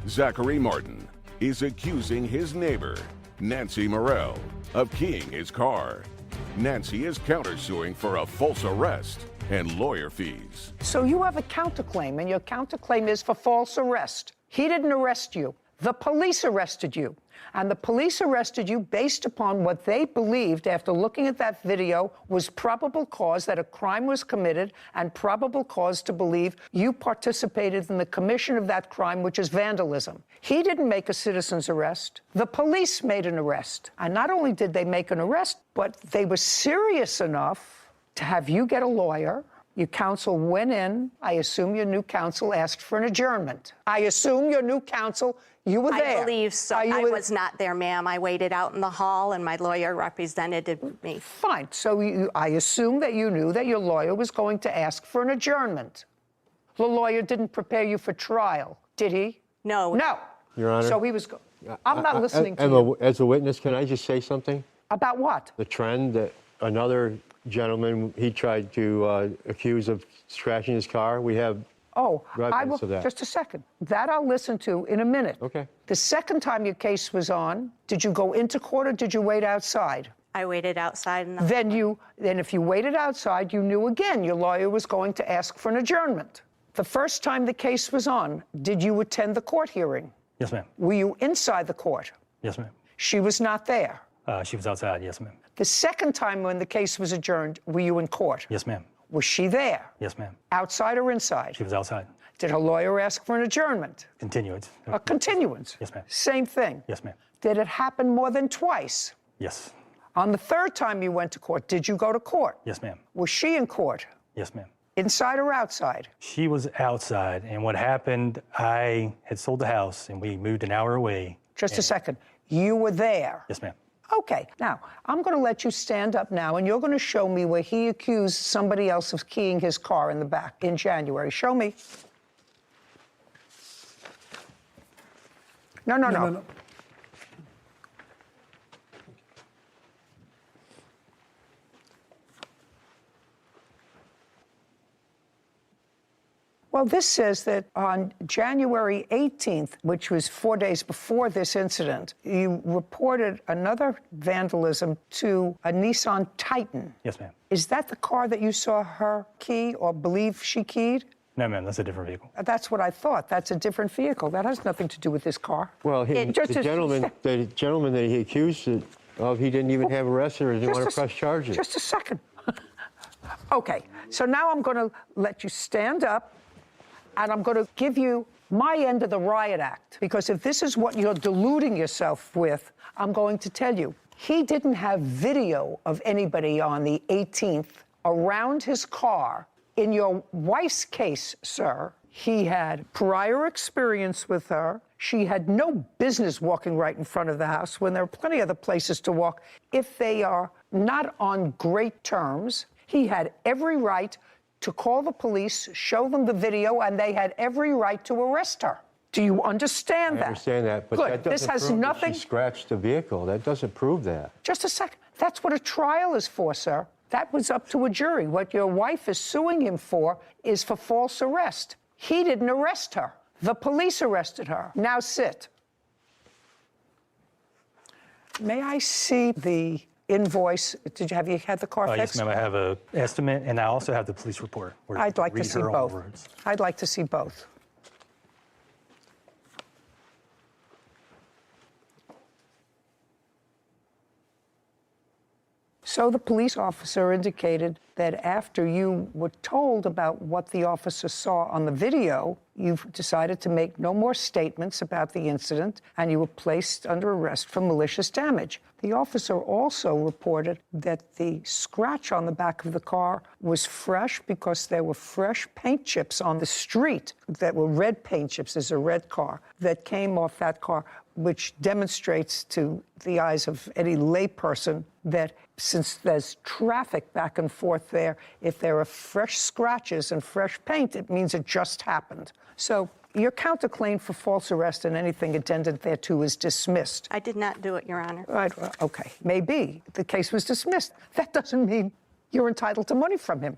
Zachary Martin is accusing his neighbor, Nancy Morell, of keying his car. Nancy is countersuing for a false arrest and lawyer fees. So you have a counterclaim, and your counterclaim is for false arrest. He didn't arrest you. The police arrested you. And the police arrested you based upon what they believed, after looking at that video, was probable cause that a crime was committed and probable cause to believe you participated in the commission of that crime, which is vandalism. He didn't make a citizen's arrest. The police made an arrest. And not only did they make an arrest, but they were serious enough to have you get a lawyer. Your counsel went in. I assume your new counsel asked for an adjournment. I assume your new counsel, you were there. I believe so. I was not there, ma'am. I waited out in the hall, and my lawyer represented me. Fine. So I assume that you knew that your lawyer was going to ask for an adjournment. The lawyer didn't prepare you for trial, did he? No. No. Your Honor. So he was. I'm not listening to you. As a witness, can I just say something? About what? The trend that another gentleman, he tried to accuse of scratching his car. We have evidence of that. Just a second. That I'll listen to in a minute. Okay. The second time your case was on, did you go into court or did you wait outside? I waited outside. Then if you waited outside, you knew again your lawyer was going to ask for an adjournment. The first time the case was on, did you attend the court hearing? Yes, ma'am. Were you inside the court? Yes, ma'am. She was not there. She was outside. Yes, ma'am. The second time when the case was adjourned, were you in court? Yes, ma'am. Was she there? Yes, ma'am. Outside or inside? She was outside. Did her lawyer ask for an adjournment? Continuance. A continuance? Yes, ma'am. Same thing? Yes, ma'am. Did it happen more than twice? Yes. On the third time you went to court, did you go to court? Yes, ma'am. Was she in court? Yes, ma'am. Inside or outside? She was outside, and what happened, I had sold the house, and we moved an hour away. Just a second. You were there? Yes, ma'am. Okay. Now, I'm going to let you stand up now, and you're going to show me where he accused somebody else of keying his car in the back in January. Show me. No. Well, this says that on January 18th, which was 4 days before this incident, you reported another vandalism to a Nissan Titan. Yes, ma'am. Is that the car that you saw her key or believe she keyed? No, ma'am, that's a different vehicle. That's what I thought. That's a different vehicle. That has nothing to do with this car. Well, the gentleman that he accused of, he didn't even have arrested or didn't want to press charges. Just a second. Okay, so now I'm going to let you stand up, and I'm going to give you my end of the riot act, because if this is what you're deluding yourself with, I'm going to tell you. He didn't have video of anybody on the 18th around his car. In your wife's case, sir, he had prior experience with her. She had no business walking right in front of the house when there are plenty of other places to walk. If they are not on great terms, he had every right to call the police, show them the video, and they had every right to arrest her. Do you understand that? I understand that, but Good. that doesn't This has prove nothing. that she scratched the vehicle. That doesn't prove that. Just a second. That's what a trial is for, sir. That was up to a jury. What your wife is suing him for is for false arrest. He didn't arrest her. The police arrested her. Now sit. May I see the invoice? Have you had the car fixed? Yes, ma'am. I have an estimate, and I also have the police report. where I'd like to read see her own both. words. I'd like to see both. So the police officer indicated that after you were told about what the officer saw on the video, you've decided to make no more statements about the incident, and you were placed under arrest for malicious damage. The officer also reported that the scratch on the back of the car was fresh because there were fresh paint chips on the street that were red paint chips. There's a red car that came off that car, which demonstrates to the eyes of any layperson that since there's traffic back and forth there, if there are fresh scratches and fresh paint, it means it just happened. So your counterclaim for false arrest and anything addended thereto is dismissed. I did not do it, Your Honor. Right, well, okay, maybe. The case was dismissed. That doesn't mean you're entitled to money from him.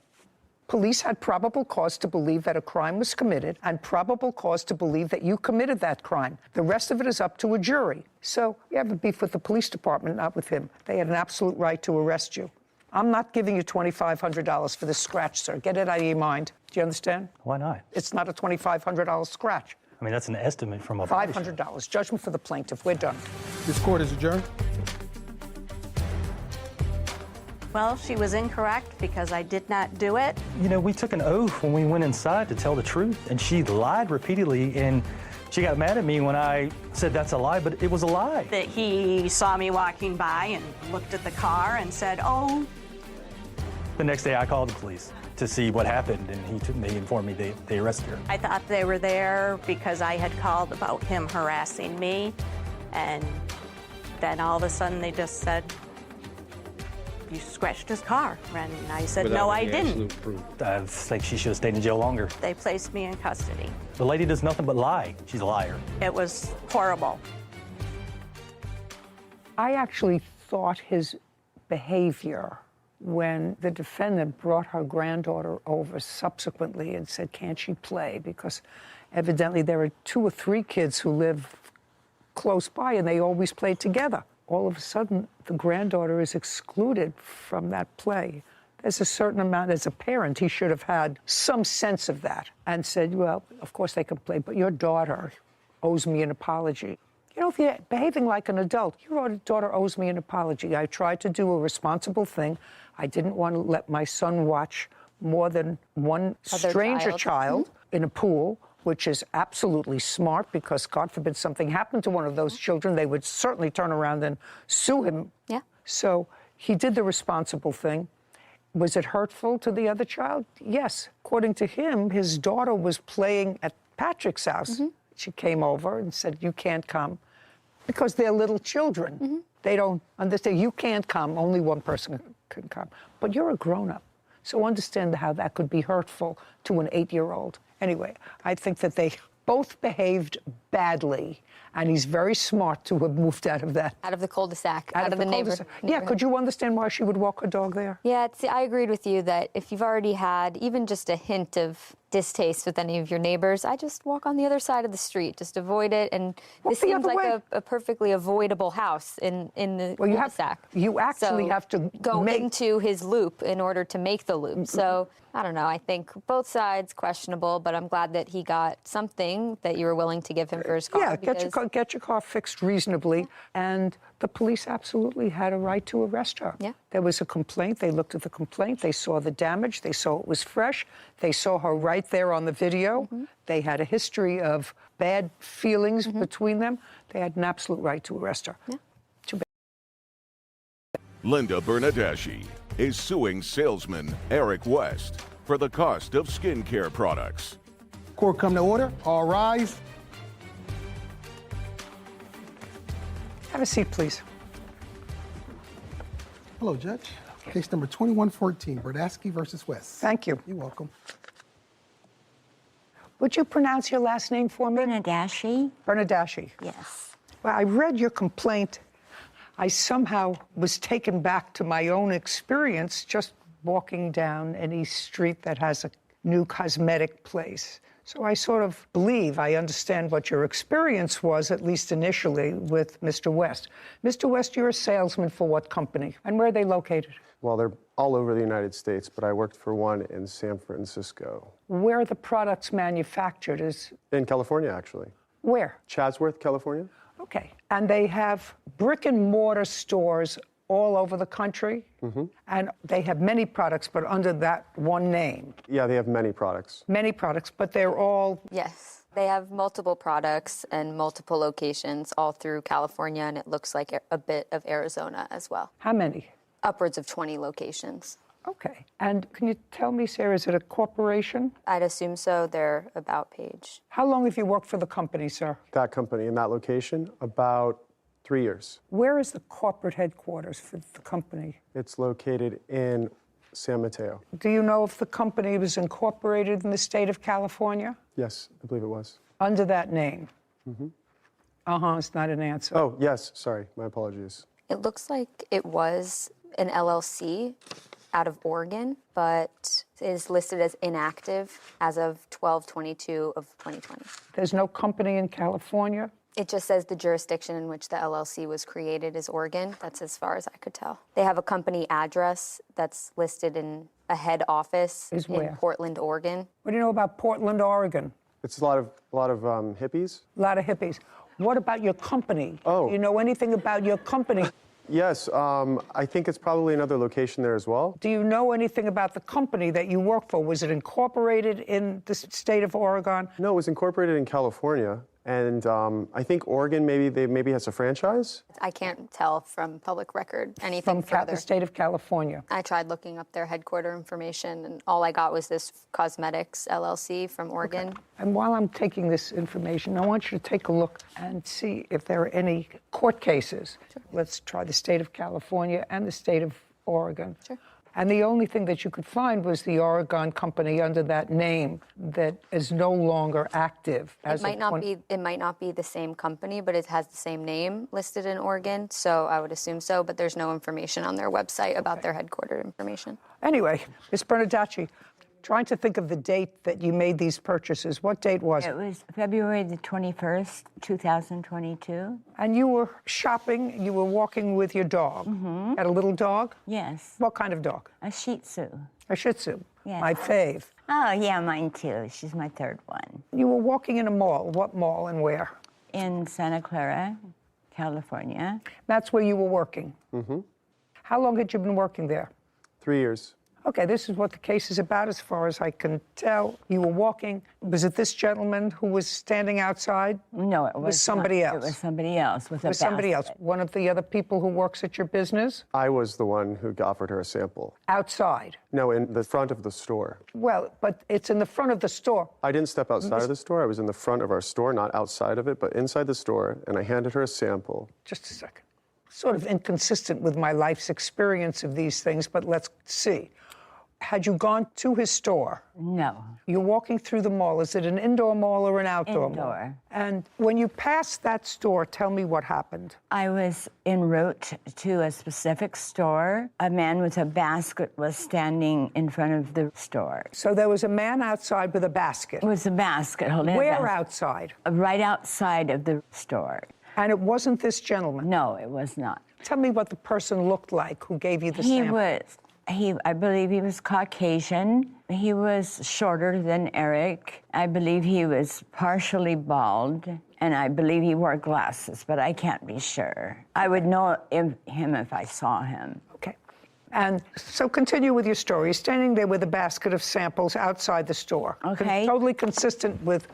Police had probable cause to believe that a crime was committed and probable cause to believe that you committed that crime. The rest of it is up to a jury. So you have a beef with the police department, not with him. They had an absolute right to arrest you. I'm not giving you $2,500 for this scratch, sir. Get it out of your mind. Do you understand? Why not? It's not a $2,500 scratch. I mean, that's an estimate from a $500. Judgment for the plaintiff. We're done. This court is adjourned. Well, she was incorrect because I did not do it. You know, we took an oath when we went inside to tell the truth, and she lied repeatedly, and she got mad at me when I said that's a lie, but it was a lie. That he saw me walking by and looked at the car and said, oh. The next day I called the police to see what happened, and they informed me they arrested her. I thought they were there because I had called about him harassing me, and then all of a sudden they just said, you scratched his car. And I said, no, I didn't. I think she should have stayed in jail longer. They placed me in custody. The lady does nothing but lie. She's a liar. It was horrible. I actually thought his behavior when the defendant brought her granddaughter over subsequently and said, can't she play? Because evidently there are 2 or 3 kids who live close by and they always played together. All of a sudden, the granddaughter is excluded from that play. there's a certain amount, as a parent, he should have had some sense of that and said, well, of course they complain, but your daughter owes me an apology. You know, if you're behaving like an adult, your daughter owes me an apology. I tried to do a responsible thing. I didn't want to let my son watch more than one stranger child in a pool, which is absolutely smart because, God forbid, something happened to one of those children, they would certainly turn around and sue him. Yeah. So he did the responsible thing. Was it hurtful to the other child? Yes. According to him, his daughter was playing at Patrick's house. She came over and said, you can't come, because they're little children. They don't understand. You can't come. Only one person can come. But you're a grown-up. So understand how that could be hurtful to an 8-year-old. Anyway, I think that they both behaved badly, and he's very smart to have moved out of that. Out of the cul-de-sac, out of the neighborhood. Yeah, could you understand why she would walk her dog there? Yeah, I agreed with you that if you've already had even just a hint of distaste with any of your neighbors, I just walk on the other side of the street, just avoid it. And this seems like a perfectly avoidable house in the cul-de-sac. You actually have to go into his loop in order to make the loop. So I don't know. I think both sides questionable, but I'm glad that he got something that you were willing to give him for his car. Yeah, get your car fixed reasonably. And the police absolutely had a right to arrest her. Yeah. There was a complaint. They looked at the complaint. They saw the damage. They saw it was fresh. They saw her right there on the video. They had a history of bad feelings between them. They had an absolute right to arrest her. Yeah. Too bad. Linda Bernadeschi is suing salesman Eric West for the cost of skincare products. Court come to order. All rise. Have a seat, please. Hello, Judge. Case number 2114, Bernadeschi versus West. Thank you. You're welcome. Would you pronounce your last name for me? Bernadeschi. Bernadeschi. Yes. Well, I read your complaint. I somehow was taken back to my own experience just walking down any street that has a new cosmetic place. So I sort of believe I understand what your experience was, at least initially, with Mr. West. Mr. West, you're a salesman for what company? And where are they located? Well, they're all over the United States, but I worked for one in San Francisco. Where are the products manufactured? In California, actually. Where? Chatsworth, California. Okay. And they have brick and mortar stores all over the country, and they have many products, but under that one name. Yeah, they have many products. Many products, but they're all... Yes. They have multiple products and multiple locations all through California, and it looks like a bit of Arizona as well. How many? Upwards of 20 locations. Okay. And can you tell me, Sarah, is it a corporation? I'd assume so. Their about page. How long have you worked for the company, sir? That company in that location, about 3 years. Where is the corporate headquarters for the company? It's located in San Mateo. Do you know if the company was incorporated in the state of California? Yes, I believe it was. Under that name? It's not an answer. Oh, yes, sorry, my apologies. It looks like it was an LLC out of Oregon, but is listed as inactive as of 12/22 of 2020. There's no company in California? It just says the jurisdiction in which the LLC was created is Oregon. That's as far as I could tell. They have a company address that's listed in a head office in Portland, Oregon. What do you know about Portland, Oregon? It's a lot of hippies. A lot of hippies. What about your company? Oh. Do you know anything about your company? Yes, I think it's probably another location there as well. Do you know anything about the company that you work for? Was it incorporated in the state of Oregon? No, it was incorporated in California. And I think Oregon maybe has a franchise. I can't tell from public record anything From further. the state of California. I tried looking up their headquarter information, and all I got was this Cosmetics LLC from Oregon. Okay. And while I'm taking this information, I want you to take a look and see if there are any court cases. Sure. Let's try the state of California and the state of Oregon. Sure. And the only thing that you could find was the Oregon company under that name that is no longer active. It might not be the same company, but it has the same name listed in Oregon, so I would assume so, but there's no information on their website about their headquarter information. Anyway, Ms. Bernadeschi, Trying to think of the date that you made these purchases. What date was it? It was February the 21st, 2022. And you were shopping, you were walking with your dog. Had a little dog? Yes. What kind of dog? A Shih Tzu. A Shih Tzu. Yes. My fave. Oh, yeah, mine too. She's my third one. You were walking in a mall. What mall and where? In Santa Clara, California. That's where you were working? Mm-hmm. How long had you been working there? 3 years. Okay, this is what the case is about as far as I can tell. You were walking. Was it this gentleman who was standing outside? No, it was somebody else. It was somebody else with a somebody else. basket. One of the other people who works at your business? I was the one who offered her a sample. Outside? No, in the front of the store. Well, but it's in the front of the store. I didn't step outside of the store. I was in the front of our store, not outside of it, but inside the store, and I handed her a sample. Just a second. Sort of inconsistent with my life's experience of these things, but let's see. Had you gone to his store? No. You're walking through the mall. Is it an indoor mall or an outdoor mall? Indoor. And when you passed that store, tell me what happened. I was en route to a specific store. A man with a basket was standing in front of the store. So there was a man outside with a basket? It was a basket holding Where a basket. outside? Right outside of the store. And it wasn't this gentleman? No, it was not. Tell me what the person looked like who gave you the sample. I believe he was Caucasian. He was shorter than Eric. I believe he was partially bald, and I believe he wore glasses, but I can't be sure. I would know him if I saw him. Okay. And so continue with your story. Standing there with a basket of samples outside the store. Okay. Totally consistent with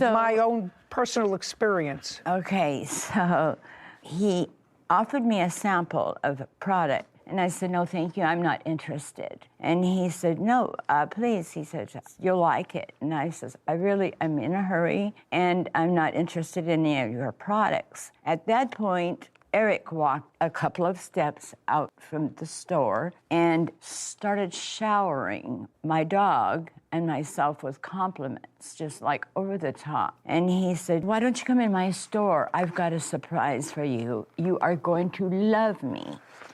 my own personal experience. Okay, so he offered me a sample of a product. And I said, no, thank you, I'm not interested. And he said, no, please. He said, you'll like it. And I said, I'm in a hurry, and I'm not interested in any of your products. At that point, Eric walked a couple of steps out from the store and started showering my dog and myself with compliments, just like over the top. And he said, why don't you come in my store? I've got a surprise for you. You are going to love me,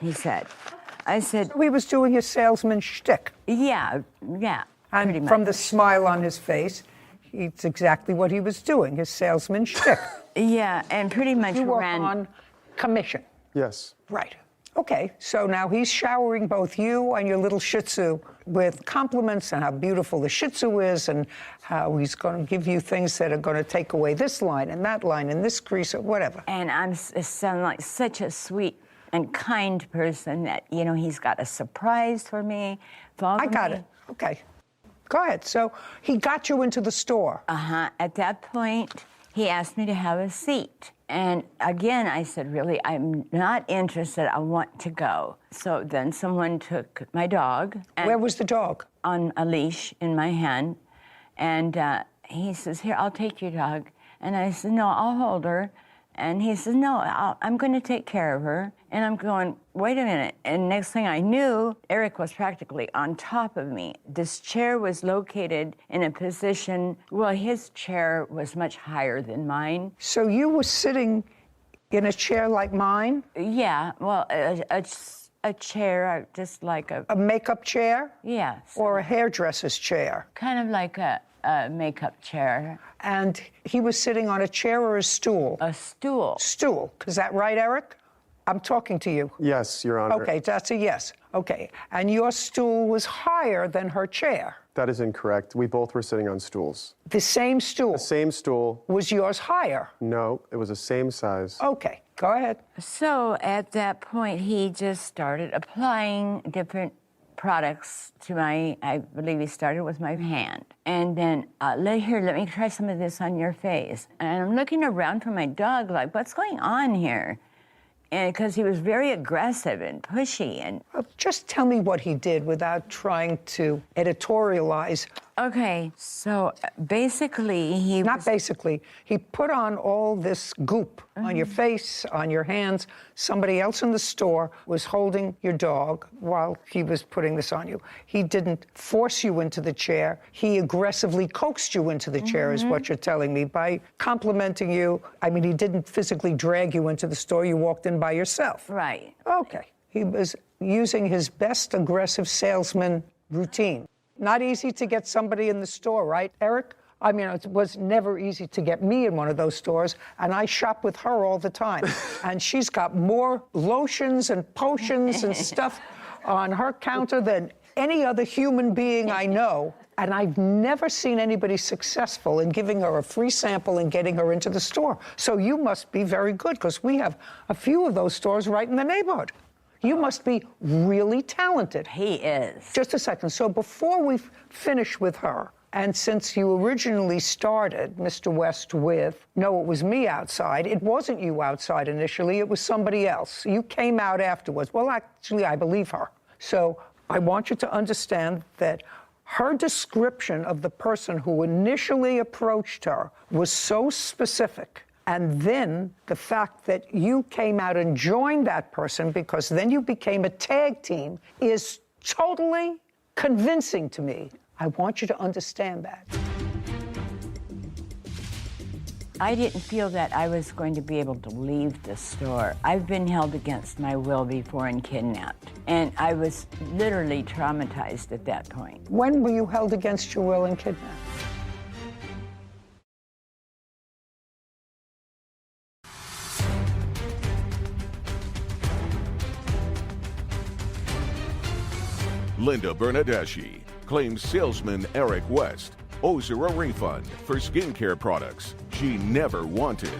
he said. I said... So he was doing his salesman shtick. Yeah, and from the smile on his face, it's exactly what he was doing, his salesman shtick. Yeah, and pretty much you work on commission. Yes. Right. Okay, so now he's showering both you and your little Shih Tzu with compliments and how beautiful the Shih Tzu is and how he's going to give you things that are going to take away this line and that line and this crease or whatever. And I sound like such a sweet and kind person that, you know, he's got a surprise for me. I got it. Okay. Go ahead. So he got you into the store. Uh-huh. At that point, he asked me to have a seat. And again, I said, really, I'm not interested. I want to go. So then someone took my dog. Where was the dog? On a leash in my hand. And he says, here, I'll take your dog. And I said, no, I'll hold her. And he says, no, I'm going to take care of her. And I'm going, wait a minute. And next thing I knew, Eric was practically on top of me. This chair was located in a position, well, his chair was much higher than mine. So you were sitting in a chair like mine? Yeah, well, a chair, just like a... A makeup chair? Yes. Or a hairdresser's chair? Kind of like a makeup chair. And he was sitting on a chair or a stool? A stool. Stool. Is that right, Eric? I'm talking to you. Yes, Your Honor. Okay, that's a yes. Okay. And your stool was higher than her chair? That is incorrect. We both were sitting on stools. The same stool? The same stool. Was yours higher? No, it was the same size. Okay, go ahead. So at that point, he just started applying different products to I believe he started with my hand. And then, let me try some of this on your face. And I'm looking around for my dog, like, what's going on here? And because he was very aggressive and pushy and... Just tell me what he did without trying to editorialize. Okay, so basically he... Not basically. He put on all this goop on your face, on your hands. Somebody else in the store was holding your dog while he was putting this on you. He didn't force you into the chair. He aggressively coaxed you into the chair, is what you're telling me, by complimenting you. I mean, he didn't physically drag you into the store. You walked in by yourself. Right. Okay. He was using his best aggressive salesman routine. Not easy to get somebody in the store, right, Eric? I mean, it was never easy to get me in one of those stores, and I shop with her all the time. And she's got more lotions and potions and stuff on her counter than any other human being I know. And I've never seen anybody successful in giving her a free sample and getting her into the store. So you must be very good, because we have a few of those stores right in the neighborhood. You must be really talented. He is. Just a second. So before we finish with her, and since you originally started, Mr. West, with, no, it was me outside. It wasn't you outside initially. It was somebody else. You came out afterwards. Well, actually, I believe her. So I want you to understand that her description of the person who initially approached her was so specific. And then the fact that you came out and joined that person, because then you became a tag team, is totally convincing to me. I want you to understand that. I didn't feel that I was going to be able to leave the store. I've been held against my will before and kidnapped. And I was literally traumatized at that point. When were you held against your will and kidnapped? Linda Bernadeschi claims salesman Eric West owes her a refund for skincare products she never wanted.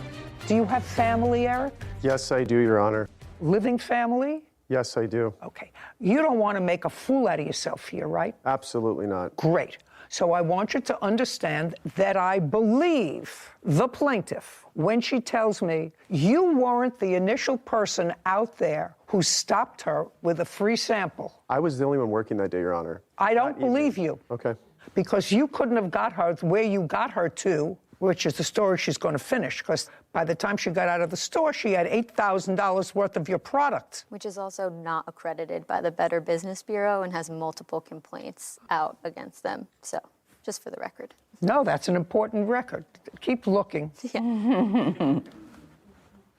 Do you have family, Eric? Yes, I do, Your Honor. Living family? Yes, I do. Okay. You don't want to make a fool out of yourself here, right? Absolutely not. Great. So I want you to understand that I believe the plaintiff when she tells me you weren't the initial person out there who stopped her with a free sample. I was the only one working that day, Your Honor. I don't believe you. Okay. Because you couldn't have got her where you got her to, which is the story she's going to finish, because by the time she got out of the store, she had $8,000 worth of your product. Which is also not accredited by the Better Business Bureau and has multiple complaints out against them. So, just for the record. No, that's an important record. Keep looking. Yeah.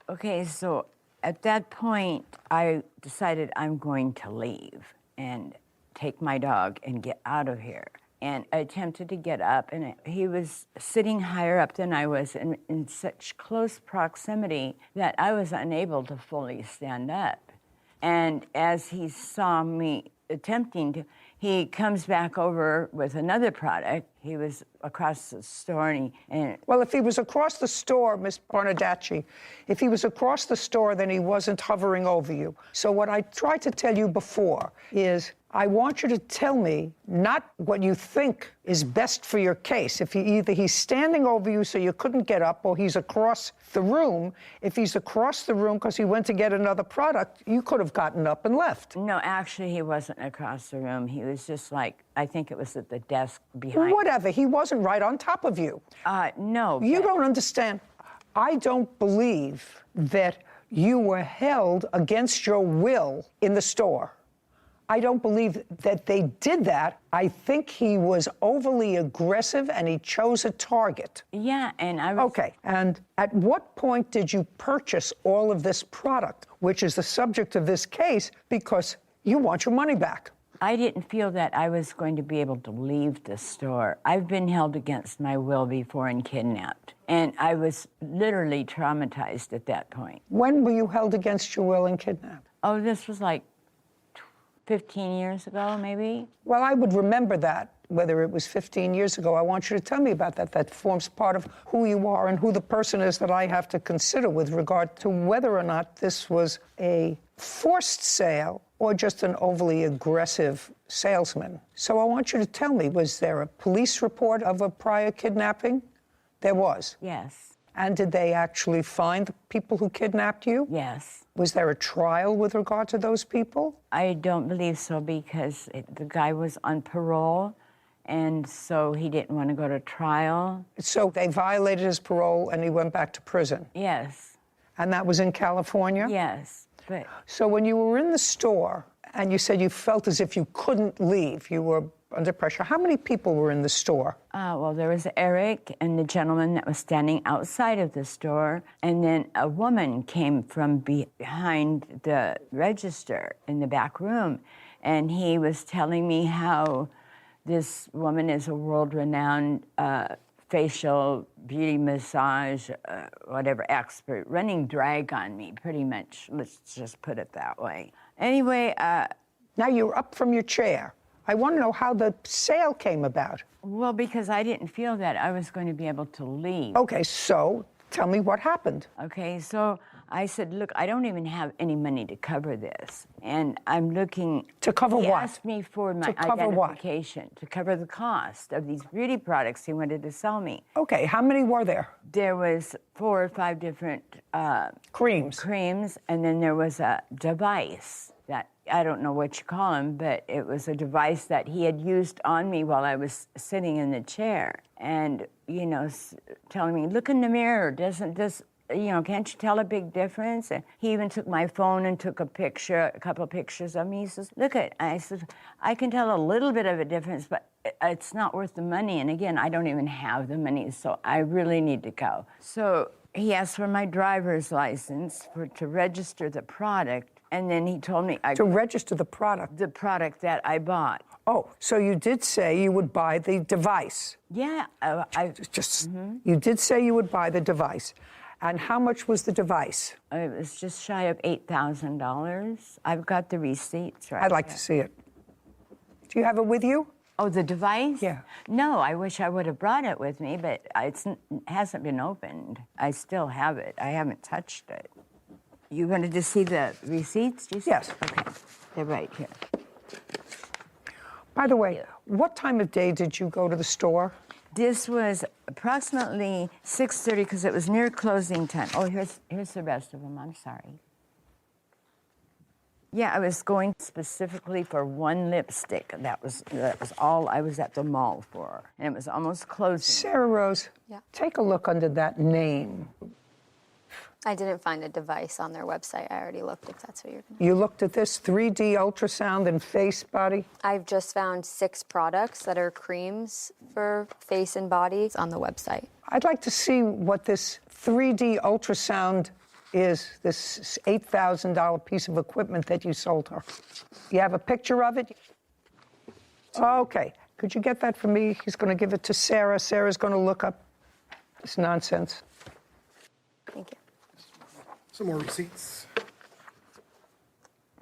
Okay, so at that point, I decided I'm going to leave and take my dog and get out of here. And I attempted to get up, and he was sitting higher up than I was in such close proximity that I was unable to fully stand up. And as he saw me attempting to, he comes back over with another product. He was across the store, and well, if he was across the store, Miss Bernadacci, if he was across the store, then he wasn't hovering over you. So what I tried to tell you before is I want you to tell me not what you think is best for your case. If either he's standing over you so you couldn't get up, or he's across the room. If he's across the room because he went to get another product, you could have gotten up and left. No, actually, he wasn't across the room. He was just like, I think it was at the desk behind. Whatever, he wasn't right on top of you. No. You don't understand. I don't believe that you were held against your will in the store. I don't believe that they did that. I think he was overly aggressive and he chose a target. Yeah, and I was... Okay, and at what point did you purchase all of this product, which is the subject of this case, because you want your money back? I didn't feel that I was going to be able to leave the store. I've been held against my will before and kidnapped. And I was literally traumatized at that point. When were you held against your will and kidnapped? Oh, this was like 15 years ago, maybe? Well, I would remember that, whether it was 15 years ago. I want you to tell me about that. That forms part of who you are and who the person is that I have to consider with regard to whether or not this was a forced sale or just an overly aggressive salesman. So I want you to tell me, was there a police report of a prior kidnapping? There was? Yes. And did they actually find the people who kidnapped you? Yes. Was there a trial with regard to those people? I don't believe so, because the guy was on parole, and so he didn't want to go to trial. So they violated his parole and he went back to prison? Yes. And that was in California? Yes. But so when you were in the store and you said you felt as if you couldn't leave, you were under pressure, how many people were in the store? Well, there was Eric and the gentleman that was standing outside of the store, and then a woman came from behind the register in the back room, and he was telling me how This woman is a world-renowned facial beauty massage, whatever, expert, running drag on me, pretty much. Let's just put it that way. Anyway, now you're up from your chair. I want to know how the sale came about. Well, because I didn't feel that I was going to be able to leave. Okay, so tell me what happened. Okay, so I said, look, I don't even have any money to cover this. And I'm looking... To cover he what? He asked me for my to cover identification, what? To cover the cost of these beauty products he wanted to sell me. Okay, how many were there? There was 4 or 5 different... creams. Creams, and then there was a device that, I don't know what you call them, but it was a device that he had used on me while I was sitting in the chair. And, you know, telling me, look in the mirror, doesn't this... You know, can't you tell a big difference? And he even took my phone and took a couple of pictures of me. He says, look at it. I said, I can tell a little bit of a difference, but it's not worth the money. And again, I don't even have the money, so I really need to go. So he asked for my driver's license to register the product. And then he told me... To register the product? The product that I bought. Oh, so you did say you would buy the device? Yeah. You did say you would buy the device. And how much was the device? It was just shy of $8,000. I've got the receipts right I'd like to see it. Do you have it with you? Oh, the device? Yeah. No, I wish I would have brought it with me, but it hasn't been opened. I still have it. I haven't touched it. You wanted to see the receipts? Yes. Okay. They're right here. By the way, what time of day did you go to the store? This was approximately 6:30 because it was near closing time. Oh, here's the rest of them. I'm sorry. Yeah, I was going specifically for one lipstick. That was all I was at the mall for, and it was almost closing. Sarah Rose, take a look under that name. I didn't find a device on their website. I already looked, if that's what you're going to... You looked at this 3D ultrasound and face body? I've just found 6 products that are creams for face and body on the website. I'd like to see what this 3D ultrasound is, this $8,000 piece of equipment that you sold her. You have a picture of it? Okay. Could you get that for me? He's going to give it to Sarah. Sarah's going to look up this nonsense. Thank you. Some more receipts.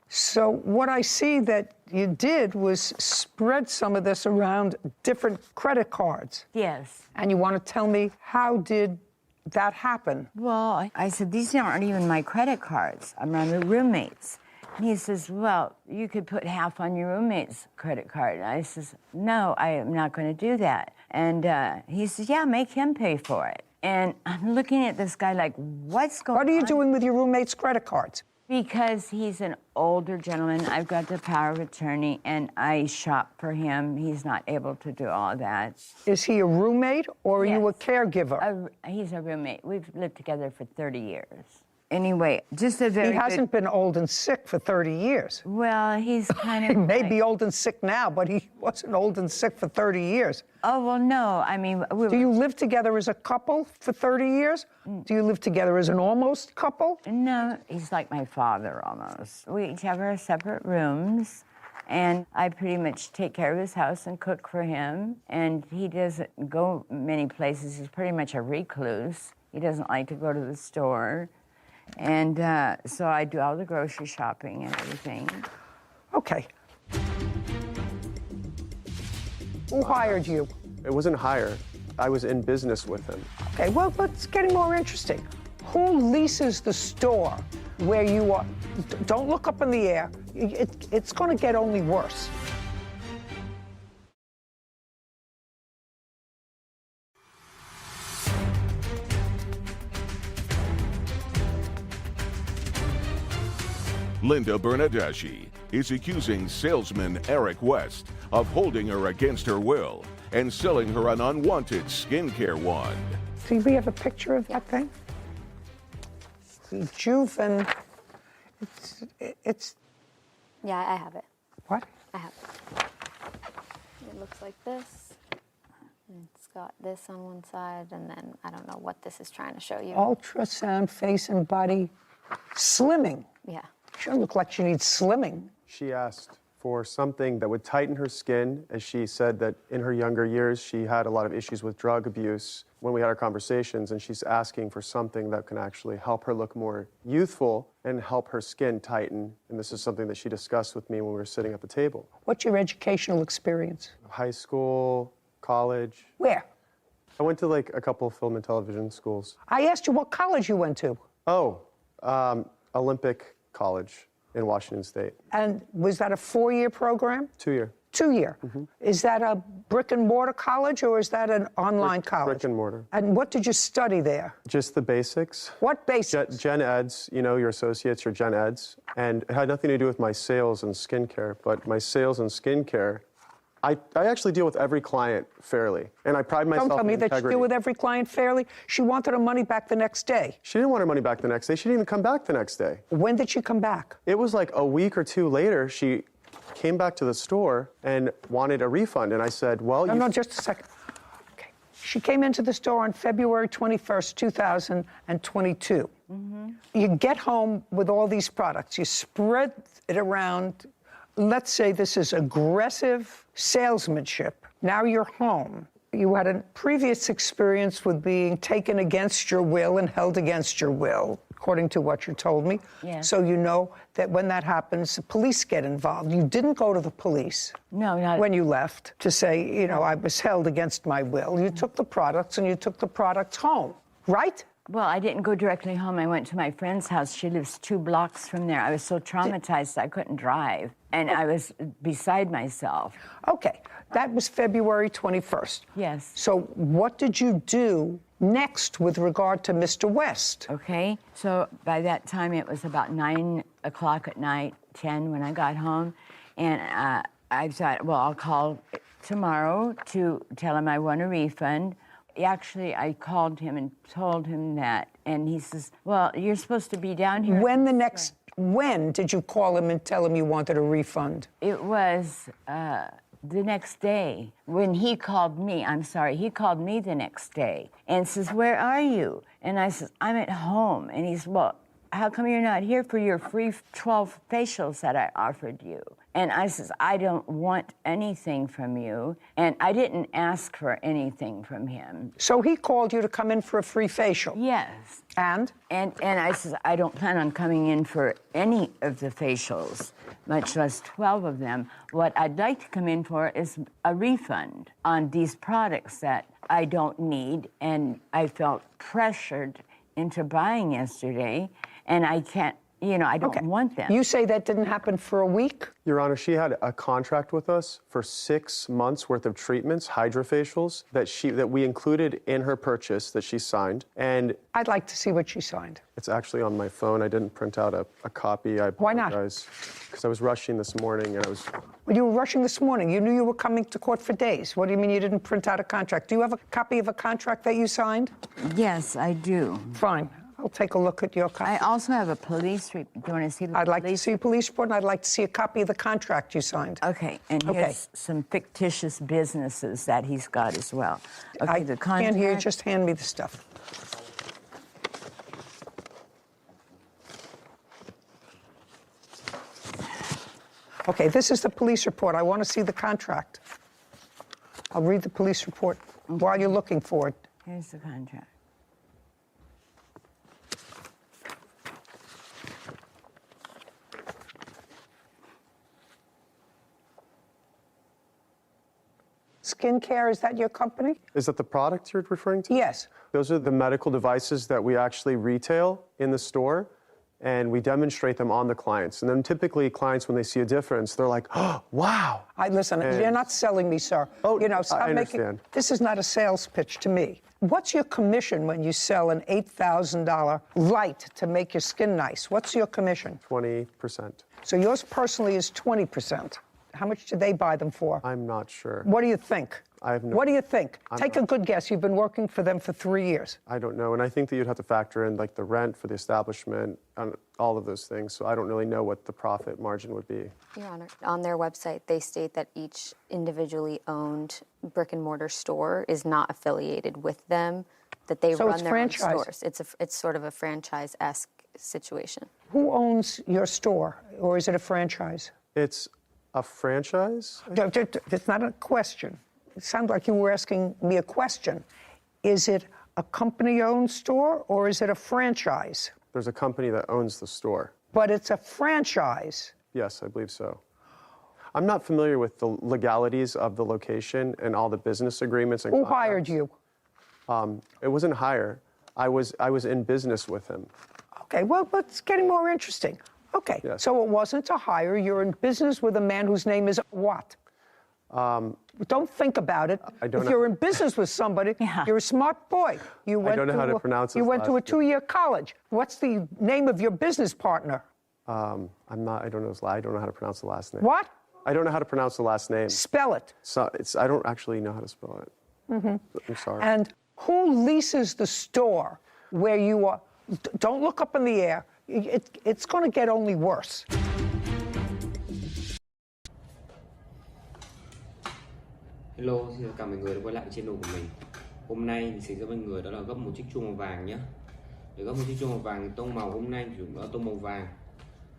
So what I see that you did was spread some of this around different credit cards. Yes. And you want to tell me, how did that happen? Well, I said, these aren't even my credit cards. I'm on the roommate's. And he says, well, you could put half on your roommate's credit card. And I says, no, I am not going to do that. And he says, yeah, make him pay for it. And I'm looking at this guy like, what's going on? What are you doing with your roommate's credit cards? Because he's an older gentleman. I've got the power of attorney, and I shop for him. He's not able to do all that. Is he a roommate, or are you a caregiver? He's a roommate. We've lived together for 30 years. Anyway, just a very He hasn't been old and sick for 30 years. Well, he's kind of... He may be old and sick now, but he wasn't old and sick for 30 years. Oh, well, no. I mean... Do you live together as a couple for 30 years? Do you live together as an almost couple? No, he's like my father almost. We each have our separate rooms, and I pretty much take care of his house and cook for him. And he doesn't go many places. He's pretty much a recluse. He doesn't like to go to the store. And so I do all the grocery shopping and everything. Okay. Who hired you? It wasn't hire. I was in business with him. Okay, well, it's getting more interesting. Who leases the store where you are? Don't look up in the air. It's going to get only worse. Linda Bernadeschi is accusing salesman Eric West of holding her against her will and selling her an unwanted skincare wand. Do we have a picture of that thing? Juven. It's. Yeah, I have it. What? I have it. It looks like this. It's got this on one side, and then I don't know what this is trying to show you. Ultrasound, face and body, slimming. Yeah. She doesn't look like she needs slimming. She asked for something that would tighten her skin, as she said that in her younger years she had a lot of issues with drug abuse when we had our conversations, and she's asking for something that can actually help her look more youthful and help her skin tighten. And this is something that she discussed with me when we were sitting at the table. What's your educational experience? High school, college. Where? I went to like a couple of film and television schools. I asked you what college you went to. Oh, Olympic College in Washington State. And was that a 4-year program? 2-year. 2-year. Is that a brick and mortar college or is that an online college? Brick and mortar. And what did you study there? Just the basics. What basics? Gen Eds, you know, your associates, your Gen Eds. And it had nothing to do with my sales and skincare, but my sales and skincare, I actually deal with every client fairly, and I pride myself in Don't tell me integrity. that you deal with every client fairly. She wanted her money back the next day. She didn't want her money back the next day. She didn't even come back the next day. When did she come back? It was like a week or two later. She came back to the store and wanted a refund, and I said, well, No, just a second. Okay. She came into the store on February 21st, 2022. You get home with all these products. You spread it around. Let's say this is aggressive salesmanship. Now you're home. You had a previous experience with being taken against your will and held against your will, according to what you told me. Yes. So you know that when that happens, the police get involved. You didn't go to the police when you left to say, you know, I was held against my will. You took the products and you took the products home, right? Well, I didn't go directly home. I went to my friend's house. She lives 2 blocks from there. I was so traumatized I couldn't drive, and I was beside myself. Okay, that was February 21st. Yes. So what did you do next with regard to Mr. West? Okay, so by that time it was about 9 o'clock at night, 10 when I got home, and I thought, well, I'll call tomorrow to tell him I want a refund. Actually, I called him and told him that, and he says, well, you're supposed to be down here. When did you call him and tell him you wanted a refund? It was the next day when he called me. He called me the next day and says, where are you? And I says, I'm at home. And he says, well, how come you're not here for your free 12 facials that I offered you? And I says, I don't want anything from you. And I didn't ask for anything from him. So he called you to come in for a free facial? Yes. And? And I says, I don't plan on coming in for any of the facials, much less 12 of them. What I'd like to come in for is a refund on these products that I don't need. And I felt pressured into buying yesterday, and I can't, I don't want them. You say that didn't happen for a week? Your Honor, she had a contract with us for 6 months worth of treatments, hydrofacials, that we included in her purchase that she signed. And I'd like to see what she signed. It's actually on my phone. I didn't print out a copy. Why not? Because I was rushing this morning and I was... Well, you were rushing this morning. You knew you were coming to court for days. What do you mean you didn't print out a contract? Do you have a copy of a contract that you signed? Yes, I do. Fine. I'll take a look at your copy. I also have a police report. Do you want to see the I'd like to see a police report, and I'd like to see a copy of the contract you signed. Okay, and here's some fictitious businesses that he's got as well. Okay, the contract. Can't hear you. Just hand me the stuff. Okay, this is the police report. I want to see the contract. I'll read the police report while you're looking for it. Here's the contract. Skincare, is that your company? Is that the product you're referring to? Yes. Those are the medical devices that we actually retail in the store, and we demonstrate them on the clients. And then typically clients, when they see a difference, they're like, oh, wow. Listen, you're not selling me, sir. Oh, stop I understand. This is not a sales pitch to me. What's your commission when you sell an $8,000 light to make your skin nice? What's your commission? 20%. So yours personally is 20%. How much do they buy them for? I'm not sure. What do you think? I have no. What do you think? Take a good guess. You've been working for them for 3 years. I don't know, and I think that you'd have to factor in like the rent for the establishment and all of those things. So I don't really know what the profit margin would be. Your Honor, on their website, they state that each individually owned brick and mortar store is not affiliated with them, that they run their own stores. It's sort of a franchise-esque situation. Who owns your store, or is it a franchise? It's A franchise? That's not a question. It sounded like you were asking me a question. Is it a company-owned store or is it a franchise? There's a company that owns the store. But it's a franchise. Yes, I believe so. I'm not familiar with the legalities of the location and all the business agreements. And Who hired you? It wasn't hire. I was in business with him. Okay, well, it's getting more interesting. Okay, Yes. so it wasn't to hire. You're in business with a man whose name is what? Don't think about it. I don't if know. you're in business with somebody, you're a smart boy. You I don't know how to pronounce You his went to a last name. 2-year college. What's the name of your business partner? I don't know how to pronounce the last name. What? I don't know how to pronounce the last name. Spell it. So I don't actually know how to spell it. I'm sorry. And who leases the store where you are? Don't look up in the air. It's going to get only worse. Hello, xin chào cả mọi người đã quay lại trên channel của mình. Hôm nay mình sẽ cho mọi người đó là gấp một chiếc chuông màu vàng nhé. Để gấp một chiếc chuông màu vàng thì tông màu hôm nay mình dùng đó là tông màu vàng.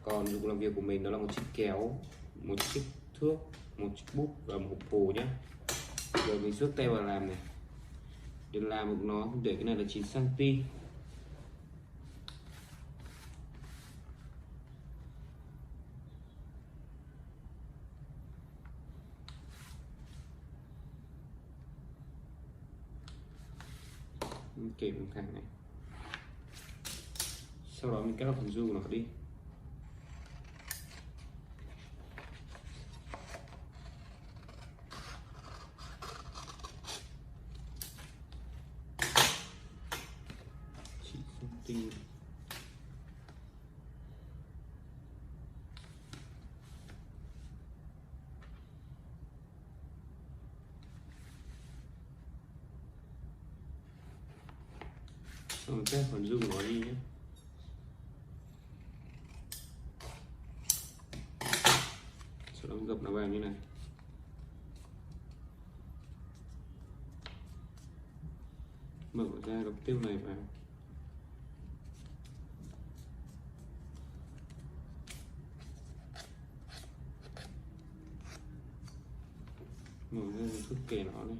Còn dụng cụ làm việc của mình đó là một chiếc kéo, một chiếc thước, một chiếc bút và một hộp phù nhé. Rồi mình xước tay vào làm này. Để làm được nó để cái này là 9 cm. Mình kẹp một thằng này. Sau đó mình cắt phần du của nó đi. Tinh. Xong rồi cắt phần du của nó đi nhé. Sau đó mình gập nó vào như này. Mở ra gập tiếp này vào. Mở ra thức kề nó này.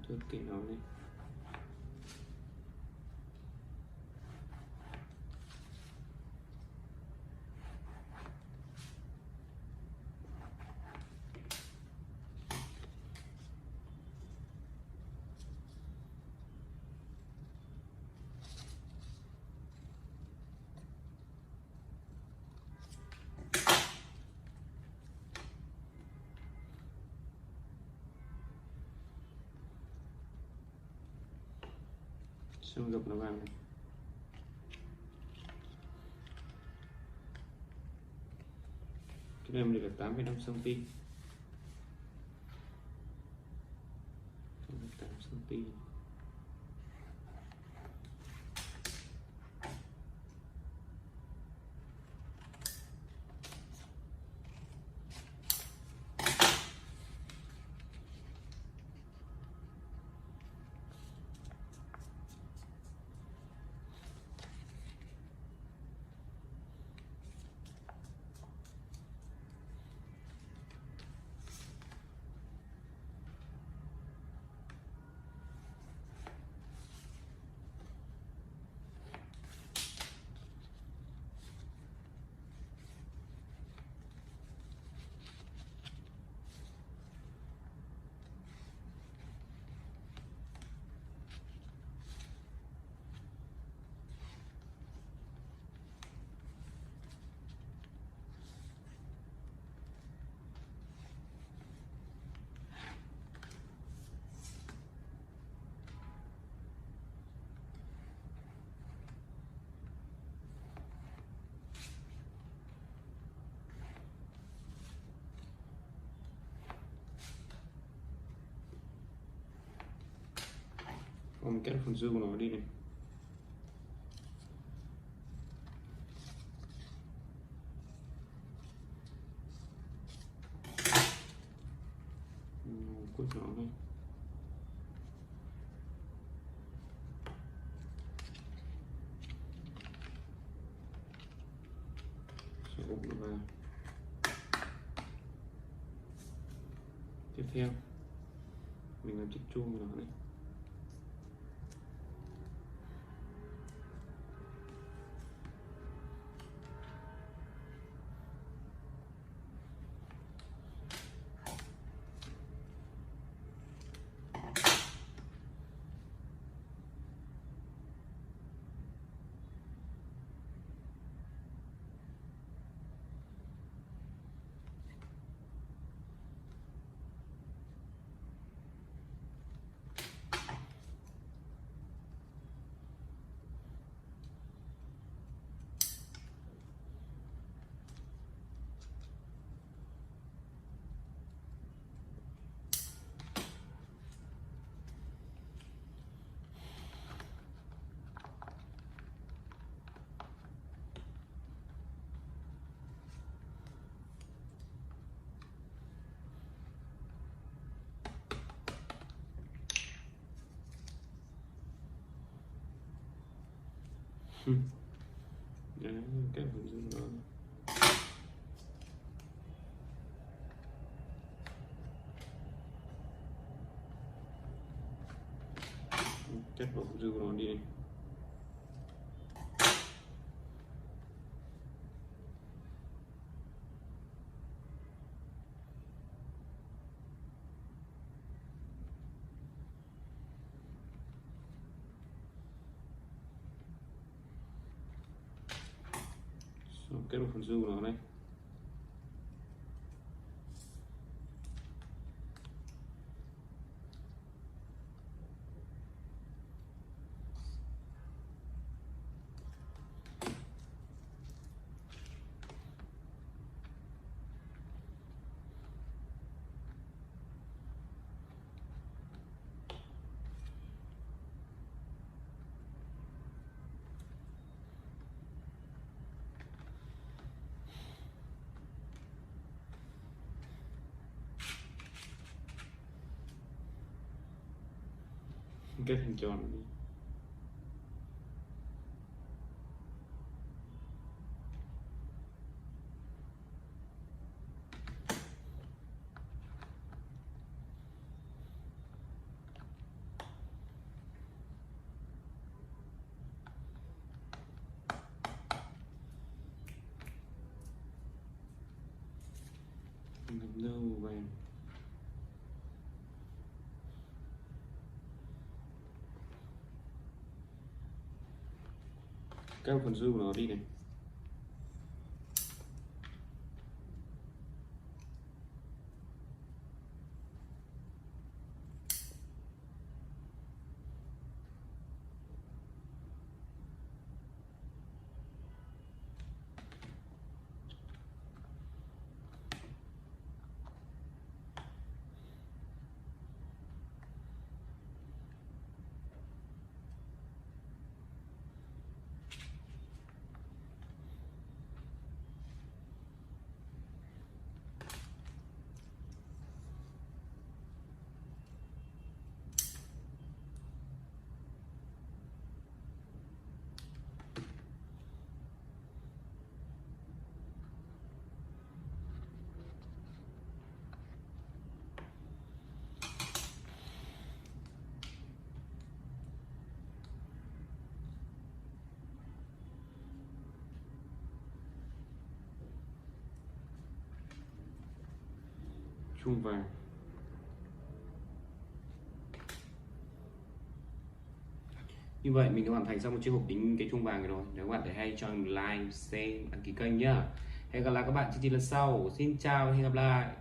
Thức kề nó này. Xong gập nó vào này. Cái này mình được 8,5 cm. 8 cm. Mình cắt phần dư của nó đi này. Quất nó đây. Sẽ úp nó vào. Tiếp theo mình làm chiếc chuông của nó này. Đấy, cái phần dư nó cắt vào phần dư của nó đi này. Kết vào phần dư của nó đây. Kết hình tròn đi. Nâu vàng. Các phần dư của nó đi này. Chuông vàng. Như vậy mình đã hoàn thành xong một chiếc hộp đính cái chuông vàng rồi. Nếu các bạn thấy hay cho mình like, share, đăng ký kênh nhá. Hẹn gặp lại các bạn chương trình lần sau. Xin chào và hẹn gặp lại.